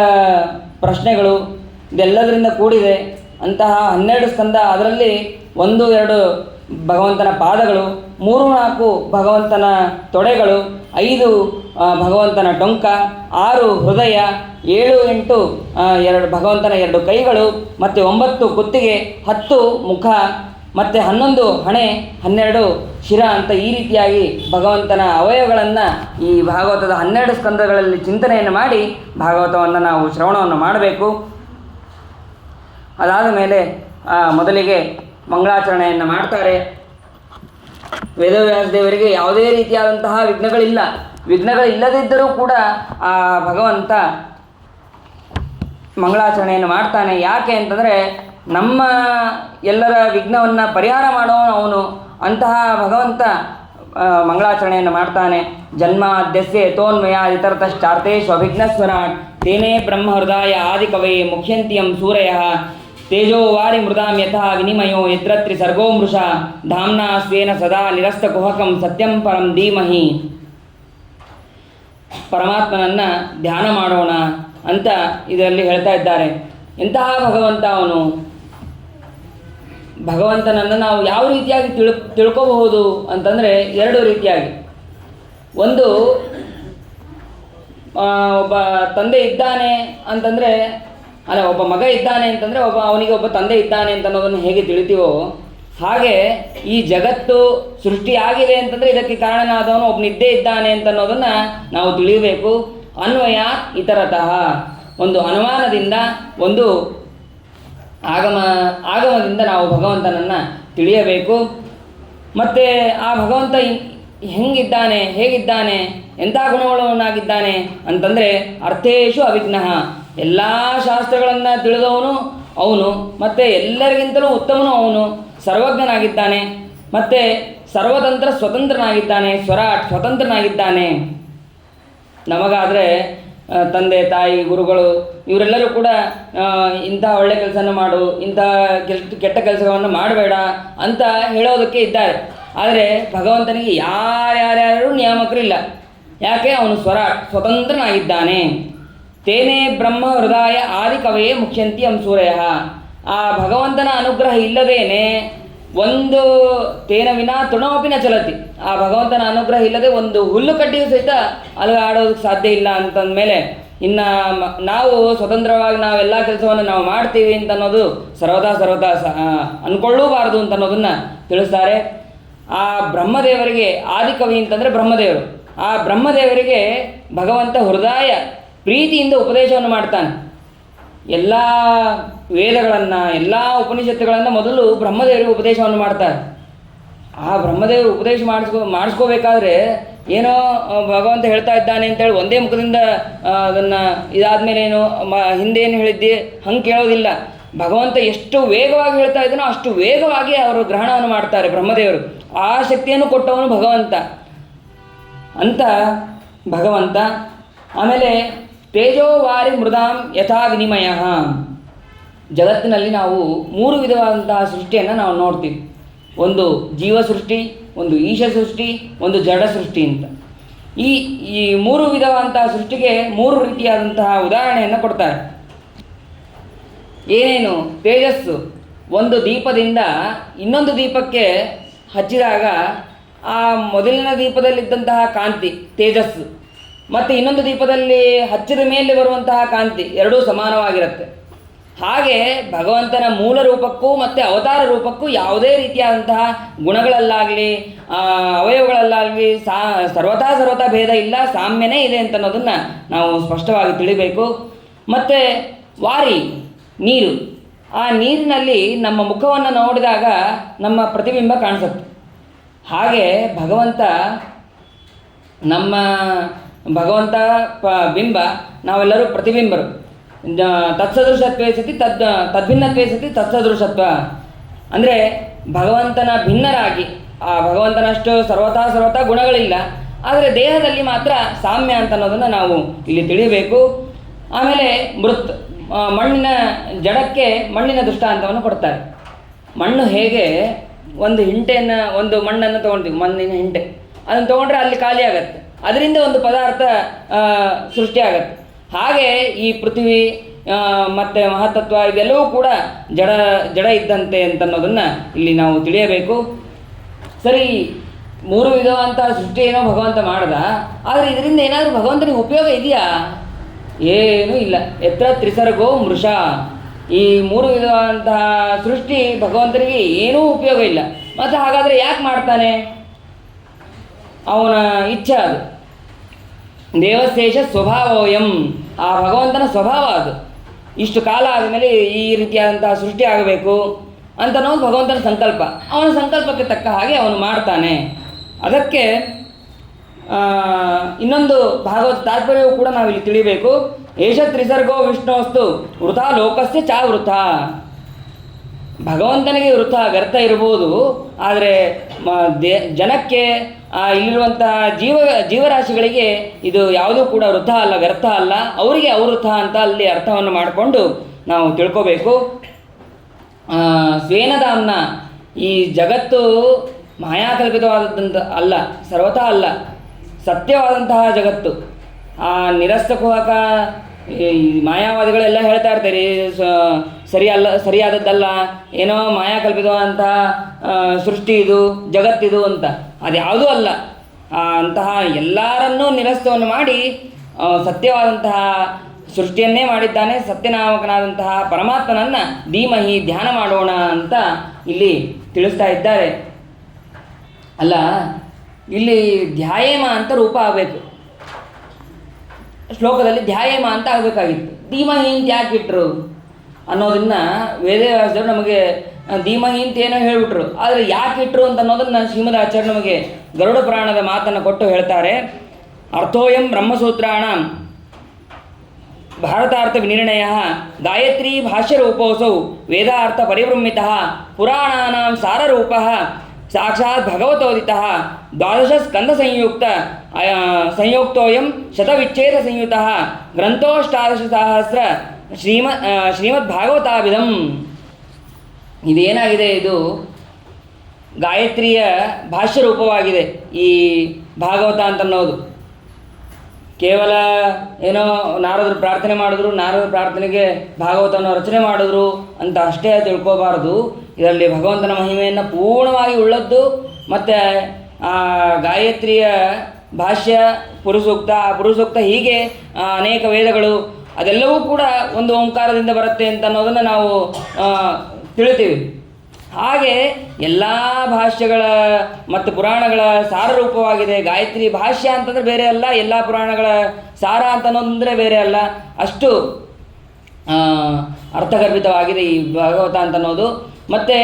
ಪ್ರಶ್ನೆಗಳು ಇದೆಲ್ಲದರಿಂದ ಕೂಡಿದೆ. ಅಂತಹ 12 ಸ್ಕಂದ, ಅದರಲ್ಲಿ 1-2 ಭಗವಂತನ ಪಾದಗಳು, 3-4 ಭಗವಂತನ ತೊಡೆಗಳು, 5 ಭಗವಂತನ ಟೊಂಕ, 6 ಹೃದಯ, 7-8 ಭಗವಂತನ 2 ಕೈಗಳು, ಮತ್ತು 9 ಕುತ್ತಿಗೆ, 10 ಮುಖ, ಮತ್ತು 11 ಹಣೆ, 12 ಶಿರ ಅಂತ ಈ ರೀತಿಯಾಗಿ ಭಗವಂತನ ಅವಯವಗಳನ್ನು ಈ ಭಾಗವತದ 12 ಸ್ಕಂದಗಳಲ್ಲಿ ಚಿಂತನೆಯನ್ನು ಮಾಡಿ ಭಾಗವತವನ್ನು ನಾವು ಶ್ರವಣವನ್ನು ಮಾಡಬೇಕು. ಅದಾದ ಮೇಲೆ ಮೊದಲಿಗೆ ಮಂಗಳಾಚರಣೆಯನ್ನು ಮಾಡ್ತಾರೆ. ವೇದವ್ಯಾಸ ದೇವರಿಗೆ ಯಾವುದೇ ರೀತಿಯಾದಂತಹ ವಿಘ್ನಗಳಿಲ್ಲದಿದ್ದರೂ ಕೂಡ ಆ ಭಗವಂತ ಮಂಗಳಾಚರಣೆಯನ್ನು ಮಾಡ್ತಾನೆ. ಯಾಕೆ ಅಂತಂದರೆ ನಮ್ಮ ಎಲ್ಲರ ವಿಘ್ನವನ್ನು ಪರಿಹಾರ ಮಾಡೋನು ಅವನು. ಅಂತಹ ಭಗವಂತ ಮಂಗಳಾಚರಣೆಯನ್ನು ಮಾಡ್ತಾನೆ. ಜನ್ಮಾದ್ಯಸ್ಯ ಯತೋನ್ಮಯಾದಿತರತಶ್ಚಾರ್ಥೇಷು ಅಭಿಘ್ನಸ್ವರಾಟ್ ತೇನೇ ಬ್ರಹ್ಮ ಹೃದಯ ಆದಿಕವೇ ಮುಖ್ಯಂತಿಯಂ ಸೂರಯಃ ತೇಜೋ ವಾರಿ ಮೃದಾಂ ಯಥಾ ವಿನಿಮಯೋ ಯತ್ರತ್ರಿ ಸರ್ಗೋ ಮೃಷಾ ಧಾಮ್ನಾ ಸ್ವೇನ ಸದಾ ನಿರಸ್ತಕುಹಕಂ ಸತ್ಯಂ ಪರಂ ಧೀಮಹಿ. ಪರಮಾತ್ಮನನ್ನು ಧ್ಯಾನ ಮಾಡೋಣ ಅಂತ ಇದರಲ್ಲಿ ಹೇಳ್ತಾ ಇದ್ದಾರೆ. ಎಂತಹ ಭಗವಂತ ಅವನು! ಭಗವಂತನನ್ನು ನಾವು ಯಾವ ರೀತಿಯಾಗಿ ತಿಳ್ಕೋಬಹುದು ಅಂತಂದರೆ 2 ರೀತಿಯಾಗಿ. ಒಂದು, ಒಬ್ಬ ತಂದೆ ಇದ್ದಾನೆ ಅಂತಂದರೆ, ಒಬ್ಬ ಮಗ ಇದ್ದಾನೆ ಅಂತಂದರೆ ಅವನಿಗೆ ಒಬ್ಬ ತಂದೆ ಇದ್ದಾನೆ ಅಂತ ಅನ್ನೋದನ್ನು ಹೇಗೆ ತಿಳಿತೀವೋ ಹಾಗೆ ಈ ಜಗತ್ತು ಸೃಷ್ಟಿಯಾಗಿದೆ ಅಂತಂದರೆ ಇದಕ್ಕೆ ಕಾರಣನಾದವನು ಒಬ್ಬನಿದ್ದೇ ಇದ್ದಾನೆ ಅಂತ ಅನ್ನೋದನ್ನು ನಾವು ತಿಳಿಯಬೇಕು. ಅನ್ವಯ ಇತರತಃ, ಒಂದು ಅನುಮಾನದಿಂದ, ಒಂದು ಆಗಮದಿಂದ ನಾವು ಭಗವಂತನನ್ನು ತಿಳಿಯಬೇಕು. ಮತ್ತು ಆ ಭಗವಂತ ಹೇಗಿದ್ದಾನೆ, ಎಂಥ ಗುಣವುಳ್ಳವನಾಗಿದ್ದಾನೆ ಅಂತಂದರೆ ಅರ್ಥೇಶು ಅವಿಘ್ನಃ, ಎಲ್ಲ ಶಾಸ್ತ್ರಗಳನ್ನು ತಿಳಿದವನು ಅವನು, ಮತ್ತು ಎಲ್ಲರಿಗಿಂತಲೂ ಉತ್ತಮನು ಅವನು, ಸರ್ವಜ್ಞನಾಗಿದ್ದಾನೆ, ಮತ್ತು ಸ್ವತಂತ್ರನಾಗಿದ್ದಾನೆ, ಸ್ವತಂತ್ರನಾಗಿದ್ದಾನೆ. ನಮಗಾದರೆ ತಂದೆ ತಾಯಿ ಗುರುಗಳು ಇವರೆಲ್ಲರೂ ಕೂಡ ಇಂಥ ಒಳ್ಳೆ ಕೆಲಸನ ಮಾಡು, ಇಂಥ ಕೆಟ್ಟ ಕೆಲಸವನ್ನು ಮಾಡಬೇಡ ಅಂತ ಹೇಳೋದಕ್ಕೆ ಇದ್ದಾರೆ. ಆದರೆ ಭಗವಂತನಿಗೆ ಯಾರ್ಯಾರು ನಿಯಾಮಕರಿಲ್ಲ. ಯಾಕೆ? ಅವನು ಸ್ವತಂತ್ರನಾಗಿದ್ದಾನೆ. ತೇನೇ ಬ್ರಹ್ಮ ಹೃದಯ ಆದಿಕವಯೇ ಮುಖ್ಯಂತಿ ಸೂರ್ಯ. ಆ ಭಗವಂತನ ಅನುಗ್ರಹ ಇಲ್ಲದೇನೆ ಒಂದು ತೇನ ವಿನಾ ತೃಣೋಪಿನ ಚಲತಿ, ಆ ಭಗವಂತನ ಅನುಗ್ರಹ ಇಲ್ಲದೆ ಒಂದು ಹುಲ್ಲು ಕಡ್ಡಿಯೂ ಸಹಿತ ಆಡೋದಕ್ಕೆ ಸಾಧ್ಯ ಇಲ್ಲ ಅಂತಂದಮೇಲೆ ಇನ್ನು ನಾವು ಸ್ವತಂತ್ರವಾಗಿ ನಾವೆಲ್ಲ ಕೆಲಸವನ್ನು ನಾವು ಮಾಡ್ತೀವಿ ಅಂತ ಅನ್ನೋದು ಸರ್ವದಾ ಅಂದ್ಕೊಳ್ಳೂಬಾರದು ಅಂತ ಅನ್ನೋದನ್ನು ತಿಳಿಸ್ತಾರೆ. ಆ ಬ್ರಹ್ಮದೇವರಿಗೆ ಆದಿಕವಿ ಅಂತಂದರೆ ಬ್ರಹ್ಮದೇವರು. ಆ ಬ್ರಹ್ಮದೇವರಿಗೆ ಭಗವಂತ ಹೃದಯ ಪ್ರೀತಿಯಿಂದ ಉಪದೇಶವನ್ನು ಮಾಡ್ತಾನೆ. ಎಲ್ಲ ವೇದಗಳನ್ನು, ಎಲ್ಲ ಉಪನಿಷತ್ತುಗಳನ್ನು ಮೊದಲು ಬ್ರಹ್ಮದೇವರಿಗೆ ಉಪದೇಶವನ್ನು ಮಾಡ್ತಾರೆ. ಆ ಬ್ರಹ್ಮದೇವರು ಉಪದೇಶ ಮಾಡಿಸ್ಕೋಬೇಕಾದ್ರೆ ಏನೋ ಭಗವಂತ ಹೇಳ್ತಾ ಇದ್ದಾನೆ ಅಂತೇಳಿ ಒಂದೇ ಮುಖದಿಂದ ಅದನ್ನು ಇದಾದಮೇಲೆ ಏನು ಹಿಂದೇನು ಹೇಳಿದ್ದೆ ಹಂಗೆ ಕೇಳೋದಿಲ್ಲ. ಭಗವಂತ ಎಷ್ಟು ವೇಗವಾಗಿ ಹೇಳ್ತಾ ಇದ್ದಾನೋ ಅಷ್ಟು ವೇಗವಾಗಿ ಅವರು ಗ್ರಹಣವನ್ನು ಮಾಡ್ತಾರೆ ಬ್ರಹ್ಮದೇವರು. ಆ ಶಕ್ತಿಯನ್ನು ಕೊಟ್ಟವನು ಭಗವಂತ ಅಂತ ಭಗವಂತ. ಆಮೇಲೆ ತೇಜೋವಾರಿ ಮೃದಾಂ ಯಥಾ ವಿನಿಮಯ. ಜಗತ್ತಿನಲ್ಲಿ ನಾವು 3 ವಿಧವಾದಂತಹ ಸೃಷ್ಟಿಯನ್ನು ನಾವು ನೋಡ್ತೀವಿ. ಒಂದು ಜೀವ ಸೃಷ್ಟಿ, ಒಂದು ಈಶ ಸೃಷ್ಟಿ, ಒಂದು ಜಡ ಸೃಷ್ಟಿ ಅಂತ. ಈ 3 ವಿಧವಾದಂತಹ ಸೃಷ್ಟಿಗೆ 3 ರೀತಿಯಾದಂತಹ ಉದಾಹರಣೆಯನ್ನು ಕೊಡ್ತಾರೆ. ಏನೇನು? ತೇಜಸ್ಸು ಒಂದು ದೀಪದಿಂದ ಇನ್ನೊಂದು ದೀಪಕ್ಕೆ ಹಚ್ಚಿದಾಗ ಆ ಮೊದಲಿನ ದೀಪದಲ್ಲಿದ್ದಂತಹ ಕಾಂತಿ ತೇಜಸ್ಸು ಮತ್ತು ಇನ್ನೊಂದು ದೀಪದಲ್ಲಿ ಹಚ್ಚಿದ ಮೇಲೆ ಬರುವಂತಹ ಕಾಂತಿ ಎರಡೂ ಸಮಾನವಾಗಿರುತ್ತೆ. ಹಾಗೆ ಭಗವಂತನ ಮೂಲ ರೂಪಕ್ಕೂ ಮತ್ತು ಅವತಾರ ರೂಪಕ್ಕೂ ಯಾವುದೇ ರೀತಿಯಾದಂತಹ ಗುಣಗಳಲ್ಲಾಗಲಿ ಅವಯವಗಳಲ್ಲಾಗಲಿ ಸರ್ವತಾ ಭೇದ ಇಲ್ಲ, ಸಾಮ್ಯನೇ ಇದೆ ಅಂತ ಅನ್ನೋದನ್ನು ನಾವು ಸ್ಪಷ್ಟವಾಗಿ ತಿಳಿಬೇಕು. ಮತ್ತು ವಾರಿ ನೀರು, ಆ ನೀರಿನಲ್ಲಿ ನಮ್ಮ ಮುಖವನ್ನು ನೋಡಿದಾಗ ನಮ್ಮ ಪ್ರತಿಬಿಂಬ ಕಾಣಿಸುತ್ತೆ. ಹಾಗೆ ಭಗವಂತ ಬಿಂಬ, ನಾವೆಲ್ಲರೂ ಪ್ರತಿಬಿಂಬರು. ತತ್ಸದೃಶತ್ವೇ ಸತಿ ತದ್ಭಿನ್ನತ್ವೇ ಸತಿ ತತ್ಸದೃಶತ್ವ ಅಂದರೆ ಭಗವಂತನ ಭಿನ್ನರಾಗಿ, ಆ ಭಗವಂತನಷ್ಟು ಸರ್ವತಾ ಗುಣಗಳಿಲ್ಲ, ಆದರೆ ದೇಹದಲ್ಲಿ ಮಾತ್ರ ಸಾಮ್ಯ ಅಂತ ಅನ್ನೋದನ್ನು ನಾವು ಇಲ್ಲಿ ತಿಳಿಯಬೇಕು. ಆಮೇಲೆ ಮೃತ್, ಮಣ್ಣಿನ ಜಡಕ್ಕೆ ಮಣ್ಣಿನ ದೃಷ್ಟಾಂತವನ್ನು ಕೊಡ್ತಾರೆ. ಮಣ್ಣು ಹೇಗೆ ಒಂದು ಮಣ್ಣನ್ನು ತೊಗೊಳ್ತೀವಿ, ಮಣ್ಣಿನ ಹಿಂಟೆ, ಅದನ್ನು ತೊಗೊಂಡ್ರೆ ಅಲ್ಲಿ ಖಾಲಿ ಆಗತ್ತೆ, ಅದರಿಂದ ಒಂದು ಪದಾರ್ಥ ಸೃಷ್ಟಿಯಾಗತ್ತೆ. ಹಾಗೆ ಈ ಪೃಥ್ವಿ ಮತ್ತು ಮಹತ್ತತ್ವ ಇವೆಲ್ಲವೂ ಕೂಡ ಜಡ ಇದ್ದಂತೆ ಅಂತನ್ನೋದನ್ನು ಇಲ್ಲಿ ನಾವು ತಿಳಿಯಬೇಕು. ಸರಿ, 3 ವಿಧವಂತಹ ಸೃಷ್ಟಿ ಏನೋ ಭಗವಂತ ಮಾಡ್ದ, ಆದರೆ ಇದರಿಂದ ಏನಾದರೂ ಭಗವಂತನಿಗೆ ಉಪಯೋಗ ಇದೆಯಾ? ಏನೂ ಇಲ್ಲ. ಎತ್ರ ತ್ರಿಸರ್ಗೋ ಮೃಷ, ಈ 3 ವಿಧವಂತಹ ಸೃಷ್ಟಿ ಭಗವಂತನಿಗೆ ಏನೂ ಉಪಯೋಗ ಇಲ್ಲ. ಮತ್ತು ಹಾಗಾದರೆ ಯಾಕೆ ಮಾಡ್ತಾನೆ? ಅವನ ಇಚ್ಛೆ ಅದು. ದೇವಶೇಷ ಸ್ವಭಾವೋಯಂ, ಆ ಭಗವಂತನ ಸ್ವಭಾವ ಅದು. ಇಷ್ಟು ಕಾಲ ಆದಮೇಲೆ ಈ ರೀತಿಯಾದಂತಹ ಸೃಷ್ಟಿ ಆಗಬೇಕು ಅಂತ ಅನ್ನೋದು ಭಗವಂತನ ಸಂಕಲ್ಪ. ಅವನ ಸಂಕಲ್ಪಕ್ಕೆ ತಕ್ಕ ಹಾಗೆ ಅವನು ಮಾಡ್ತಾನೆ. ಅದಕ್ಕೆ ಇನ್ನೊಂದು ಭಾಗವತ ತಾತ್ಪರ್ಯವೂ ಕೂಡ ನಾವಿಲ್ಲಿ ತಿಳಿಬೇಕು. ಏಷ ತ್ರಿಸರ್ಗೋ ವಿಷ್ಣುವಸ್ತು ವೃಥಾ ಲೋಕಸ್ಯ ಚ ವೃಥಾ. ಭಗವಂತನಿಗೆ ವ್ಯರ್ಥ ಇರ್ಬೋದು, ಆದರೆ ಜನಕ್ಕೆ ಇಲ್ಲಿರುವಂತಹ ಜೀವರಾಶಿಗಳಿಗೆ ಇದು ಯಾವುದೂ ಕೂಡ ವೃಥ ಅಲ್ಲ, ವ್ಯರ್ಥ ಅಲ್ಲ, ಅವರಿಗೆ ಅವೃಥ ಅಂತ ಅಲ್ಲಿ ಅರ್ಥವನ್ನು ಮಾಡಿಕೊಂಡು ನಾವು ತಿಳ್ಕೋಬೇಕು. ಸ್ವೇನದಾಮ್ನ, ಈ ಜಗತ್ತು ಮಾಯಾಕಲ್ಪಿತವಾದದ್ದಂತ ಅಲ್ಲ, ಸರ್ವತಾ ಅಲ್ಲ, ಸತ್ಯವಾದಂತಹ ಜಗತ್ತು. ನಿರಸ್ತಕುಹಕ ಮಾಯಾವಾದಿಗಳೆಲ್ಲ ಹೇಳ್ತಾ ಇರ್ತಾರೆ ಸರಿಯಾದದ್ದಲ್ಲ, ಏನೋ ಮಾಯಾಕಲ್ಪಿತವಾದಂತಹ ಸೃಷ್ಟಿ ಇದು, ಜಗತ್ತಿದು ಅಂತ. ಅದು ಯಾವುದೂ ಅಲ್ಲ. ಅಂತಹ ಎಲ್ಲರನ್ನೂ ನಿರಸ್ತವನ್ನು ಮಾಡಿ ಸತ್ಯವಾದಂತಹ ಸೃಷ್ಟಿಯನ್ನೇ ಮಾಡಿದ್ದಾನೆ. ಸತ್ಯನಾಮಕನಾದಂತಹ ಪರಮಾತ್ಮನನ್ನು ಧೀಮಹಿ ಧ್ಯಾನ ಮಾಡೋಣ ಅಂತ ಇಲ್ಲಿ ತಿಳಿಸ್ತಾ ಇದ್ದಾರೆ. ಅಲ್ಲ, ಇಲ್ಲಿ ಧ್ಯಾಯೇಮ ಅಂತ ರೂಪ ಆಗಬೇಕು. ಶ್ಲೋಕದಲ್ಲಿ ಧ್ಯಾಯೇಮ ಅಂತ ಆಗಬೇಕಾಗಿತ್ತು. ಧೀಮಹಿ ಅಂತ ಯಾಕೆ ಇಟ್ಟರು ಅನ್ನೋದನ್ನು ವೇದವ್ಯಾಸರು ನಮಗೆ ಧೀಮಹಿ ಅಂತ ಏನೋ ಹೇಳಿಬಿಟ್ರು. ಆದರೆ ಯಾಕೆ ಇಟ್ಟರು ಅಂತ ಅನ್ನೋದನ್ನು ಶ್ರೀಮದ್ ಆಚಾರ್ಯ ನಮಗೆ ಗರುಡ ಪುರಾಣದ ಮಾತನ್ನು ಕೊಟ್ಟು ಹೇಳ್ತಾರೆ. ಅರ್ಥೋಯಂ ಬ್ರಹ್ಮಸೂತ್ರಾಣ ಭಾರತಾರ್ಥ ವಿನಿರ್ಣಯ ಗಾಯತ್ರಿ ಭಾಷ್ಯರೂಪೋಸೌ ವೇದಾರ್ಥ ಪರಿಭ್ರಮಿತ ಪುರಾಣಾನಾಂ ಸಾರರೂಪ ಸಾಕ್ಷಾತ್ ಭಗವತೋದಿತಃ 12 ಸ್ಕಂದ ಸಂಯುಕ್ತೋಯಂ ಶತವಿಚ್ಛೇದ ಸಂಯುತಃ ಗ್ರಂಥೋಷ್ಟಾದಶಸಹಸ್ರ ಶ್ರೀಮದ್ ಭಾಗವತಾಭಿಧಂ. ಇದೇನಾಗಿದೆ, ಇದು ಗಾಯತ್ರಿಯ ಭಾಷ್ಯ ರೂಪವಾಗಿದೆ ಈ ಭಾಗವತ ಅಂತನ್ನೋದು. ಕೇವಲ ಏನೋ ನಾರದರು ಪ್ರಾರ್ಥನೆ ಮಾಡಿದ್ರು, ನಾರದರ ಪ್ರಾರ್ಥನೆಗೆ ಭಾಗವತವನ್ನು ರಚನೆ ಮಾಡಿದ್ರು ಅಂತ ಅಷ್ಟೇ ತಿಳ್ಕೋಬಾರ್ದು. ಇದರಲ್ಲಿ ಭಗವಂತನ ಮಹಿಮೆಯನ್ನು ಪೂರ್ಣವಾಗಿ ಉಳ್ಳದ್ದು. ಮತ್ತು ಆ ಗಾಯತ್ರಿಯ ಭಾಷ್ಯ, ಪುರುಸೂಕ್ತ, ಆ ಪುರುಸೂಕ್ತ, ಹೀಗೆ ಅನೇಕ ವೇದಗಳು ಅದೆಲ್ಲವೂ ಕೂಡ ಒಂದು ಓಂಕಾರದಿಂದ ಬರುತ್ತೆ ಅಂತ ಅನ್ನೋದನ್ನು ನಾವು ತಿಳಿತೀವಿ. ಹಾಗೆ ಎಲ್ಲ ಭಾಷ್ಯಗಳ ಮತ್ತು ಪುರಾಣಗಳ ಸಾರರೂಪವಾಗಿದೆ ಗಾಯತ್ರಿ. ಭಾಷ್ಯ ಅಂತಂದರೆ ಬೇರೆ ಅಲ್ಲ, ಎಲ್ಲ ಪುರಾಣಗಳ ಸಾರ ಅಂತ ಅನ್ನೋದಂದರೆ ಬೇರೆ ಅಲ್ಲ. ಅಷ್ಟು ಅರ್ಥಗರ್ಭಿತವಾಗಿದೆ ಈ ಭಾಗವತ ಅಂತ ಅನ್ನೋದು. ಮತ್ತು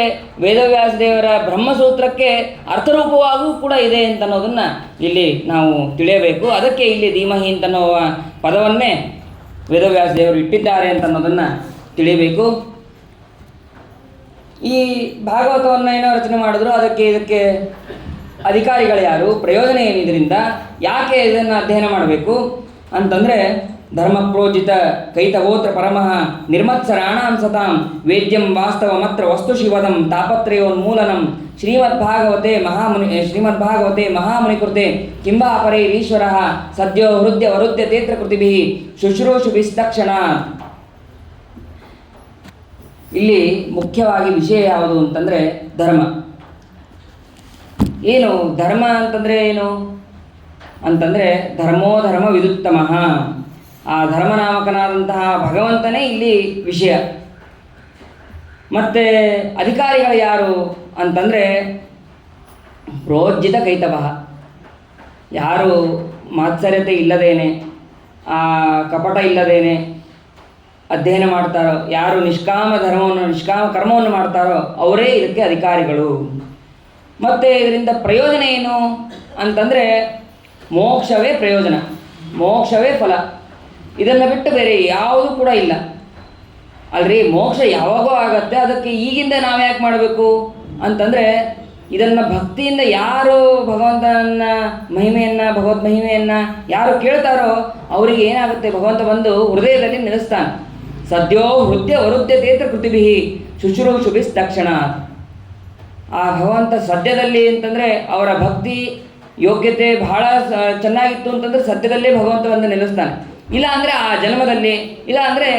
ವೇದವ್ಯಾಸ ದೇವರ ಬ್ರಹ್ಮಸೂತ್ರಕ್ಕೆ ಅರ್ಥರೂಪವಾಗೂ ಕೂಡ ಇದೆ ಅಂತ ಅನ್ನೋದನ್ನು ಇಲ್ಲಿ ನಾವು ತಿಳಿಯಬೇಕು. ಅದಕ್ಕೆ ಇಲ್ಲಿ ಧೀಮಹಿ ಅಂತನ್ನೋ ಪದವನ್ನೇ ವೇದವ್ಯಾಸ ದೇವರು ಇಟ್ಟಿದ್ದಾರೆ ಅಂತ ಅನ್ನೋದನ್ನು ತಿಳಿಯಬೇಕು. ಈ ಭಾಗವತವನ್ನು ಏನೋ ರಚನೆ ಮಾಡಿದ್ರು, ಇದಕ್ಕೆ ಅಧಿಕಾರಿಗಳು ಯಾರು, ಪ್ರಯೋಜನ ಏನು, ಇದರಿಂದ ಯಾಕೆ ಇದನ್ನು ಅಧ್ಯಯನ ಮಾಡಬೇಕು ಅಂತಂದರೆ, ಧರ್ಮ ಪ್ರೋಜಿತ ಕೈತವೋತ್ರ ಪರಮಃ ನಿರ್ಮತ್ಸರಾಣಾಂ ಸತಾಂ ವೇದ್ಯಂ ವಾಸ್ತವಮತ್ರ ವಸ್ತು ಶಿವದಂ ತಾಪತ್ರಯೋನ್ಮೂಲನಂ ಶ್ರೀಮದ್ಭಾಗವತೆ ಮಹಾಮುನಿಕೃತೆ ಕಿಂಬಾ ಪರೈರೀಶ್ವರಃ ಸದ್ಯೋ ಹೃದಯ ವರುದ್ಯ ತೇತ್ರ ಕೃತಿಭಿಃ ಶುಶ್ರೂಷುಭಿಸ್ತಕ್ಷಣಾತ್. ಇಲ್ಲಿ ಮುಖ್ಯವಾಗಿ ವಿಷಯ ಯಾವುದು ಅಂತಂದರೆ ಧರ್ಮ. ಏನು ಧರ್ಮ ಅಂತಂದರೆ ಏನು ಅಂತಂದರೆ ಧರ್ಮೋ ಧರ್ಮ ವಿದುತ್ತಮಃ, ಆ ಧರ್ಮನಾಮಕನಾದಂತಹ ಭಗವಂತನೇ ಇಲ್ಲಿ ವಿಷಯ. ಮತ್ತು ಅಧಿಕಾರಿಗಳು ಯಾರು ಅಂತಂದರೆ ಪ್ರೋಜ್ಜಿತ ಕೈತವಃ, ಯಾರು ಮಾತ್ಸರ್ಯತೆ ಇಲ್ಲದೇನೆ, ಕಪಟ ಇಲ್ಲದೇನೆ ಅಧ್ಯಯನ ಮಾಡ್ತಾರೋ, ಯಾರು ನಿಷ್ಕಾಮ ಕರ್ಮವನ್ನು ಮಾಡ್ತಾರೋ ಅವರೇ ಇದಕ್ಕೆ ಅಧಿಕಾರಿಗಳು. ಮತ್ತು ಇದರಿಂದ ಪ್ರಯೋಜನ ಏನು ಅಂತಂದರೆ ಮೋಕ್ಷವೇ ಪ್ರಯೋಜನ, ಮೋಕ್ಷವೇ ಫಲ. ಇದನ್ನು ಬಿಟ್ಟು ಬೇರೆ ಯಾವುದೂ ಕೂಡ ಇಲ್ಲ. ಅಲ್ರಿ, ಮೋಕ್ಷ ಯಾವಾಗೋ ಆಗತ್ತೆ, ಅದಕ್ಕೆ ಈಗಿಂದ ನಾವು ಯಾಕೆ ಮಾಡಬೇಕು ಅಂತಂದರೆ ಇದನ್ನು ಭಕ್ತಿಯಿಂದ ಯಾರು ಭಗವಂತನ ಮಹಿಮೆಯನ್ನು, ಭಗವದ್ ಮಹಿಮೆಯನ್ನು ಯಾರು ಕೇಳ್ತಾರೋ ಅವರಿಗೆ ಏನಾಗುತ್ತೆ, ಭಗವಂತ ಬಂದು ಹೃದಯದಲ್ಲಿ ನೆಲೆಸ್ತಾನೆ. ಸದ್ಯೋ ಹೃದಯ ವರುದ್ಯತೇತ್ರ ಕೃತಿಭಿ ಶುಶ್ರೂಷುಭಿಸ್ ತಕ್ಷಣ. ಆ ಭಗವಂತ ಸದ್ಯದಲ್ಲಿ ಅಂತಂದರೆ ಅವರ ಭಕ್ತಿ ಯೋಗ್ಯತೆ ಬಹಳ ಚೆನ್ನಾಗಿತ್ತು ಅಂತಂದರೆ ಸದ್ಯದಲ್ಲೇ ಭಗವಂತ ಬಂದು ನೆಲೆಸ್ತಾನೆ. ಇಲ್ಲ ಅಂದರೆ ಆ ಜನ್ಮದಲ್ಲಿ, ಇಲ್ಲ ಅಂದರೆ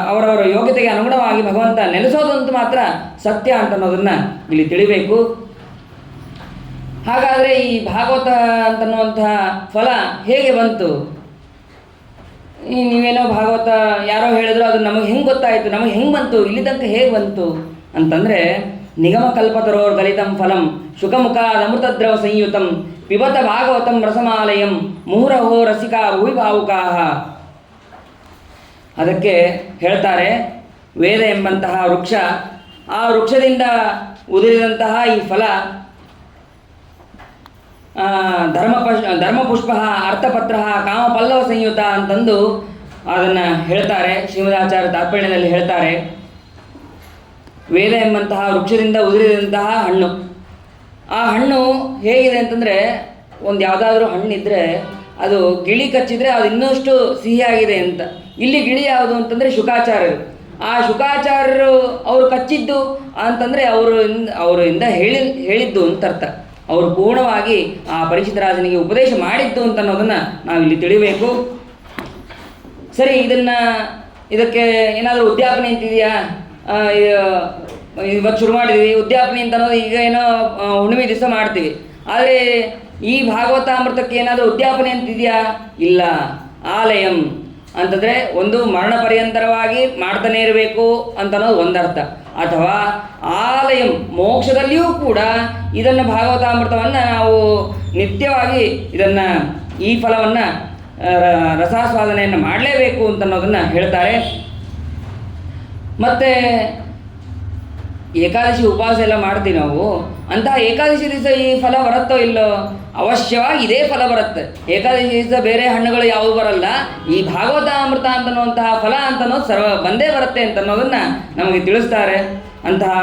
ಅವರವರ ಯೋಗ್ಯತೆಗೆ ಅನುಗುಣವಾಗಿ ಭಗವಂತ ನೆಲೆಸೋದಂತೂ ಮಾತ್ರ ಸತ್ಯ ಅಂತ ಅನ್ನೋದನ್ನು ಇಲ್ಲಿ ತಿಳಿಬೇಕು. ಹಾಗಾದರೆ ಈ ಭಾಗವತ ಅಂತನ್ನುವಂತಹ ಫಲ ಹೇಗೆ ಬಂತು? ನೀವೇನೋ ಭಾಗವತ ಯಾರೋ ಹೇಳಿದ್ರು, ಅದು ನಮಗೆ ಹೆಂಗೆ ಗೊತ್ತಾಯಿತು, ನಮಗೆ ಹೆಂಗೆ ಬಂತು, ಇಲ್ಲಿ ತನಕ ಹೇಗೆ ಬಂತು ಅಂತಂದರೆ ನಿಗಮಕಲ್ಪತರೋರ್ ಗಲಿತಂ ಫಲಂ ಶುಕಮುಖಾದಮೃತದ್ರವ ಸಂಯುತಂ ಪಿಬತ ಭಾಗವತಂ ರಸಮಾಲಯಂ ಮುಹುರಹೋ ರಸಿಕಾ ಭುವಿಭಾವುಕಾಹ. ಅದಕ್ಕೆ ಹೇಳ್ತಾರೆ, ವೇದ ಎಂಬಂತಹ ವೃಕ್ಷ, ಆ ವೃಕ್ಷದಿಂದ ಉದುರಿದಂತಹ ಈ ಫಲ ಧರ್ಮಪುಷ್ಪ ಅರ್ಥಪತ್ರ ಕಾಮಪಲ್ಲವ ಸಂಯುತ ಅಂತಂದು ಅದನ್ನು ಹೇಳ್ತಾರೆ. ಶ್ರೀಮದಾಚಾರ್ಯ ತಾತ್ಪರ್ಯದಲ್ಲಿ ಹೇಳ್ತಾರೆ, ವೇದ ಎಂಬಂತಹ ವೃಕ್ಷದಿಂದ ಉದುರಿದಂತಹ ಹಣ್ಣು. ಆ ಹಣ್ಣು ಹೇಗಿದೆ ಅಂತಂದರೆ, ಒಂದು ಯಾವುದಾದ್ರೂ ಹಣ್ಣಿದ್ದರೆ ಅದು ಗಿಳಿ ಕಚ್ಚಿದರೆ ಅದು ಇನ್ನಷ್ಟು ಸಿಹಿಯಾಗಿದೆ ಅಂತ. ಇಲ್ಲಿ ಗಿಳಿ ಯಾವುದು ಅಂತಂದರೆ ಶುಕಾಚಾರ್ಯರು. ಆ ಶುಕಾಚಾರ್ಯರು ಅವರು ಕಚ್ಚಿದ್ದು ಅಂತಂದರೆ ಅವರಿಂದ ಹೇಳಿದ್ದು ಅಂತ ಅರ್ಥ. ಅವರು ಪೂರ್ಣವಾಗಿ ಆ ಪರೀಕ್ಷಿತ ರಾಜನಿಗೆ ಉಪದೇಶ ಮಾಡಿದ್ದು ಅಂತ ಅನ್ನೋದನ್ನು ನಾವಿಲ್ಲಿ ತಿಳಿಬೇಕು. ಸರಿ, ಇದಕ್ಕೆ ಏನಾದರೂ ಉದ್ಯಾಪನೆ ಅಂತಿದೆಯಾ? ಇವತ್ತು ಶುರು ಮಾಡಿದ್ವಿ ಉದ್ಯಾಪನೆ ಅಂತ ಅನ್ನೋದು, ಈಗ ಏನೋ ಹುಣ್ಣಿಮೆ ದಿವಸ ಮಾಡ್ತೀವಿ. ಆದರೆ ಈ ಭಾಗವತಾಮೃತಕ್ಕೆ ಏನಾದರೂ ಉದ್ಯಾಪನೆ ಅಂತಿದೆಯಾ? ಇಲ್ಲ. ಆಲಯಂ ಅಂತಂದರೆ ಒಂದು ಮರಣ ಪರ್ಯಂತರವಾಗಿ ಮಾಡ್ತಾನೆ ಇರಬೇಕು ಅಂತ ಅನ್ನೋದು ಒಂದರ್ಥ. ಅಥವಾ ಆಲಯಂ ಮೋಕ್ಷದಲ್ಲಿಯೂ ಕೂಡ ಇದನ್ನು ಭಾಗವತಾಮೃತವನ್ನು ನಾವು ನಿತ್ಯವಾಗಿ ಈ ಫಲವನ್ನು ರಸಾಸ್ವಾದನೆಯನ್ನು ಮಾಡಲೇಬೇಕು ಅಂತ ಅನ್ನೋದನ್ನು ಹೇಳ್ತಾರೆ. ಮತ್ತು ಏಕಾದಶಿ ಉಪವಾಸ ಎಲ್ಲ ಮಾಡ್ತೀವಿ ನಾವು. ಅಂತಹ ಏಕಾದಶಿ ದಿವಸ ಈ ಫಲ ಬರುತ್ತೋ ಇಲ್ಲೋ? ಅವಶ್ಯವಾಗಿ ಇದೇ ಫಲ ಬರುತ್ತೆ. ಏಕಾದಶಿ ದಿವಸ ಬೇರೆ ಹಣ್ಣುಗಳು ಯಾವುವು ಬರಲ್ಲ, ಈ ಭಾಗವತಾಮೃತ ಅಂತನ್ನುವಂತಹ ಫಲ ಅಂತನ್ನೋದು ಬಂದೇ ಬರುತ್ತೆ ಅಂತ ಅನ್ನೋದನ್ನು ನಮಗೆ ತಿಳಿಸ್ತಾರೆ. ಅಂತಹ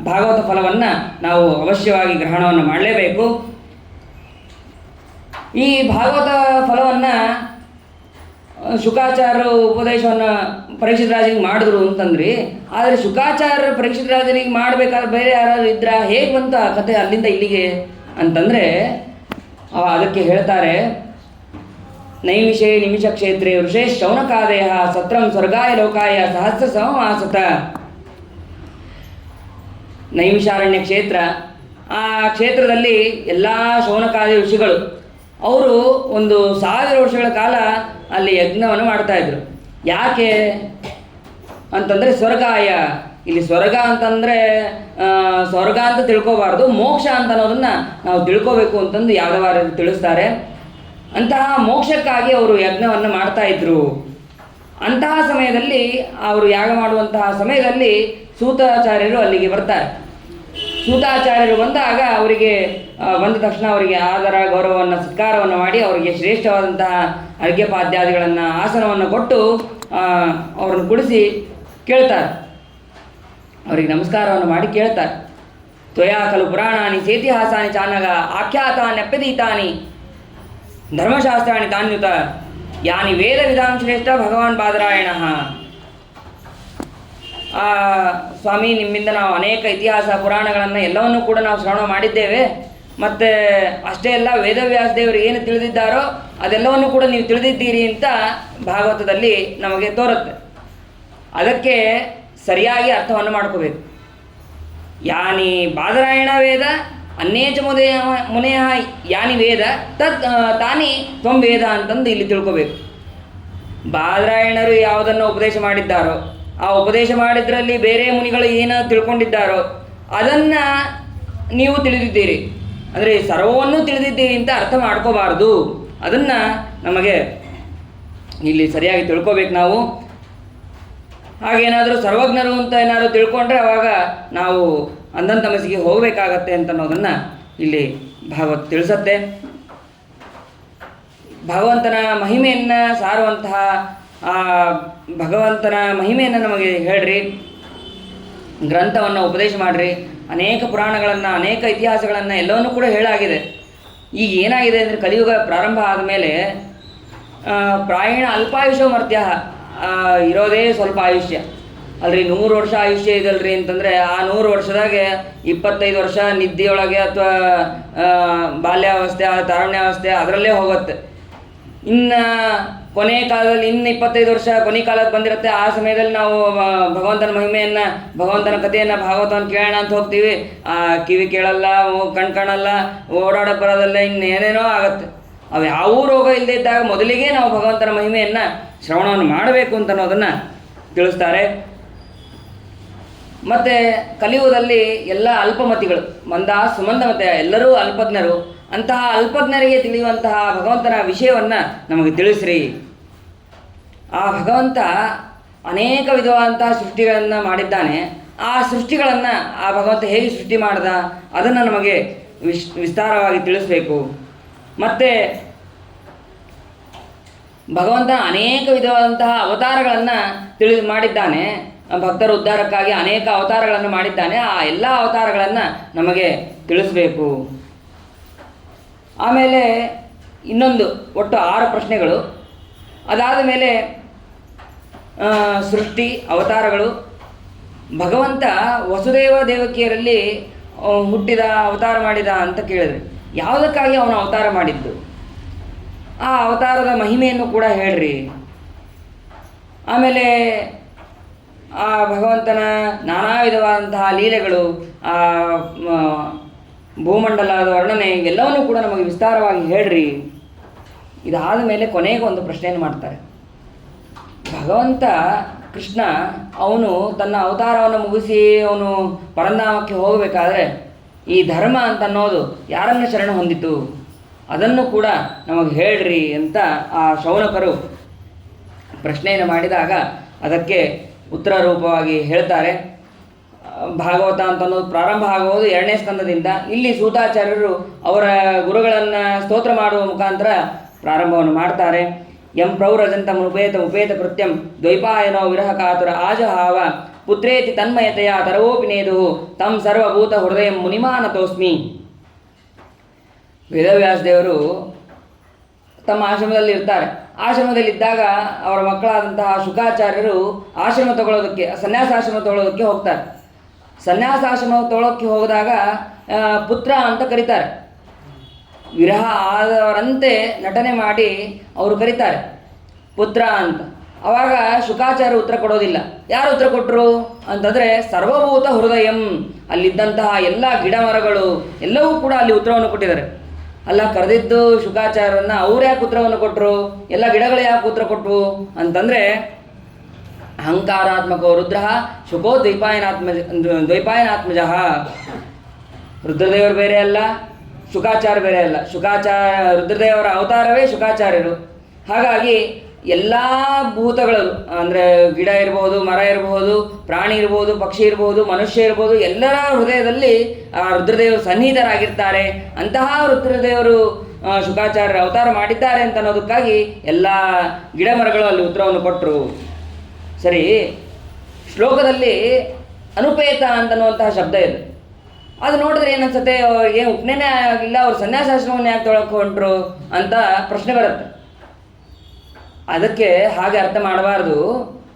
ಭಾಗವತ ಫಲವನ್ನು ನಾವು ಅವಶ್ಯವಾಗಿ ಗ್ರಹಣವನ್ನು ಮಾಡಲೇಬೇಕು. ಈ ಭಾಗವತ ಫಲವನ್ನು ಶುಕಾಚಾರ್ಯರು ಉಪದೇಶವನ್ನು ಪರೀಕ್ಷಿತ ರಾಜನಿಗೆ ಮಾಡಿದ್ರು ಅಂತಂದ್ರಿ. ಆದರೆ ಶುಕಾಚಾರ್ಯರು ಪರೀಕ್ಷಿತ ರಾಜನಿಗೆ ಮಾಡಬೇಕಾದ್ರೆ ಬೇರೆ ಯಾರಾದ್ರು ಇದ್ರ? ಹೇಗೆ ಬಂತ ಆ ಕಥೆ ಅಲ್ಲಿಂದ ಇಲ್ಲಿಗೆ ಅಂತಂದರೆ ಅದಕ್ಕೆ ಹೇಳ್ತಾರೆ, ನೈಮಿಷೇ ನಿಮಿಷ ಕ್ಷೇತ್ರೇ ಋಷೇ ಶೌನಕಾದಯ ಸತ್ರಂ ಸ್ವರ್ಗಾಯ ಲೋಕಾಯ ಸಹಸ್ರ ಸಮಮಾಸತ. ನೈಮಿಷಾರಣ್ಯ ಕ್ಷೇತ್ರ, ಆ ಕ್ಷೇತ್ರದಲ್ಲಿ ಎಲ್ಲ ಶೌನಕಾದಿ ಋಷಿಗಳು ಅವರು 1000 ವರ್ಷಗಳ ಕಾಲ ಅಲ್ಲಿ ಯಜ್ಞವನ್ನು ಮಾಡ್ತಾಯಿದ್ರು. ಯಾಕೆ ಅಂತಂದರೆ ಸ್ವರ್ಗಾಯ, ಇಲ್ಲಿ ಸ್ವರ್ಗ ಅಂತಂದರೆ ಸ್ವರ್ಗ ಅಂತ ತಿಳ್ಕೊಬಾರ್ದು, ಮೋಕ್ಷ ಅಂತ ಅನ್ನೋದನ್ನು ನಾವು ತಿಳ್ಕೋಬೇಕು ಅಂತಂದು ಯಾದವಾರ ತಿಳಿಸ್ತಾರೆ. ಅಂತಹ ಮೋಕ್ಷಕ್ಕಾಗಿ ಅವರು ಯಜ್ಞವನ್ನು ಮಾಡ್ತಾಯಿದ್ರು. ಅಂತಹ ಸಮಯದಲ್ಲಿ ಅವರು ಯಾಗ ಮಾಡುವಂತಹ ಸಮಯದಲ್ಲಿ ಸೂತಾಚಾರ್ಯರು ಅಲ್ಲಿಗೆ ಬರ್ತಾರೆ. ಸೂತಾಚಾರ್ಯರು ಬಂದಾಗ ಅವರಿಗೆ ಬಂದ ತಕ್ಷಣ ಅವರಿಗೆ ಆದರ ಗೌರವವನ್ನು ಸತ್ಕಾರವನ್ನು ಮಾಡಿ ಅವರಿಗೆ ಶ್ರೇಷ್ಠವಾದಂತಹ ಅರ್ಘ್ಯಪಾದ್ಯಾದಿಗಳನ್ನು ಆಸನವನ್ನು ಕೊಟ್ಟು ಅವರನ್ನು ಕುಡಿಸಿ ಕೇಳ್ತಾರೆ. ಅವರಿಗೆ ನಮಸ್ಕಾರವನ್ನು ಮಾಡಿ ಕೇಳ್ತಾರೆ, ತ್ವಯಾ ಖಲು ಪುರಾಣಾನಿ ಸೇತಿಹಾಸಾನಿ ಚಾನಗ ಆಖ್ಯಾತಾನ್ಯಪ್ಯದೀತಾನಿ ಧರ್ಮಶಾಸ್ತ್ರಾಣಿ ತಾನ್ಯುತ ಯಾನಿ ವೇದ ವಿಧಾಂ ಶ್ರೇಷ್ಠ ಭಗವಾನ್ ಬಾದರಾಯಣಃ. ಸ್ವಾಮಿ, ನಿಮ್ಮಿಂದ ನಾವು ಅನೇಕ ಇತಿಹಾಸ ಪುರಾಣಗಳನ್ನು ಎಲ್ಲವನ್ನೂ ಕೂಡ ನಾವು ಶ್ರವಣ ಮಾಡಿದ್ದೇವೆ. ಮತ್ತು ಅಷ್ಟೇ ಅಲ್ಲ, ವೇದವ್ಯಾಸ ದೇವರು ಏನು ತಿಳಿದಿದ್ದಾರೋ ಅದೆಲ್ಲವನ್ನು ಕೂಡ ನೀವು ತಿಳಿದಿದ್ದೀರಿ ಅಂತ ಭಾಗವತದಲ್ಲಿ ನಮಗೆ ತೋರುತ್ತೆ. ಅದಕ್ಕೆ ಸರಿಯಾಗಿ ಅರ್ಥವನ್ನು ಮಾಡ್ಕೋಬೇಕು. ಯಾನಿ ಬಾದರಾಯಣ ವೇದ ಅನ್ಯೇಚ ಮುನೆಯ ಯಾನಿ ವೇದ ತತ್ ತಾನಿ ತ್ವಂ ವೇದ ಅಂತಂದು ಇಲ್ಲಿ ತಿಳ್ಕೋಬೇಕು. ಬಾದರಾಯಣರು ಯಾವುದನ್ನು ಉಪದೇಶ ಮಾಡಿದ್ದಾರೋ, ಆ ಉಪದೇಶ ಮಾಡಿದ್ರಲ್ಲಿ ಬೇರೆ ಮುನಿಗಳು ಏನು ತಿಳ್ಕೊಂಡಿದ್ದಾರೋ ಅದನ್ನು ನೀವು ತಿಳಿದಿದ್ದೀರಿ. ಅಂದರೆ ಸರ್ವವನ್ನು ತಿಳಿದಿದ್ದೀರಿ ಅಂತ ಅರ್ಥ ಮಾಡ್ಕೋಬಾರ್ದು. ಅದನ್ನು ನಮಗೆ ಇಲ್ಲಿ ಸರಿಯಾಗಿ ತಿಳ್ಕೋಬೇಕು ನಾವು. ಹಾಗೇನಾದರೂ ಸರ್ವಜ್ಞರು ಅಂತ ಏನಾದರೂ ತಿಳ್ಕೊಂಡ್ರೆ ಅವಾಗ ನಾವು ಅಂಧಂತಮಸಿಗೆ ಹೋಗಬೇಕಾಗತ್ತೆ ಅಂತ ಅನ್ನೋದನ್ನು ಇಲ್ಲಿ ಭಾಗವತ್ ತಿಳಿಸತ್ತೆ. ಭಗವಂತನ ಮಹಿಮೆಯನ್ನು ಸಾರುವಂತಹ ಆ ಭಗವಂತನ ಮಹಿಮೆಯನ್ನು ನಮಗೆ ಹೇಳ್ರಿ, ಗ್ರಂಥವನ್ನು ಉಪದೇಶ ಮಾಡಿರಿ. ಅನೇಕ ಪುರಾಣಗಳನ್ನು, ಅನೇಕ ಇತಿಹಾಸಗಳನ್ನು ಎಲ್ಲವನ್ನೂ ಕೂಡ ಹೇಳಾಗಿದೆ. ಈಗ ಏನಾಗಿದೆ ಅಂದರೆ ಕಲಿಯುಗ ಪ್ರಾರಂಭ ಆದಮೇಲೆ ಪ್ರಾಯಣ ಅಲ್ಪಾಯುಷ ಮರ್ತ್ಯ, ಇರೋದೇ ಸ್ವಲ್ಪ ಆಯುಷ್ಯ ಅಲ್ರಿ. 100 ವರ್ಷ ಆಯುಷ್ಯ ಇದಲ್ರಿ ಅಂತಂದರೆ ಆ 100 ವರ್ಷದಾಗೆ 25 ವರ್ಷ ನಿದ್ದೆಯೊಳಗೆ ಅಥವಾ ಬಾಲ್ಯಾವಸ್ಥೆ, ತಾರುಣ್ಯಾವಸ್ಥೆ ಅದರಲ್ಲೇ ಹೋಗುತ್ತೆ. ಇನ್ನು ಕೊನೆ ಕಾಲದಲ್ಲಿ ಇನ್ನು 25 ವರ್ಷ ಕೊನೆ ಕಾಲಕ್ಕೆ ಬಂದಿರುತ್ತೆ. ಆ ಸಮಯದಲ್ಲಿ ನಾವು ಭಗವಂತನ ಮಹಿಮೆಯನ್ನು, ಭಗವಂತನ ಕಥೆಯನ್ನು, ಭಾಗವತವನ್ನು ಕೇಳೋಣ ಅಂತ ಹೋಗ್ತೀವಿ. ಕಿವಿ ಕೇಳಲ್ಲ, ಕಣ್ ಕಾಣಲ್ಲ, ಓಡಾಡಕ್ಕೆ ಬರೋದಲ್ಲ, ಇನ್ನೇನೇನೋ ಆಗುತ್ತೆ. ಅವು ಯಾವ ರೋಗ ಇಲ್ಲದೆ ಇದ್ದಾಗ ಮೊದಲಿಗೆ ನಾವು ಭಗವಂತನ ಮಹಿಮೆಯನ್ನು ಶ್ರವಣವನ್ನು ಮಾಡಬೇಕು ಅಂತ ಅನ್ನೋದನ್ನು ತಿಳಿಸ್ತಾರೆ. ಮತ್ತು ಕಲಿಯುಗದಲ್ಲಿ ಎಲ್ಲ ಅಲ್ಪಮತಿಗಳು, ಮಂದ ಸುಮಂದ ಮತ ಎಲ್ಲರೂ ಅಲ್ಪಜ್ಞರು. ಅಂತಹ ಅಲ್ಪಜ್ಞರಿಗೆ ತಿಳಿಯುವಂತಹ ಭಗವಂತನ ವಿಷಯವನ್ನು ನಮಗೆ ತಿಳಿಸ್ರಿ. ಆ ಭಗವಂತ ಅನೇಕ ವಿಧವಾದಂತಹ ಸೃಷ್ಟಿಗಳನ್ನು ಮಾಡಿದ್ದಾನೆ. ಆ ಸೃಷ್ಟಿಗಳನ್ನು ಆ ಭಗವಂತ ಹೇಗೆ ಸೃಷ್ಟಿ ಮಾಡ್ದ ಅದನ್ನು ನಮಗೆ ವಿಸ್ತಾರವಾಗಿ ತಿಳಿಸ್ಬೇಕು. ಮತ್ತು ಭಗವಂತ ಅನೇಕ ವಿಧವಾದಂತಹ ಅವತಾರಗಳನ್ನು ಮಾಡಿದ್ದಾನೆ. ಭಕ್ತರ ಉದ್ಧಾರಕ್ಕಾಗಿ ಅನೇಕ ಅವತಾರಗಳನ್ನು ಮಾಡಿದ್ದಾನೆ. ಆ ಎಲ್ಲ ಅವತಾರಗಳನ್ನು ನಮಗೆ ತಿಳಿಸ್ಬೇಕು. ಆಮೇಲೆ ಇನ್ನೊಂದು ಒಟ್ಟು 6 ಪ್ರಶ್ನೆಗಳು. ಅದಾದ ಮೇಲೆ ಸೃಷ್ಟಿ, ಅವತಾರಗಳು. ಭಗವಂತ ವಸುದೇವ ದೇವಕಿಯರಲ್ಲಿ ಹುಟ್ಟಿದ, ಅವತಾರ ಮಾಡಿದ ಅಂತ ಕೇಳಿದ್ರೆ ಯಾವುದಕ್ಕಾಗಿ ಅವನು ಅವತಾರ ಮಾಡಿದ್ದು, ಆ ಅವತಾರದ ಮಹಿಮೆಯನ್ನು ಕೂಡ ಹೇಳ್ರಿ. ಆಮೇಲೆ ಆ ಭಗವಂತನ ನಾನಾ ವಿಧವಾದಂತಹ ಲೀಲೆಗಳು, ಆ ಭೂಮಂಡಲದ ವರ್ಣನೆ ಎಲ್ಲವನ್ನೂ ಕೂಡ ನಮಗೆ ವಿಸ್ತಾರವಾಗಿ ಹೇಳ್ರಿ. ಇದಾದ ಮೇಲೆ ಕೊನೆಗೆ ಒಂದು ಪ್ರಶ್ನೆಯನ್ನು ಮಾಡ್ತಾರೆ. ಭಗವಂತ ಕೃಷ್ಣ ಅವನು ತನ್ನ ಅವತಾರವನ್ನು ಮುಗಿಸಿ ಅವನು ಪರಂಧಾಮಕ್ಕೆ ಹೋಗಬೇಕಾದ್ರೆ ಈ ಧರ್ಮ ಅಂತ ಅನ್ನೋದು ಯಾರನ್ನು ಶರಣ ಹೊಂದಿತು ಅದನ್ನು ಕೂಡ ನಮಗೆ ಹೇಳ್ರಿ ಅಂತ ಆ ಶೌನಕರು ಪ್ರಶ್ನೆಯನ್ನು ಮಾಡಿದಾಗ ಅದಕ್ಕೆ ಉತ್ತರ ರೂಪವಾಗಿ ಹೇಳ್ತಾರೆ. ಭಾಗವತ ಅಂತ ಅನ್ನೋದು ಪ್ರಾರಂಭ ಆಗುವುದು 2ನೇ ಸ್ಕಂದದಿಂದ. ಇಲ್ಲಿ ಸೂತಾಚಾರ್ಯರು ಅವರ ಗುರುಗಳನ್ನು ಸ್ತೋತ್ರ ಮಾಡುವ ಮುಖಾಂತರ ಪ್ರಾರಂಭವನ್ನು ಮಾಡ್ತಾರೆ. ಯಂ ಪ್ರೌರಜಂತ ಉಪೇತ ಕೃತ್ಯಂ ದ್ವೈಪಾಯನೋ ವಿರಹ ಕಾತುರ ಆಜಹಾವ ಪುತ್ರೇತಿ ತನ್ಮಯತೆಯ ತರವೋಪಿ ನೇದು ತಂ ಸರ್ವಭೂತ ಹೃದಯ ಮುನಿಮಾನತೋಸ್ಮಿ. ವೇದವ್ಯಾಸ ದೇವರು ತಮ್ಮ ಆಶ್ರಮದಲ್ಲಿ ಇರ್ತಾರೆ. ಆಶ್ರಮದಲ್ಲಿದ್ದಾಗ ಅವರ ಮಕ್ಕಳಾದಂತಹ ಶುಕಾಚಾರ್ಯರು ಆಶ್ರಮ ತಗೊಳ್ಳೋದಕ್ಕೆ, ಸನ್ಯಾಸಾಶ್ರಮ ತಗೊಳ್ಳೋದಕ್ಕೆ ಹೋಗ್ತಾರೆ. ಸನ್ಯಾಸಾಶ್ರಮ ತಗೊಳ್ಳೋಕ್ಕೆ ಹೋದಾಗ ಪುತ್ರ ಅಂತ ಕರೀತಾರೆ. ವಿರಹ ಆದವರಂತೆ ನಟನೆ ಮಾಡಿ ಅವರು ಕರೀತಾರೆ ಪುತ್ರ ಅಂತ. ಆವಾಗ ಶುಕಾಚಾರ್ಯ ಉತ್ತರ ಕೊಡೋದಿಲ್ಲ. ಯಾರು ಉತ್ತರ ಕೊಟ್ಟರು ಅಂತಂದರೆ ಸರ್ವಭೂತ ಹೃದಯಂ, ಅಲ್ಲಿದ್ದಂತಹ ಎಲ್ಲ ಗಿಡ ಮರಗಳು ಎಲ್ಲವೂ ಕೂಡ ಅಲ್ಲಿ ಉತ್ತರವನ್ನು ಕೊಟ್ಟಿದ್ದಾರೆ. ಅಲ್ಲ, ಕರೆದಿದ್ದು ಶುಕಾಚಾರ್ಯರನ್ನು ಅವ್ರು ಯಾಕೆ ಉತ್ತರವನ್ನು ಕೊಟ್ಟರು, ಎಲ್ಲ ಗಿಡಗಳು ಯಾಕೆ ಉತ್ತರ ಕೊಟ್ಟರು ಅಂತಂದರೆ ಅಹಂಕಾರಾತ್ಮಕ ರುದ್ರ ಶುಕೋ ದ್ವೈಪಾಯನಾತ್ಮಜ. ರುದ್ರದೇವರು ಬೇರೆ ಅಲ್ಲ, ಶುಕಾಚಾರ್ಯ ಬೇರೆ ಅಲ್ಲ. ರುದ್ರದೇವರ ಅವತಾರವೇ ಶುಕಾಚಾರ್ಯರು. ಹಾಗಾಗಿ ಎಲ್ಲ ಭೂತಗಳು ಅಂದರೆ ಗಿಡ ಇರ್ಬೋದು, ಮರ ಇರಬಹುದು, ಪ್ರಾಣಿ ಇರ್ಬೋದು, ಪಕ್ಷಿ ಇರ್ಬೋದು, ಮನುಷ್ಯ ಇರ್ಬೋದು, ಎಲ್ಲರ ಹೃದಯದಲ್ಲಿ ಆ ರುದ್ರದೇವರು ಸನ್ನಿಹಿತರಾಗಿರ್ತಾರೆ. ಅಂತಹ ರುದ್ರದೇವರು ಶುಕಾಚಾರ್ಯರ ಅವತಾರ ಮಾಡಿದ್ದಾರೆ ಅಂತ ಅನ್ನೋದಕ್ಕಾಗಿ ಎಲ್ಲ ಗಿಡ ಮರಗಳು ಅಲ್ಲಿ ಉತ್ತರವನ್ನು ಕೊಟ್ಟರು. ಸರಿ, ಶ್ಲೋಕದಲ್ಲಿ ಅನುಪೇತ ಅಂತನ್ನುವಂತಹ ಶಬ್ದ ಇದೆ. ಅದು ನೋಡಿದ್ರೆ ಏನನ್ಸುತ್ತೆ, ಅವ್ರಿಗೆ ಉಪನಯನ ಆಗಿಲ್ಲ, ಅವ್ರು ಸನ್ಯಾಸಾಶ್ರಮವನ್ನು ಯಾಕೆ ತೊಳ್ಕೊಂಡ್ರು ಅಂತ ಪ್ರಶ್ನೆ ಬರುತ್ತೆ. ಅದಕ್ಕೆ ಹಾಗೆ ಅರ್ಥ ಮಾಡಬಾರ್ದು.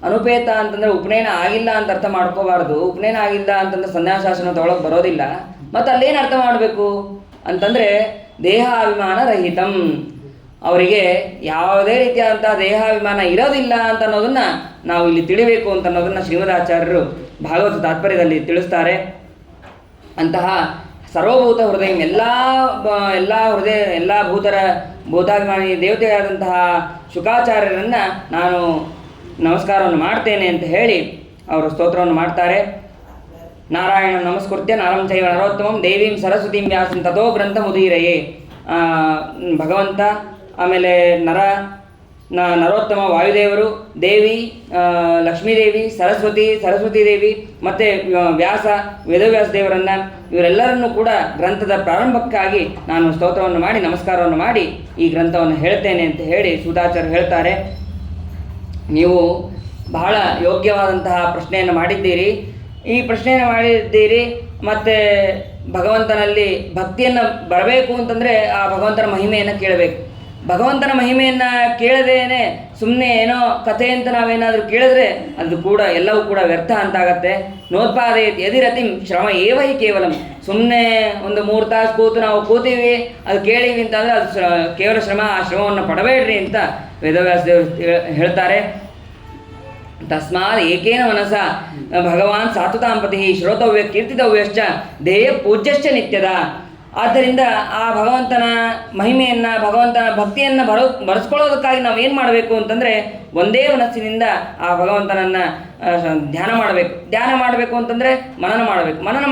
ಅನುಪೇತ ಅಂತಂದರೆ ಉಪನಯನ ಆಗಿಲ್ಲ ಅಂತ ಅರ್ಥ ಮಾಡ್ಕೋಬಾರ್ದು. ಉಪನಯನ ಆಗಿಲ್ಲ ಅಂತಂದ್ರೆ ಸನ್ಯಾಸಾಶ್ರಮ ತೊಗೊಳಕ್ಕೆ ಬರೋದಿಲ್ಲ. ಮತ್ತು ಅಲ್ಲೇನು ಅರ್ಥ ಮಾಡಬೇಕು ಅಂತಂದರೆ ದೇಹಾಭಿಮಾನ ರಹಿತಂ, ಅವರಿಗೆ ಯಾವುದೇ ರೀತಿಯಾದಂತಹ ದೇಹಾಭಿಮಾನ ಇರೋದಿಲ್ಲ ಅಂತ ಅನ್ನೋದನ್ನು ನಾವು ಇಲ್ಲಿ ತಿಳಿಬೇಕು ಅಂತ ಅನ್ನೋದನ್ನು ಶ್ರೀಮದಾಚಾರ್ಯರು ಭಾಗವತ ತಾತ್ಪರ್ಯದಲ್ಲಿ ತಿಳಿಸ್ತಾರೆ. ಅಂತಹ ಸರ್ವಭೂತ ಹೃದಯ ಎಲ್ಲ ಭೂತಾಭಿಮಾನಿ ದೇವತೆಯಾದಂತಹ ಶುಕಾಚಾರ್ಯರನ್ನು ನಾನು ನಮಸ್ಕಾರವನ್ನು ಮಾಡ್ತೇನೆ ಅಂತ ಹೇಳಿ ಅವರು ಸ್ತೋತ್ರವನ್ನು ಮಾಡ್ತಾರೆ. ನಾರಾಯಣ ನಮಸ್ಕೃತ್ಯ ನಾರಂ ಚೈವ ನರೋತ್ತಮಂ ದೇವೀಂ ಸರಸ್ವತೀಂ ವ್ಯಾಸಂ ತಥೋ ಗ್ರಂಥ ಮುದೀರಯೇ. ಭಗವಂತ, ಆಮೇಲೆ ನರೋತ್ತಮ ವಾಯುದೇವರು, ದೇವಿ ಲಕ್ಷ್ಮೀದೇವಿ, ಸರಸ್ವತಿ ದೇವಿ ಮತ್ತು ವೇದವ್ಯಾಸ ದೇವರನ್ನು ಇವರೆಲ್ಲರನ್ನೂ ಕೂಡ ಗ್ರಂಥದ ಪ್ರಾರಂಭಕ್ಕಾಗಿ ನಾನು ಸ್ತೋತ್ರವನ್ನು ಮಾಡಿ ನಮಸ್ಕಾರವನ್ನು ಮಾಡಿ ಈ ಗ್ರಂಥವನ್ನು ಹೇಳ್ತೇನೆ ಅಂತ ಹೇಳಿ ಸೂತಾಚಾರ್ಯರು ಹೇಳ್ತಾರೆ. ನೀವು ಬಹಳ ಯೋಗ್ಯವಾದಂತಹ ಪ್ರಶ್ನೆಯನ್ನು ಮಾಡಿದ್ದೀರಿ. ಈ ಪ್ರಶ್ನೆಯನ್ನು ಮಾಡಿದ್ದೀರಿ ಮತ್ತು ಭಗವಂತನಲ್ಲಿ ಭಕ್ತಿಯನ್ನು ಬರಬೇಕು ಅಂತಂದರೆ ಆ ಭಗವಂತನ ಮಹಿಮೆಯನ್ನು ಕೇಳಬೇಕು. ಭಗವಂತನ ಮಹಿಮೆಯನ್ನು ಕೇಳದೇನೆ ಸುಮ್ಮನೆ ಏನೋ ಕಥೆ ಅಂತ ನಾವೇನಾದರೂ ಕೇಳಿದ್ರೆ ಅದು ಕೂಡ ಎಲ್ಲವೂ ಕೂಡ ವ್ಯರ್ಥ ಅಂತಾಗತ್ತೆ. ನೋತ್ಪಾದಯತ್ ಯದಿರತಿಂ ಶ್ರಮ ಏವ ಹಿ ಕೇವಲಂ. ಸುಮ್ಮನೆ ಒಂದು 3 ತಾಸು ಕೂತು ನಾವು ಕೂತೀವಿ, ಅದು ಕೇಳೀವಿ ಅಂತಂದರೆ ಅದು ಕೇವಲ ಶ್ರಮ. ಆ ಶ್ರಮವನ್ನು ಪಡಬೇಡ್ರಿ ಅಂತ ವೇದವ್ಯಾಸ ದೇವರು ಹೇಳ್ತಾರೆ. ತಸ್ಮಾತ್ ಏಕೇನ ಮನಸ ಭಗವಾನ್ ಸಾತ್ವತಾಂಪತಿ ಶ್ರೋತವ್ಯ ಕೀರ್ತಿತವ್ಯಶ್ಚ ಧ್ಯೇಯ ಪೂಜ್ಯಶ್ಚ ನಿತ್ಯದ. ಆದ್ದರಿಂದ ಆ ಭಗವಂತನ ಮಹಿಮೆಯನ್ನು, ಭಗವಂತನ ಭಕ್ತಿಯನ್ನು ಬರೆಸ್ಕೊಳ್ಳೋದಕ್ಕಾಗಿ ನಾವು ಏನು ಮಾಡಬೇಕು ಅಂತಂದರೆ ಒಂದೇ ಮನಸ್ಸಿನಿಂದ ಆ ಭಗವಂತನನ್ನು ಧ್ಯಾನ ಮಾಡಬೇಕು ಅಂತಂದರೆ ಮನನ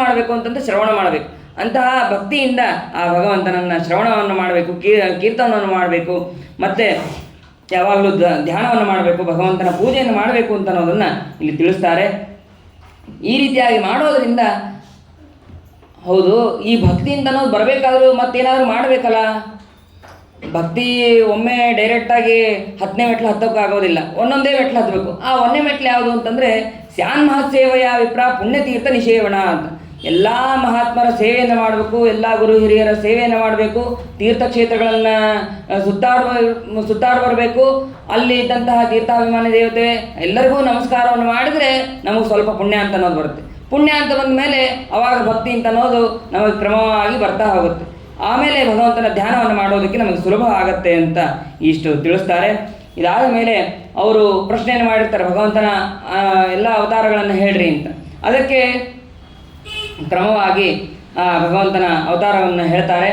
ಮಾಡಬೇಕು ಅಂತಂದರೆ ಶ್ರವಣ ಮಾಡಬೇಕು. ಅಂತಹ ಭಕ್ತಿಯಿಂದ ಆ ಭಗವಂತನನ್ನು ಶ್ರವಣವನ್ನು ಮಾಡಬೇಕು, ಕೀರ್ತನವನ್ನು ಮಾಡಬೇಕು, ಮತ್ತು ಯಾವಾಗಲೂ ಧ್ಯಾನವನ್ನು ಮಾಡಬೇಕು, ಭಗವಂತನ ಪೂಜೆಯನ್ನು ಮಾಡಬೇಕು ಅಂತ ಅನ್ನೋದನ್ನು ಇಲ್ಲಿ ತಿಳಿಸ್ತಾರೆ. ಈ ರೀತಿಯಾಗಿ ಮಾಡೋದರಿಂದ ಹೌದು, ಈ ಭಕ್ತಿಯಿಂದ ಅನ್ನೋದು ಬರಬೇಕಾದ್ರೂ ಮತ್ತೇನಾದರೂ ಮಾಡಬೇಕಲ್ಲ. ಭಕ್ತಿ ಒಮ್ಮೆ ಡೈರೆಕ್ಟಾಗಿ 10ನೇ ಮೆಟ್ಲು ಹತ್ತೋಕ್ಕಾಗೋದಿಲ್ಲ, ಒಂದೊಂದೇ ಮೆಟ್ಲು ಹತ್ತಬೇಕು. ಆ 1ನೇ ಮೆಟ್ಲು ಯಾವುದು ಅಂತಂದರೆ ಸ್ಯಾನ್ ಮಹಾಸೇವೆಯ ವಿಪ್ರ ಪುಣ್ಯತೀರ್ಥ ನಿಷೇವಣ ಅಂತ. ಎಲ್ಲ ಮಹಾತ್ಮರ ಸೇವೆಯನ್ನು ಮಾಡಬೇಕು, ಎಲ್ಲ ಗುರು ಹಿರಿಯರ ಸೇವೆಯನ್ನು ಮಾಡಬೇಕು, ತೀರ್ಥಕ್ಷೇತ್ರಗಳನ್ನು ಸುತ್ತಾಡಿ ಬರಬೇಕು. ಅಲ್ಲಿ ಇದ್ದಂತಹ ತೀರ್ಥಾಭಿಮಾನಿ ದೇವತೆ ಎಲ್ಲರಿಗೂ ನಮಸ್ಕಾರವನ್ನು ಮಾಡಿದರೆ ನಮಗೆ ಸ್ವಲ್ಪ ಪುಣ್ಯ ಅಂತ ಅನ್ನೋದು ಬರುತ್ತೆ. ಪುಣ್ಯ ಅಂತ ಬಂದ ಮೇಲೆ ಅವಾಗ ಭಕ್ತಿ ಅಂತ ಅನ್ನೋದು ನಮಗೆ ಕ್ರಮವಾಗಿ ಬರ್ತಾ ಹೋಗುತ್ತೆ. ಆಮೇಲೆ ಭಗವಂತನ ಧ್ಯಾನವನ್ನು ಮಾಡೋದಕ್ಕೆ ನಮಗೆ ಸುಲಭ ಆಗತ್ತೆ ಅಂತ ಇಷ್ಟು ತಿಳಿಸ್ತಾರೆ. ಇದಾದ ಮೇಲೆ ಅವರು ಪ್ರಶ್ನೆಯನ್ನು ಮಾಡಿರ್ತಾರೆ, ಭಗವಂತನ ಎಲ್ಲ ಅವತಾರಗಳನ್ನು ಹೇಳ್ರಿ ಅಂತ. ಅದಕ್ಕೆ ಕ್ರಮವಾಗಿ ಭಗವಂತನ ಅವತಾರವನ್ನು ಹೇಳ್ತಾರೆ.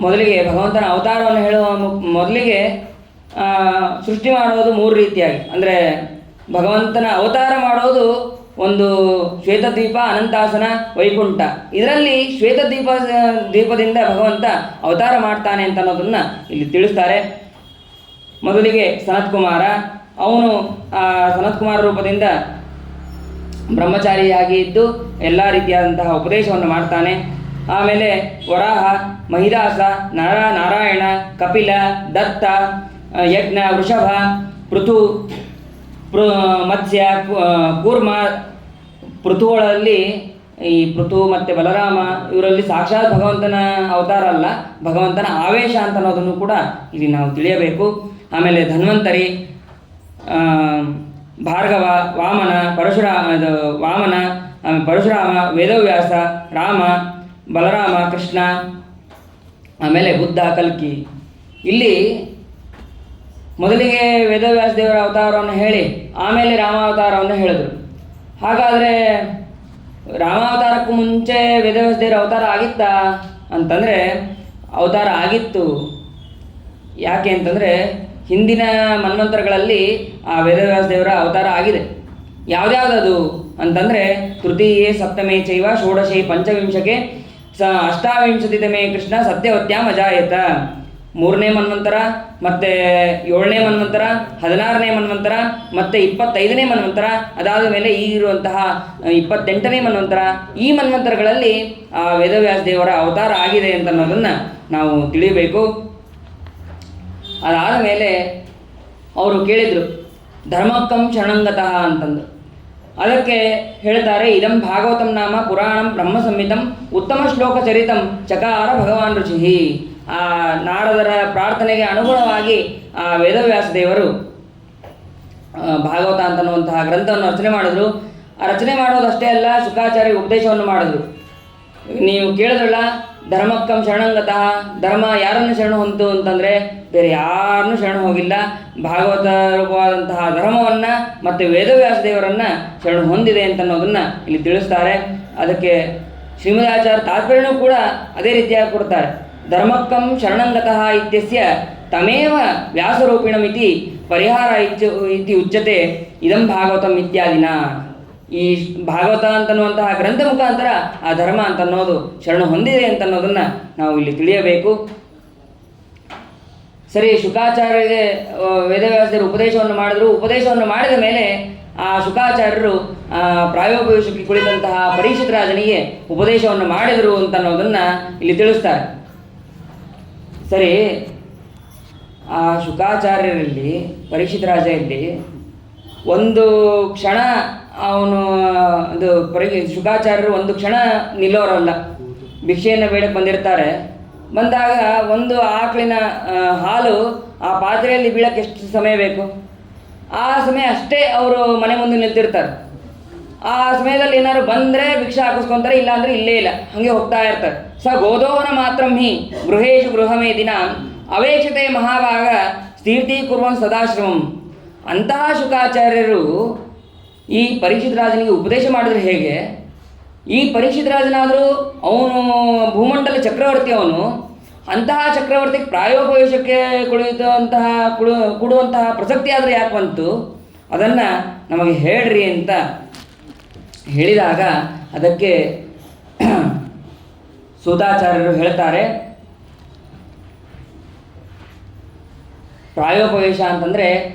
ಮೊದಲಿಗೆ ಭಗವಂತನ ಅವತಾರವನ್ನು ಹೇಳುವ ಮೊದಲಿಗೆ ಸೃಷ್ಟಿ ಮಾಡೋದು 3 ರೀತಿಯಾಗಿ. ಅಂದರೆ ಭಗವಂತನ ಅವತಾರ ಮಾಡೋದು ಒಂದು ಶ್ವೇತದ್ವೀಪ, ಅನಂತಾಸನ, ವೈಕುಂಠ. ಇದರಲ್ಲಿ ದ್ವೀಪದಿಂದ ಭಗವಂತ ಅವತಾರ ಮಾಡ್ತಾನೆ ಅಂತ ಅನ್ನೋದನ್ನು ಇಲ್ಲಿ ತಿಳಿಸ್ತಾರೆ. ಮೊದಲಿಗೆ ಸನತ್ಕುಮಾರ, ಅವನು ಸನತ್ಕುಮಾರ ರೂಪದಿಂದ ಬ್ರಹ್ಮಚಾರಿಯಾಗಿ ಇದ್ದು ಎಲ್ಲ ರೀತಿಯಾದಂತಹ ಉಪದೇಶವನ್ನು ಮಾಡ್ತಾನೆ. ಆಮೇಲೆ ವರಾಹ, ಮಹಿದಾಸ, ನಾರಾಯಣ, ಕಪಿಲ, ದತ್ತ, ಯಜ್ಞ, ವೃಷಭ, ಪೃಥು, ಮತ್ಸ್ಯ, ಕೂರ್ಮ. ಪೃಥುಗಳಲ್ಲಿ ಈ ಪೃಥು ಮತ್ತು ಬಲರಾಮ ಇವರಲ್ಲಿ ಸಾಕ್ಷಾತ್ ಭಗವಂತನ ಅವತಾರ ಅಲ್ಲ, ಭಗವಂತನ ಆವೇಶ ಅಂತ ಅನ್ನೋದನ್ನು ಕೂಡ ಇಲ್ಲಿ ನಾವು ತಿಳಿಯಬೇಕು. ಆಮೇಲೆ ಧನ್ವಂತರಿ, ಭಾರ್ಗವ, ವಾಮನ, ಪರಶುರಾಮ, ವೇದವ್ಯಾಸ, ರಾಮ, ಬಲರಾಮ, ಕೃಷ್ಣ, ಆಮೇಲೆ ಬುದ್ಧ, ಕಲ್ಕಿ. ಇಲ್ಲಿ ಮೊದಲಿಗೆ ವೇದವ್ಯಾಸ ದೇವರ ಅವತಾರವನ್ನು ಹೇಳಿ ಆಮೇಲೆ ರಾಮಾವತಾರವನ್ನು ಹೇಳಿದರು. ಹಾಗಾದರೆ ರಾಮಾವತಾರಕ್ಕೂ ಮುಂಚೆ ವೇದವ್ಯಾಸ ದೇವರ ಅವತಾರ ಆಗಿತ್ತಾ ಅಂತಂದರೆ ಅವತಾರ ಆಗಿತ್ತು. ಯಾಕೆ ಅಂತಂದರೆ ಹಿಂದಿನ ಮನ್ವಂತರಗಳಲ್ಲಿ ಆ ವೇದವ್ಯಾಸ ದೇವರ ಅವತಾರ ಆಗಿದೆ. ಯಾವುದ್ಯಾವುದದು ಅಂತಂದರೆ ತೃತೀಯೇ ಸಪ್ತಮೇ ಚೈವ ಷೋಡಶೇ ಪಂಚವಿಂಶಕೆ ಅಷ್ಟಾವಿಂಶತಿತಮೇ ಕೃಷ್ಣ ಸತ್ಯವತ್ಯಾಂ ಅಜಾಯತ. 3ನೇ ಮನ್ವಂತರ, ಮತ್ತು 7ನೇ ಮನ್ವಂತರ, 16ನೇ ಮನ್ವಂತರ, ಮತ್ತು 25ನೇ ಮನ್ವಂತರ, ಅದಾದ ಮೇಲೆ ಈಗಿರುವಂತಹ 28ನೇ ಮನ್ವಂತರ. ಈ ಮನ್ವಂತರಗಳಲ್ಲಿ ಆ ವೇದವ್ಯಾಸ ದೇವರ ಅವತಾರ ಆಗಿದೆ ಅಂತ ಅನ್ನೋದನ್ನು ನಾವು ತಿಳಿಯಬೇಕು. ಅದಾದ ಮೇಲೆ ಅವರು ಕೇಳಿದರು ಧರ್ಮಕ್ಕಂ ಶರಣಂಗತಃ ಅಂತಂದು. ಅದಕ್ಕೆ ಹೇಳ್ತಾರೆ, ಇದಂ ಭಾಗವತಂ ನಾಮ ಪುರಾಣಂ ಬ್ರಹ್ಮ ಸಂಹಿತಂ ಉತ್ತಮ ಶ್ಲೋಕ ಚರಿತಂ ಚಕಾರ ಭಗವಾನ್ ಋಷಿ. ಆ ನಾರದರ ಪ್ರಾರ್ಥನೆಗೆ ಅನುಗುಣವಾಗಿ ಆ ವೇದವ್ಯಾಸ ದೇವರು ಭಾಗವತ ಅಂತನ್ನುವಂತಹ ಗ್ರಂಥವನ್ನು ರಚನೆ ಮಾಡಿದ್ರು. ಆ ರಚನೆ ಮಾಡೋದಷ್ಟೇ ಅಲ್ಲ, ಶುಕಾಚಾರ್ಯ ಉಪದೇಶವನ್ನು ಮಾಡಿದ್ರು. ನೀವು ಕೇಳಿದ್ರಲ್ಲ, ಧರ್ಮಕ್ಕಂ ಶರಣಂಗತಃ, ಧರ್ಮ ಯಾರನ್ನು ಶರಣ ಹೊಂತು ಅಂತಂದರೆ ಬೇರೆ ಯಾರನ್ನೂ ಶರಣ ಹೋಗಿಲ್ಲ, ಭಾಗವತ ರೂಪವಾದಂತಹ ಧರ್ಮವನ್ನು ಮತ್ತು ವೇದವ್ಯಾಸ ದೇವರನ್ನು ಶರಣ ಹೊಂದಿದೆ ಅಂತ ಅನ್ನೋದನ್ನು ಇಲ್ಲಿ ತಿಳಿಸ್ತಾರೆ. ಅದಕ್ಕೆ ಶ್ರೀಮದಾಚಾರ್ಯ ತಾತ್ಪರ್ಯನೂ ಕೂಡ ಅದೇ ರೀತಿಯಾಗಿ ಕೊಡ್ತಾರೆ. ಧರ್ಮಕ್ಕಂ ಶರಣಂಗತಃ ಇತ್ಯಸ್ಯ ತಮೇವ ವ್ಯಾಸರೂಪಿಣಮಿತಿ ಪರಿಹಾರ ಇತಿ ಉಚ್ಯತೆ ಇದಂ ಭಾಗವತಂ ಇತ್ಯಾದಿನ. ಈ ಭಾಗವತ ಅಂತನ್ನುವಂತಹ ಗ್ರಂಥ ಮುಖಾಂತರ ಆ ಧರ್ಮ ಅಂತನ್ನೋದು ಶರಣ ಹೊಂದಿದೆ ಅಂತನ್ನೋದನ್ನು ನಾವು ಇಲ್ಲಿ ತಿಳಿಯಬೇಕು. ಸರಿ, ಶುಕಾಚಾರ್ಯರಿಗೆ ವೇದವ್ಯಾಸರು ಉಪದೇಶವನ್ನು ಮಾಡಿದ್ರು. ಉಪದೇಶವನ್ನು ಮಾಡಿದ ಮೇಲೆ ಆ ಶುಕಾಚಾರ್ಯರು ಪ್ರಾಯೋಪವೇಶಕ್ಕೆ ಕುಳಿತಂತಹ ಪರೀಕ್ಷಿತ ರಾಜನಿಗೆ ಉಪದೇಶವನ್ನು ಮಾಡಿದರು ಅಂತನ್ನೋದನ್ನು ಇಲ್ಲಿ ತಿಳಿಸ್ತಾರೆ. ಸರಿ, ಆ ಶುಕಾಚಾರ್ಯರಲ್ಲಿ ಪರೀಕ್ಷಿತ ರಾಜರಲ್ಲಿ ಒಂದು ಕ್ಷಣ ಅವನು ಅದು ಶುಕಾಚಾರ್ಯರು ಒಂದು ಕ್ಷಣ ನಿಲ್ಲೋರಲ್ಲ. ಭಿಕ್ಷೆಯನ್ನು ಬೇಡಕ್ಕೆ ಬಂದಿರ್ತಾರೆ. ಬಂದಾಗ ಒಂದು ಆಕಳಿನ ಹಾಲು ಆ ಪಾತ್ರೆಯಲ್ಲಿ ಬೀಳಕ್ಕೆ ಎಷ್ಟು ಸಮಯ ಬೇಕು, ಆ ಸಮಯ ಅಷ್ಟೇ ಅವರು ಮನೆ ಮುಂದೆ ನಿಂತಿರ್ತಾರೆ. ಆ ಸಮಯದಲ್ಲಿ ಏನಾದ್ರು ಬಂದರೆ ಭಿಕ್ಷೆ ಹಾಕಿಸ್ಕೊತಾರೆ, ಇಲ್ಲಾಂದರೆ ಇಲ್ಲೇ ಇಲ್ಲ, ಹಾಗೆ ಹೋಗ್ತಾ ಇರ್ತಾರೆ. ಸ ಗೋದೋಹನ ಮಾತ್ರ ಹಿ ಗೃಹೇಶು ಗೃಹಮೇ ದಿನ ಅವೇಕ್ಷತೆ ಮಹಾಭಾಗ ಸ್ಥೀರ್ತೀಕುರ್ವನ್ ಸದಾಶ್ರಮಂ. ಅಂತಹ ಶುಕಾಚಾರ್ಯರು ಈ ಪರೀಕ್ಷಿತ ರಾಜನಿಗೆ ಉಪದೇಶ ಮಾಡಿದ್ರೆ ಹೇಗೆ? ಈ ಪರೀಕ್ಷಿತ ರಾಜನಾದರೂ ಅವನು ಭೂಮಂಡಲ ಚಕ್ರವರ್ತಿ, ಅವನು ಅಂತಹ ಚಕ್ರವರ್ತಿಗೆ ಪ್ರಾಯೋಪವೇಶಕ್ಕೆ ಕೊಡುವಂತಹ ಪ್ರಸಕ್ತಿ ಆದರೆ ಯಾಕೆ ಬಂತು? ಅದನ್ನು ನಮಗೆ ಹೇಳ್ರಿ ಅಂತ ಹೇಳಿದಾಗ ಅದಕ್ಕೆ ಸೂತಾಚಾರ್ಯರು ಹೇಳ್ತಾರೆ, ಪ್ರಾಯೋಪವೇಶ ಅಂತಂದರೆ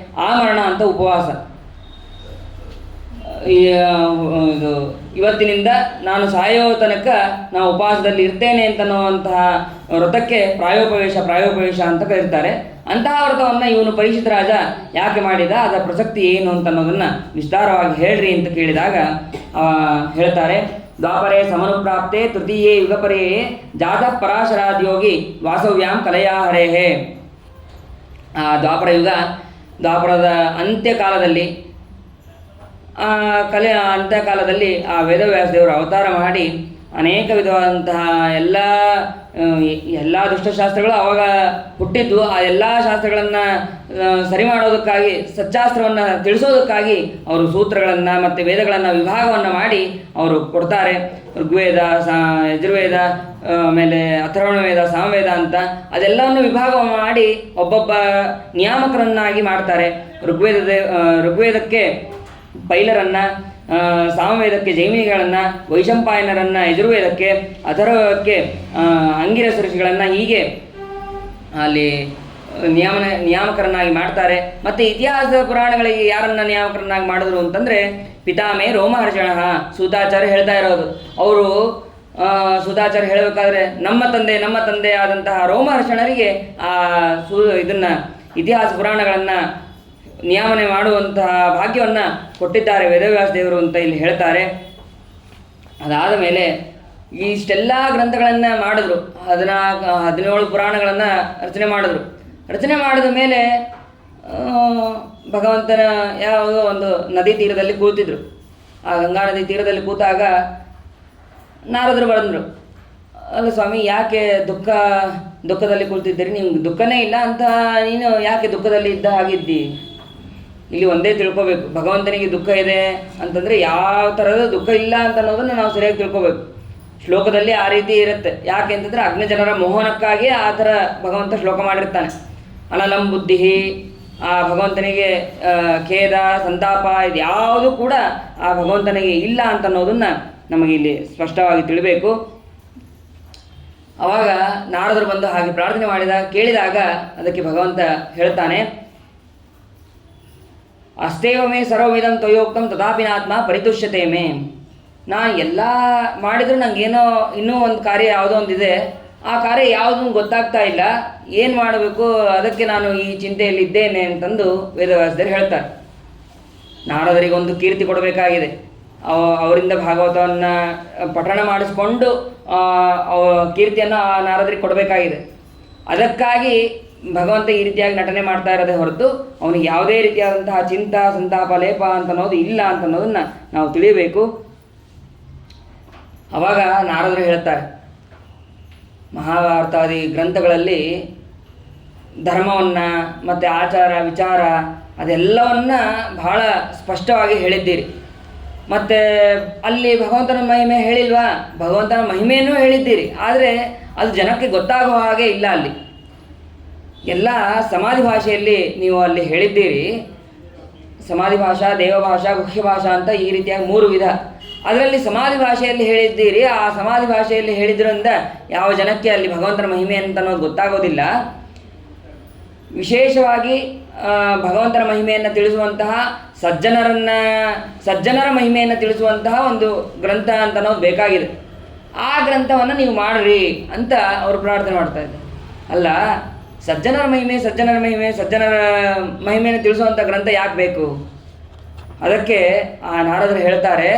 ಆಮರಣ ಅಂತ ಉಪವಾಸ. ಇದು ಇವತ್ತಿನಿಂದ ನಾನು ಸಾಯೋ ತನಕ ನಾವು ಉಪವಾಸದಲ್ಲಿ ಇರ್ತೇನೆ ಅಂತನ್ನುವಂತಹ ವ್ರತಕ್ಕೆ ಪ್ರಾಯೋಪವೇಶ ಅಂತ ಕರೀತಾರೆ. ಅಂತಹ ವ್ರತವನ್ನು ಇವನು ಪರೀಕ್ಷಿತ ರಾಜ ಯಾಕೆ ಮಾಡಿದ, ಅದರ ಪ್ರಸಕ್ತಿ ಏನು ಅಂತ ಅನ್ನೋದನ್ನು ವಿಸ್ತಾರವಾಗಿ ಹೇಳ್ರಿ ಅಂತ ಕೇಳಿದಾಗ ಹೇಳ್ತಾರೆ, ದ್ವಾಪರೇ ಸಮನುಪ್ರಾಪ್ತೆ ತೃತೀಯೇ ಯುಗಪರ್ಯೇ ಜಾತಃ ಪರಾಶರಾದ್ಯೋಗಿ ವಾಸವ್ಯಾಂ ಕಲೆಯಾ ಹರೇಹೇ. ಆ ದ್ವಾಪರದ ಅಂತ್ಯಕಾಲದಲ್ಲಿ ಅಂತ್ಯಕಾಲದಲ್ಲಿ ಆ ವೇದವ್ಯಾಸ ದೇವರು ಅವತಾರ ಮಾಡಿ ಅನೇಕ ವಿಧವಾದಂತಹ ಎಲ್ಲ ದುಷ್ಟಶಾಸ್ತ್ರಗಳು ಆವಾಗ ಹುಟ್ಟಿದ್ದು. ಆ ಎಲ್ಲ ಶಾಸ್ತ್ರಗಳನ್ನು ಸರಿ ಮಾಡೋದಕ್ಕಾಗಿ, ಸಚ್ಚಾಸ್ತ್ರವನ್ನು ತಿಳಿಸೋದಕ್ಕಾಗಿ ಅವರು ಸೂತ್ರಗಳನ್ನು ಮತ್ತು ವೇದಗಳನ್ನು ವಿಭಾಗವನ್ನು ಮಾಡಿ ಅವರು ಕೊಡ್ತಾರೆ. ಋಗ್ವೇದ, ಯಜುರ್ವೇದ, ಆಮೇಲೆ ಅಥರ್ವಣ ವೇದ, ಸಾಮವೇದ ಅಂತ ಅದೆಲ್ಲವನ್ನು ವಿಭಾಗ ಮಾಡಿ ಒಬ್ಬೊಬ್ಬ ನಿಯಾಮಕರನ್ನಾಗಿ ಮಾಡ್ತಾರೆ. ಋಗ್ವೇದಕ್ಕೆ ಪೈಲರನ್ನು, ಸಾಮವೇದಕ್ಕೆ ಜೈಮಿನಿಗಳನ್ನು, ವೈಶಂಪಾಯನರನ್ನು ಯಜುರ್ವೇದಕ್ಕೆ, ಅಥರ್ವಕ್ಕೆ ಅಂಗಿರಸ ಋಷಿಗಳನ್ನು, ಹೀಗೆ ಅಲ್ಲಿ ನಿಯಾಮಕರನ್ನಾಗಿ ಮಾಡ್ತಾರೆ. ಮತ್ತು ಇತಿಹಾಸದ ಪುರಾಣಗಳಿಗೆ ಯಾರನ್ನು ನಿಯಾಮಕರನ್ನಾಗಿ ಮಾಡಿದ್ರು ಅಂತಂದರೆ ಪಿತಾಮೇ ರೋಮಹರ್ಷಣ. ಸೂತಾಚಾರ್ಯ ಹೇಳ್ತಾ ಇರೋದು, ಅವರು ಸೂತಾಚಾರ್ಯ ಹೇಳಬೇಕಾದ್ರೆ ನಮ್ಮ ತಂದೆ ಆದಂತಹ ರೋಮಹರ್ಷಣರಿಗೆ ಇದನ್ನು ಇತಿಹಾಸ ಪುರಾಣಗಳನ್ನು ನಿಯಾಮನೆ ಮಾಡುವಂತಹ ಭಾಗ್ಯವನ್ನು ಕೊಟ್ಟಿದ್ದಾರೆ ವೇದವ್ಯಾಸ ದೇವರು ಅಂತ ಇಲ್ಲಿ ಹೇಳ್ತಾರೆ. ಅದಾದ ಮೇಲೆ ಇಷ್ಟೆಲ್ಲ ಗ್ರಂಥಗಳನ್ನು ಮಾಡಿದ್ರು, 17 ಪುರಾಣಗಳನ್ನು ರಚನೆ ಮಾಡಿದ ಮೇಲೆ ಭಗವಂತನ ಯಾವುದೋ ಒಂದು ನದಿ ತೀರದಲ್ಲಿ ಕೂತಿದ್ರು. ಆ ಗಂಗಾ ನದಿ ತೀರದಲ್ಲಿ ಕೂತಾಗ ನಾರದರು ಬಂದರು, ಅಲ್ಲ ಸ್ವಾಮಿ, ಯಾಕೆ ದುಃಖದಲ್ಲಿ ಕುಳಿತಿದ್ದೀರಿ? ನಿಮ್ಗೆ ದುಃಖನೇ ಇಲ್ಲ ಅಂತ ನೀನು ಯಾಕೆ ದುಃಖದಲ್ಲಿ ಇದ್ದ ಹಾಗಿದ್ದಿ? ಇಲ್ಲಿ ಒಂದೇ ತಿಳ್ಕೊಬೇಕು, ಭಗವಂತನಿಗೆ ದುಃಖ ಇದೆ ಅಂತಂದರೆ ಯಾವ ಥರದ ದುಃಖ ಇಲ್ಲ ಅಂತ ಅನ್ನೋದನ್ನು ನಾವು ಸರಿಯಾಗಿ ತಿಳ್ಕೊಬೇಕು. ಶ್ಲೋಕದಲ್ಲಿ ಆ ರೀತಿ ಇರುತ್ತೆ. ಯಾಕೆ ಅಂತಂದರೆ ಅಗ್ನಿಜನರ ಮೋಹನಕ್ಕಾಗಿ ಆ ಥರ ಭಗವಂತ ಶ್ಲೋಕ ಮಾಡಿರ್ತಾನೆ. ಅನಲಂ ಬುದ್ಧಿ, ಆ ಭಗವಂತನಿಗೆ ಖೇದ, ಸಂತಾಪ ಇದು ಯಾವುದೂ ಕೂಡ ಆ ಭಗವಂತನಿಗೆ ಇಲ್ಲ ಅಂತ ಅನ್ನೋದನ್ನು ನಮಗೆ ಇಲ್ಲಿ ಸ್ಪಷ್ಟವಾಗಿ ತಿಳಿಬೇಕು. ಆವಾಗ ನಾರದರು ಬಂದು ಹಾಗೆ ಪ್ರಾರ್ಥನೆ ಕೇಳಿದಾಗ ಅದಕ್ಕೆ ಭಗವಂತ ಹೇಳ್ತಾನೆ, ಅಸ್ತೇವ ಮೇ ಸರ್ವವಿಧಂ ತ್ವಯೋಕ್ತಂ ತಥಾಪಿ ನಾತ್ಮ ಪರಿತುಷ್ಯತೆ ಮೇ. ನಾನು ಎಲ್ಲ ಮಾಡಿದರೂ ನನಗೇನೋ ಇನ್ನೂ ಒಂದು ಕಾರ್ಯ ಯಾವುದೋ ಒಂದಿದೆ, ಆ ಕಾರ್ಯ ಯಾವುದೂ ಗೊತ್ತಾಗ್ತಾ ಇಲ್ಲ, ಏನು ಮಾಡಬೇಕು, ಅದಕ್ಕೆ ನಾನು ಈ ಚಿಂತೆಯಲ್ಲಿ ಇದ್ದೇನೆ ಅಂತಂದು ವೇದವ್ಯಾಸರು ಹೇಳ್ತಾರೆ. ನಾರದರಿಗೆ ಒಂದು ಕೀರ್ತಿ ಕೊಡಬೇಕಾಗಿದೆ, ಅವರಿಂದ ಭಾಗವತವನ್ನು ಪಠಣ ಮಾಡಿಸ್ಕೊಂಡು ಕೀರ್ತಿಯನ್ನು ಆ ನಾರದರಿಗೆ ಕೊಡಬೇಕಾಗಿದೆ. ಅದಕ್ಕಾಗಿ ಭಗವಂತ ಈ ರೀತಿಯಾಗಿ ನಟನೆ ಮಾಡ್ತಾ ಇರೋದೇ ಹೊರತು ಅವನಿಗೆ ಯಾವುದೇ ರೀತಿಯಾದಂತಹ ಚಿಂತ, ಸಂತಾಪ, ಲೇಪ ಅಂತ ಅನ್ನೋದು ಇಲ್ಲ ಅಂತ ಅನ್ನೋದನ್ನು ನಾವು ತಿಳಿಯಬೇಕು. ಆವಾಗ ನಾರದರು ಹೇಳ್ತಾರೆ, ಮಹಾಭಾರತಾದಿ ಗ್ರಂಥಗಳಲ್ಲಿ ಧರ್ಮವನ್ನು ಮತ್ತು ಆಚಾರ ವಿಚಾರ ಅದೆಲ್ಲವನ್ನು ಬಹಳ ಸ್ಪಷ್ಟವಾಗಿ ಹೇಳಿದ್ದೀರಿ. ಮತ್ತು ಅಲ್ಲಿ ಭಗವಂತನ ಮಹಿಮೆ ಹೇಳಿಲ್ವಾ? ಭಗವಂತನ ಮಹಿಮೆಯನ್ನು ಹೇಳಿದ್ದೀರಿ, ಆದರೆ ಅದು ಜನಕ್ಕೆ ಗೊತ್ತಾಗುವ ಹಾಗೆ ಇಲ್ಲ. ಅಲ್ಲಿ ಎಲ್ಲ ಸಮಾಧಿ ಭಾಷೆಯಲ್ಲಿ ನೀವು ಅಲ್ಲಿ ಹೇಳಿದ್ದೀರಿ. ಸಮಾಧಿ ಭಾಷಾ, ದೇವಭಾಷಾ, ಗುಹ್ಯ ಭಾಷಾ ಅಂತ ಈ ರೀತಿಯಾಗಿ 3 ವಿಧ. ಅದರಲ್ಲಿ ಸಮಾಧಿ ಭಾಷೆಯಲ್ಲಿ ಹೇಳಿದ್ದೀರಿ. ಆ ಸಮಾಧಿ ಭಾಷೆಯಲ್ಲಿ ಹೇಳಿದ್ರಿಂದ ಯಾವ ಜನಕ್ಕೆ ಅಲ್ಲಿ ಭಗವಂತನ ಮಹಿಮೆ ಅಂತ ಅನ್ನೋದು ಗೊತ್ತಾಗೋದಿಲ್ಲ. ವಿಶೇಷವಾಗಿ ಭಗವಂತನ ಮಹಿಮೆಯನ್ನು ತಿಳಿಸುವಂತಹ ಸಜ್ಜನರ ಮಹಿಮೆಯನ್ನು ತಿಳಿಸುವಂತಹ ಒಂದು ಗ್ರಂಥ ಅಂತ ಅನ್ನೋದು ಬೇಕಾಗಿದೆ. ಆ ಗ್ರಂಥವನ್ನು ನೀವು ಮಾಡಿರಿ ಅಂತ ಅವರು ಪ್ರಾರ್ಥನೆ ಮಾಡ್ತಾ ಇದ್ದಾರೆ. ಅಲ್ಲ, ಸಜ್ಜನರ ಮಹಿಮೆಯನ್ನು ತಿಳಿಸುವಂಥ ಗ್ರಂಥ ಯಾಕೆ ಬೇಕು? ಅದಕ್ಕೆ ಆ ನಾರದರು ಹೇಳ್ತಾರೆ,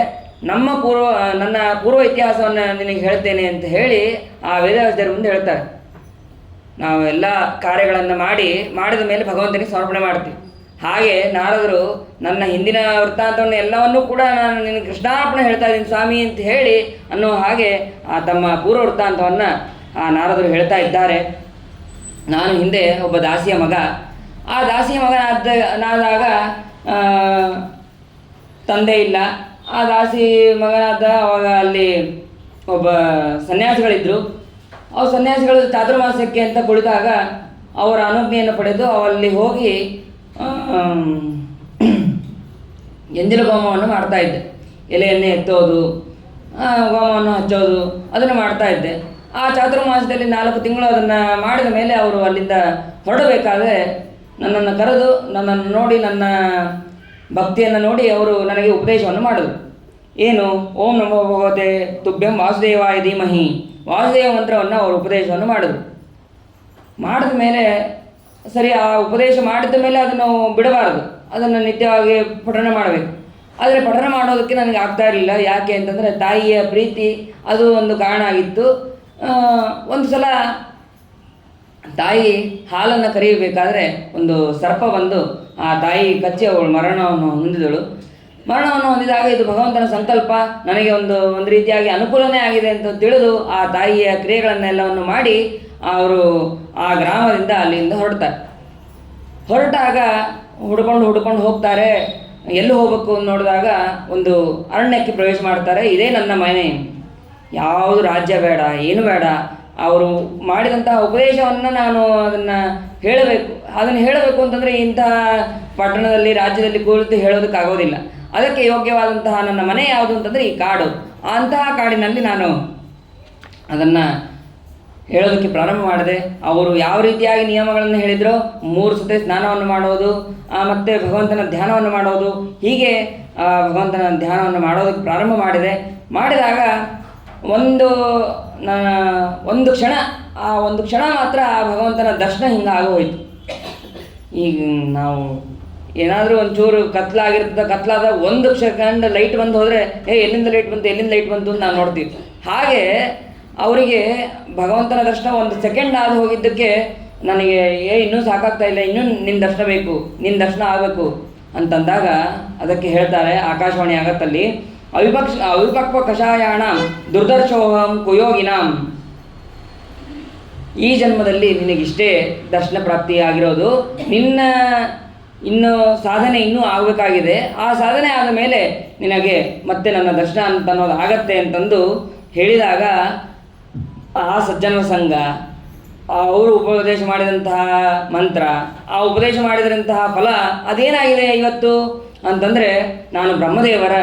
ನನ್ನ ಪೂರ್ವ ಇತಿಹಾಸವನ್ನು ನಿನಗೆ ಹೇಳ್ತೇನೆ ಅಂತ ಹೇಳಿ ಆ ವೇದವ್ಯಾಸರ ಮುಂದೆ ಹೇಳ್ತಾರೆ. ನಾವು ಎಲ್ಲ ಕಾರ್ಯಗಳನ್ನು ಮಾಡಿದ ಮೇಲೆ ಭಗವಂತನಿಗೆ ಸಮರ್ಪಣೆ ಮಾಡ್ತೀವಿ. ಹಾಗೆ ನಾರದರು ನನ್ನ ಹಿಂದಿನ ವೃತ್ತಾಂತವನ್ನು ಎಲ್ಲವನ್ನೂ ಕೂಡ ನಾನು ನಿನಗೆ ಕೃಷ್ಣಾರ್ಪಣೆ ಹೇಳ್ತಾ ಇದ್ದೀನಿ ಸ್ವಾಮಿ ಅಂತ ಹೇಳಿ ಅನ್ನೋ ಹಾಗೆ ಆ ತಮ್ಮ ಪೂರ್ವ ವೃತ್ತಾಂತವನ್ನು ಆ ನಾರದರು ಹೇಳ್ತಾ ಇದ್ದಾರೆ. ನಾನು ಹಿಂದೆ ಒಬ್ಬ ದಾಸಿಯ ಮಗ. ಆ ದಾಸಿಯ ಮಗನಾದಾಗ ತಂದೆ ಇಲ್ಲ. ಆ ದಾಸಿ ಮಗನಾದ ಅವಾಗ ಅಲ್ಲಿ ಒಬ್ಬ ಸನ್ಯಾಸಿಗಳಿದ್ದರು. ಅವ್ರು ಸನ್ಯಾಸಿಗಳು ಚಾತುರ್ಮಾಸ್ಯಕ್ಕೆ ಅಂತ ಕುಳಿತಾಗ ಅವರ ಅನುಜ್ಞೆಯನ್ನು ಪಡೆದು ಅವರಲ್ಲಿ ಹೋಗಿ ಎಂದಿಲು ಹೋಮವನ್ನು ಮಾಡ್ತಾಯಿದ್ದೆ. ಎಲೆಯನ್ನೇ ಎತ್ತೋದು, ಹೋಮವನ್ನು ಹಚ್ಚೋದು ಅದನ್ನು ಮಾಡ್ತಾಯಿದ್ದೆ. ಆ ಚಾತುರ್ಮಾಸದಲ್ಲಿ 4 ತಿಂಗಳು ಅದನ್ನು ಮಾಡಿದ ಮೇಲೆ ಅವರು ಅಲ್ಲಿಂದ ಹೊರಡಬೇಕಾದ್ರೆ ನನ್ನನ್ನು ಕರೆದು ನನ್ನನ್ನು ನೋಡಿ, ನನ್ನ ಭಕ್ತಿಯನ್ನು ನೋಡಿ ಅವರು ನನಗೆ ಉಪದೇಶವನ್ನು ಮಾಡಿದ್ರು. ಏನು? ಓಂ ನಮೋ ಭಗವತೆ ತುಭ್ಯಂ ವಾಸುದೇವಾಯ ಧೀಮಹಿ ವಾಸುದೇವ ಮಂತ್ರವನ್ನು ಅವರು ಉಪದೇಶವನ್ನು ಮಾಡಿದ್ರು. ಮಾಡಿದ ಮೇಲೆ ಸರಿ, ಆ ಉಪದೇಶ ಮಾಡಿದ ಮೇಲೆ ಅದನ್ನು ಬಿಡಬಾರದು, ಅದನ್ನು ನಿತ್ಯವಾಗಿ ಪಠಣ ಮಾಡಬೇಕು. ಆದರೆ ಪಠಣ ಮಾಡೋದಕ್ಕೆ ನನಗೆ ಆಗ್ತಾ ಇರಲಿಲ್ಲ. ಯಾಕೆ ಅಂತಂದರೆ ತಾಯಿಯ ಪ್ರೀತಿ ಅದು ಒಂದು ಕಾರಣ ಆಗಿತ್ತು. ಒಂದು ಸಲ ತಾಯಿ ಹಾಲನ್ನು ಕರೆಯಬೇಕಾದ್ರೆ ಒಂದು ಸರ್ಪ ಬಂದು ಆ ತಾಯಿ ಕಚ್ಚಿ ಅವಳು ಮರಣವನ್ನು ಹೊಂದಿದಳು. ಮರಣವನ್ನು ಹೊಂದಿದಾಗ ಇದು ಭಗವಂತನ ಸಂಕಲ್ಪ, ನನಗೆ ಒಂದು ರೀತಿಯಾಗಿ ಅನುಕೂಲನೇ ಆಗಿದೆ ಅಂತ ತಿಳಿದು ಆ ತಾಯಿಯ ಕ್ರಿಯೆಗಳನ್ನೆಲ್ಲವನ್ನು ಮಾಡಿ ಅವರು ಆ ಗ್ರಾಮದಿಂದ ಅಲ್ಲಿಂದ ಹೊರಟಾಗ ಹುಡ್ಕೊಂಡು ಹೋಗ್ತಾರೆ. ಎಲ್ಲಿ ಹೋಗಬೇಕು ಅಂತ ನೋಡಿದಾಗ ಒಂದು ಅರಣ್ಯಕ್ಕೆ ಪ್ರವೇಶ ಮಾಡ್ತಾರೆ. ಇದೇ ನನ್ನ ಮನೆ, ಯಾವುದು ರಾಜ್ಯ ಬೇಡ, ಏನು ಬೇಡ. ಅವರು ಮಾಡಿದಂತಹ ಉಪದೇಶವನ್ನು ನಾನು ಅದನ್ನು ಹೇಳಬೇಕು ಅಂತಂದರೆ ಇಂತಹ ಪಟ್ಟಣದಲ್ಲಿ ರಾಜ್ಯದಲ್ಲಿ ಕುಳಿತು ಹೇಳೋದಕ್ಕಾಗೋದಿಲ್ಲ. ಅದಕ್ಕೆ ಯೋಗ್ಯವಾದಂತಹ ನನ್ನ ಮನೆ ಯಾವುದು ಅಂತಂದರೆ ಈ ಕಾಡು. ಅಂತಹ ಕಾಡಿನಲ್ಲಿ ನಾನು ಅದನ್ನು ಹೇಳೋದಕ್ಕೆ ಪ್ರಾರಂಭ ಮಾಡಿದೆ. ಅವರು ಯಾವ ರೀತಿಯಾಗಿ ನಿಯಮಗಳನ್ನು ಹೇಳಿದರೋ 3 ಸತಿ ಸ್ನಾನವನ್ನು ಮಾಡೋದು, ಮತ್ತು ಭಗವಂತನ ಧ್ಯಾನವನ್ನು ಮಾಡೋದು, ಹೀಗೆ ಭಗವಂತನ ಧ್ಯಾನವನ್ನು ಮಾಡೋದಕ್ಕೆ ಪ್ರಾರಂಭ ಮಾಡಿದಾಗ ಒಂದು ಕ್ಷಣ ಮಾತ್ರ ಆ ಭಗವಂತನ ದರ್ಶನ ಹಿಂಗೆ ಆಗೋಯ್ತು. ಈಗ ನಾವು ಏನಾದರೂ ಒಂಚೂರು ಕತ್ಲಾದ 1 ಸೆಕೆಂಡ್ ಲೈಟ್ ಬಂದು ಹೋದರೆ ಎಲ್ಲಿಂದ ಲೈಟ್ ಬಂತು ಅಂತ ನಾವು ನೋಡ್ತೀವಿ. ಹಾಗೆ ಅವರಿಗೆ ಭಗವಂತನ ದರ್ಶನ 1 ಸೆಕೆಂಡ್ ಆದ ಹೋಗಿದ್ದಕ್ಕೆ ನನಗೆ ಇನ್ನೂ ಸಾಕಾಗ್ತಾ ಇಲ್ಲ, ಇನ್ನೂ ನಿನ್ನ ದರ್ಶನ ಬೇಕು, ನಿನ್ನ ದರ್ಶನ ಆಗಬೇಕು ಅಂತಂದಾಗ ಅದಕ್ಕೆ ಹೇಳ್ತಾರೆ ಆಕಾಶವಾಣಿ ಆಗತ್ತಲ್ಲಿ, ಅವಿಪಕ್ವ ಕಷಾಯಾಣ ದುರ್ದರ್ಶೋಹಂ ಕುಯೋಗಿನಾಂ. ಈ ಜನ್ಮದಲ್ಲಿ ನಿನಗಿಷ್ಟೇ ದರ್ಶನ ಪ್ರಾಪ್ತಿಯಾಗಿರೋದು, ನಿನ್ನ ಇನ್ನು ಸಾಧನೆ ಇನ್ನೂ ಆಗಬೇಕಾಗಿದೆ. ಆ ಸಾಧನೆ ಆದ ಮೇಲೆ ನಿನಗೆ ಮತ್ತೆ ನನ್ನ ದರ್ಶನ ಅಂತ ಅನ್ನೋದು ಆಗತ್ತೆ ಅಂತಂದು ಹೇಳಿದಾಗ ಆ ಸಜ್ಜನರ ಸಂಘ, ಅವರು ಉಪದೇಶ ಮಾಡಿದಂತಹ ಮಂತ್ರ, ಆ ಉಪದೇಶ ಮಾಡಿದಂತಹ ಫಲ ಅದೇನಾಗಿದೆ ಇವತ್ತು ಅಂತಂದರೆ, ನಾನು ಬ್ರಹ್ಮದೇವರ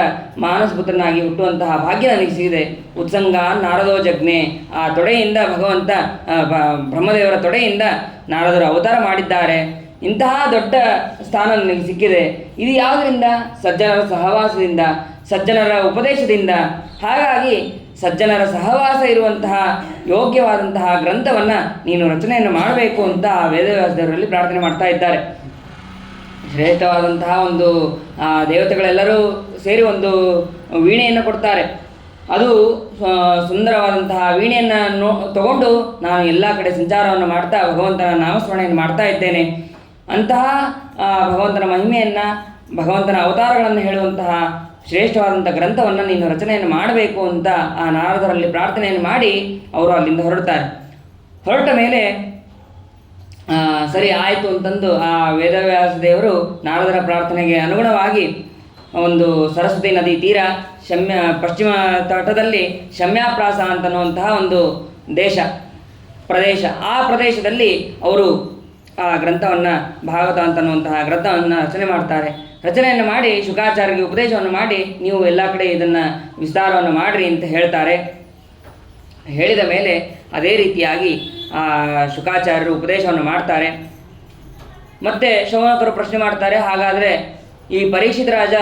ಮಾನಸಪುತ್ರನಾಗಿ ಹುಟ್ಟುವಂತಹ ಭಾಗ್ಯ ನನಗೆ ಸಿಗಿದೆ. ಉತ್ಸಂಗ ನಾರದೋ ಜಜ್ಞೆ, ಆ ತೊಡೆಯಿಂದ ಭಗವಂತ ಬ್ರಹ್ಮದೇವರ ತೊಡೆಯಿಂದ ನಾರದರು ಅವತಾರ ಮಾಡಿದ್ದಾರೆ. ಇಂತಹ ದೊಡ್ಡ ಸ್ಥಾನ ನನಗೆ ಸಿಕ್ಕಿದೆ. ಇದು ಯಾವುದರಿಂದ? ಸಜ್ಜನರ ಸಹವಾಸದಿಂದ, ಸಜ್ಜನರ ಉಪದೇಶದಿಂದ. ಹಾಗಾಗಿ ಸಜ್ಜನರ ಸಹವಾಸ ಇರುವಂತಹ ಯೋಗ್ಯವಾದಂತಹ ಗ್ರಂಥವನ್ನು ನೀನು ರಚನೆಯನ್ನು ಮಾಡಬೇಕು ಅಂತ ವೇದವ್ಯಾಸದೇವರಲ್ಲಿ ಪ್ರಾರ್ಥನೆ ಮಾಡ್ತಾ ಇದ್ದಾರೆ. ಶ್ರೇಷ್ಠವಾದಂತಹ ಒಂದು ದೇವತೆಗಳೆಲ್ಲರೂ ಸೇರಿ ಒಂದು ವೀಣೆಯನ್ನು ಕೊಡ್ತಾರೆ. ಅದು ಸುಂದರವಾದಂತಹ ವೀಣೆಯನ್ನು ತಗೊಂಡು ನಾನು ಎಲ್ಲ ಕಡೆ ಸಂಚಾರವನ್ನು ಮಾಡ್ತಾ ಭಗವಂತನ ನಾಮಸ್ಮರಣೆಯನ್ನು ಮಾಡ್ತಾ ಇದ್ದೇನೆ. ಅಂತಹ ಭಗವಂತನ ಮಹಿಮೆಯನ್ನು, ಭಗವಂತನ ಅವತಾರಗಳನ್ನು ಹೇಳುವಂತಹ ಶ್ರೇಷ್ಠವಾದಂಥ ಗ್ರಂಥವನ್ನು ನೀನು ರಚನೆಯನ್ನು ಮಾಡಬೇಕು ಅಂತ ಆ ನಾರದರಲ್ಲಿ ಪ್ರಾರ್ಥನೆಯನ್ನು ಮಾಡಿ ಅವರು ಅಲ್ಲಿಂದ ಹೊರಟ ಮೇಲೆ ಸರಿ ಆಯಿತು ಅಂತಂದು ಆ ವೇದವ್ಯಾಸ ದೇವರು ನಾರದರ ಪ್ರಾರ್ಥನೆಗೆ ಅನುಗುಣವಾಗಿ ಒಂದು ಸರಸ್ವತಿ ನದಿ ತೀರ ಪಶ್ಚಿಮ ತಟದಲ್ಲಿ ಶಮ್ಯಾಪ್ರಾಸ ಅಂತನ್ನುವಂತಹ ಒಂದು ಪ್ರದೇಶ, ಆ ಪ್ರದೇಶದಲ್ಲಿ ಅವರು ಆ ಗ್ರಂಥವನ್ನು ಭಾಗವತ ಅಂತನ್ನುವಂತಹ ಗ್ರಂಥವನ್ನು ರಚನೆ ಮಾಡ್ತಾರೆ. ರಚನೆಯನ್ನು ಮಾಡಿ ಶುಕಾಚಾರ್ಯರಿಗೆ ಉಪದೇಶವನ್ನು ಮಾಡಿ ನೀವು ಎಲ್ಲ ಕಡೆ ಇದನ್ನು ವಿಸ್ತಾರವನ್ನು ಮಾಡಿರಿ ಅಂತ ಹೇಳ್ತಾರೆ. ಹೇಳಿದ ಮೇಲೆ ಅದೇ ರೀತಿಯಾಗಿ ಆ ಶುಕಾಚಾರ್ಯರು ಉಪದೇಶವನ್ನು ಮಾಡ್ತಾರೆ. ಮತ್ತು ಶೌನಕರು ಪ್ರಶ್ನೆ ಮಾಡ್ತಾರೆ, ಹಾಗಾದರೆ ಈ ಪರೀಕ್ಷಿತ ರಾಜ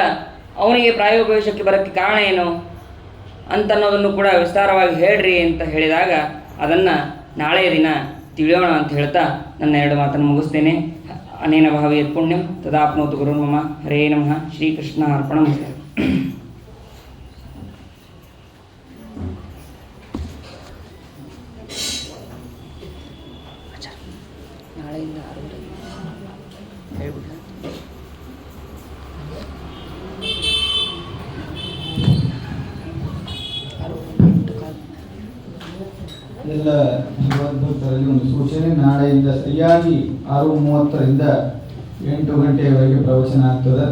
ಅವನಿಗೆ ಪ್ರಾಯೋಪವೇಶಕ್ಕೆ ಬರೋಕ್ಕೆ ಕಾರಣ ಏನು ಅಂತನ್ನೋದನ್ನು ಕೂಡ ವಿಸ್ತಾರವಾಗಿ ಹೇಳ್ರಿ ಅಂತ ಹೇಳಿದಾಗ ಅದನ್ನು ನಾಳೆಯ ದಿನ ತಿಳಿಯೋಣ ಅಂತ ಹೇಳ್ತಾ ನನ್ನ 2 ಮಾತನ್ನು ಮುಗಿಸ್ತೇನೆ. ಅನೇನ ಭಾವೇತ್ ಪುಣ್ಯಂ ತದಾಪ್ನೋತು ಗುರುರ್ಮಮ. ಹರೇ ನಮಃ. ಶ್ರೀಕೃಷ್ಣ ಅರ್ಪಣಮಸ್ತು. ನಾಳೆಯಿಂದ 6 ಹೇಳ್ಬಿಟ್ಟ. ಎಲ್ಲ ಜೀವದ್ಭಕ್ತರಲ್ಲಿ ಒಂದು ಸೂಚನೆ, ನಾಳೆಯಿಂದ ಸರಿಯಾಗಿ 6:30ರಿಂದ 8 ಗಂಟೆಯವರೆಗೆ ಪ್ರವಚನ ಆಗ್ತದೆ.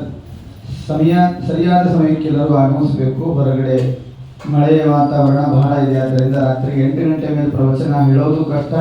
ಸರಿಯಾದ ಸಮಯಕ್ಕೆ ಎಲ್ಲರೂ ಆಗಮಿಸಬೇಕು. ಹೊರಗಡೆ ಮಳೆಯ ವಾತಾವರಣ ಬಹಳ ಇದೆ, ಆದ್ದರಿಂದ ರಾತ್ರಿ 8 ಗಂಟೆ ಮೇಲೆ ಪ್ರವಚನ ಹೇಳೋದು ಕಷ್ಟ.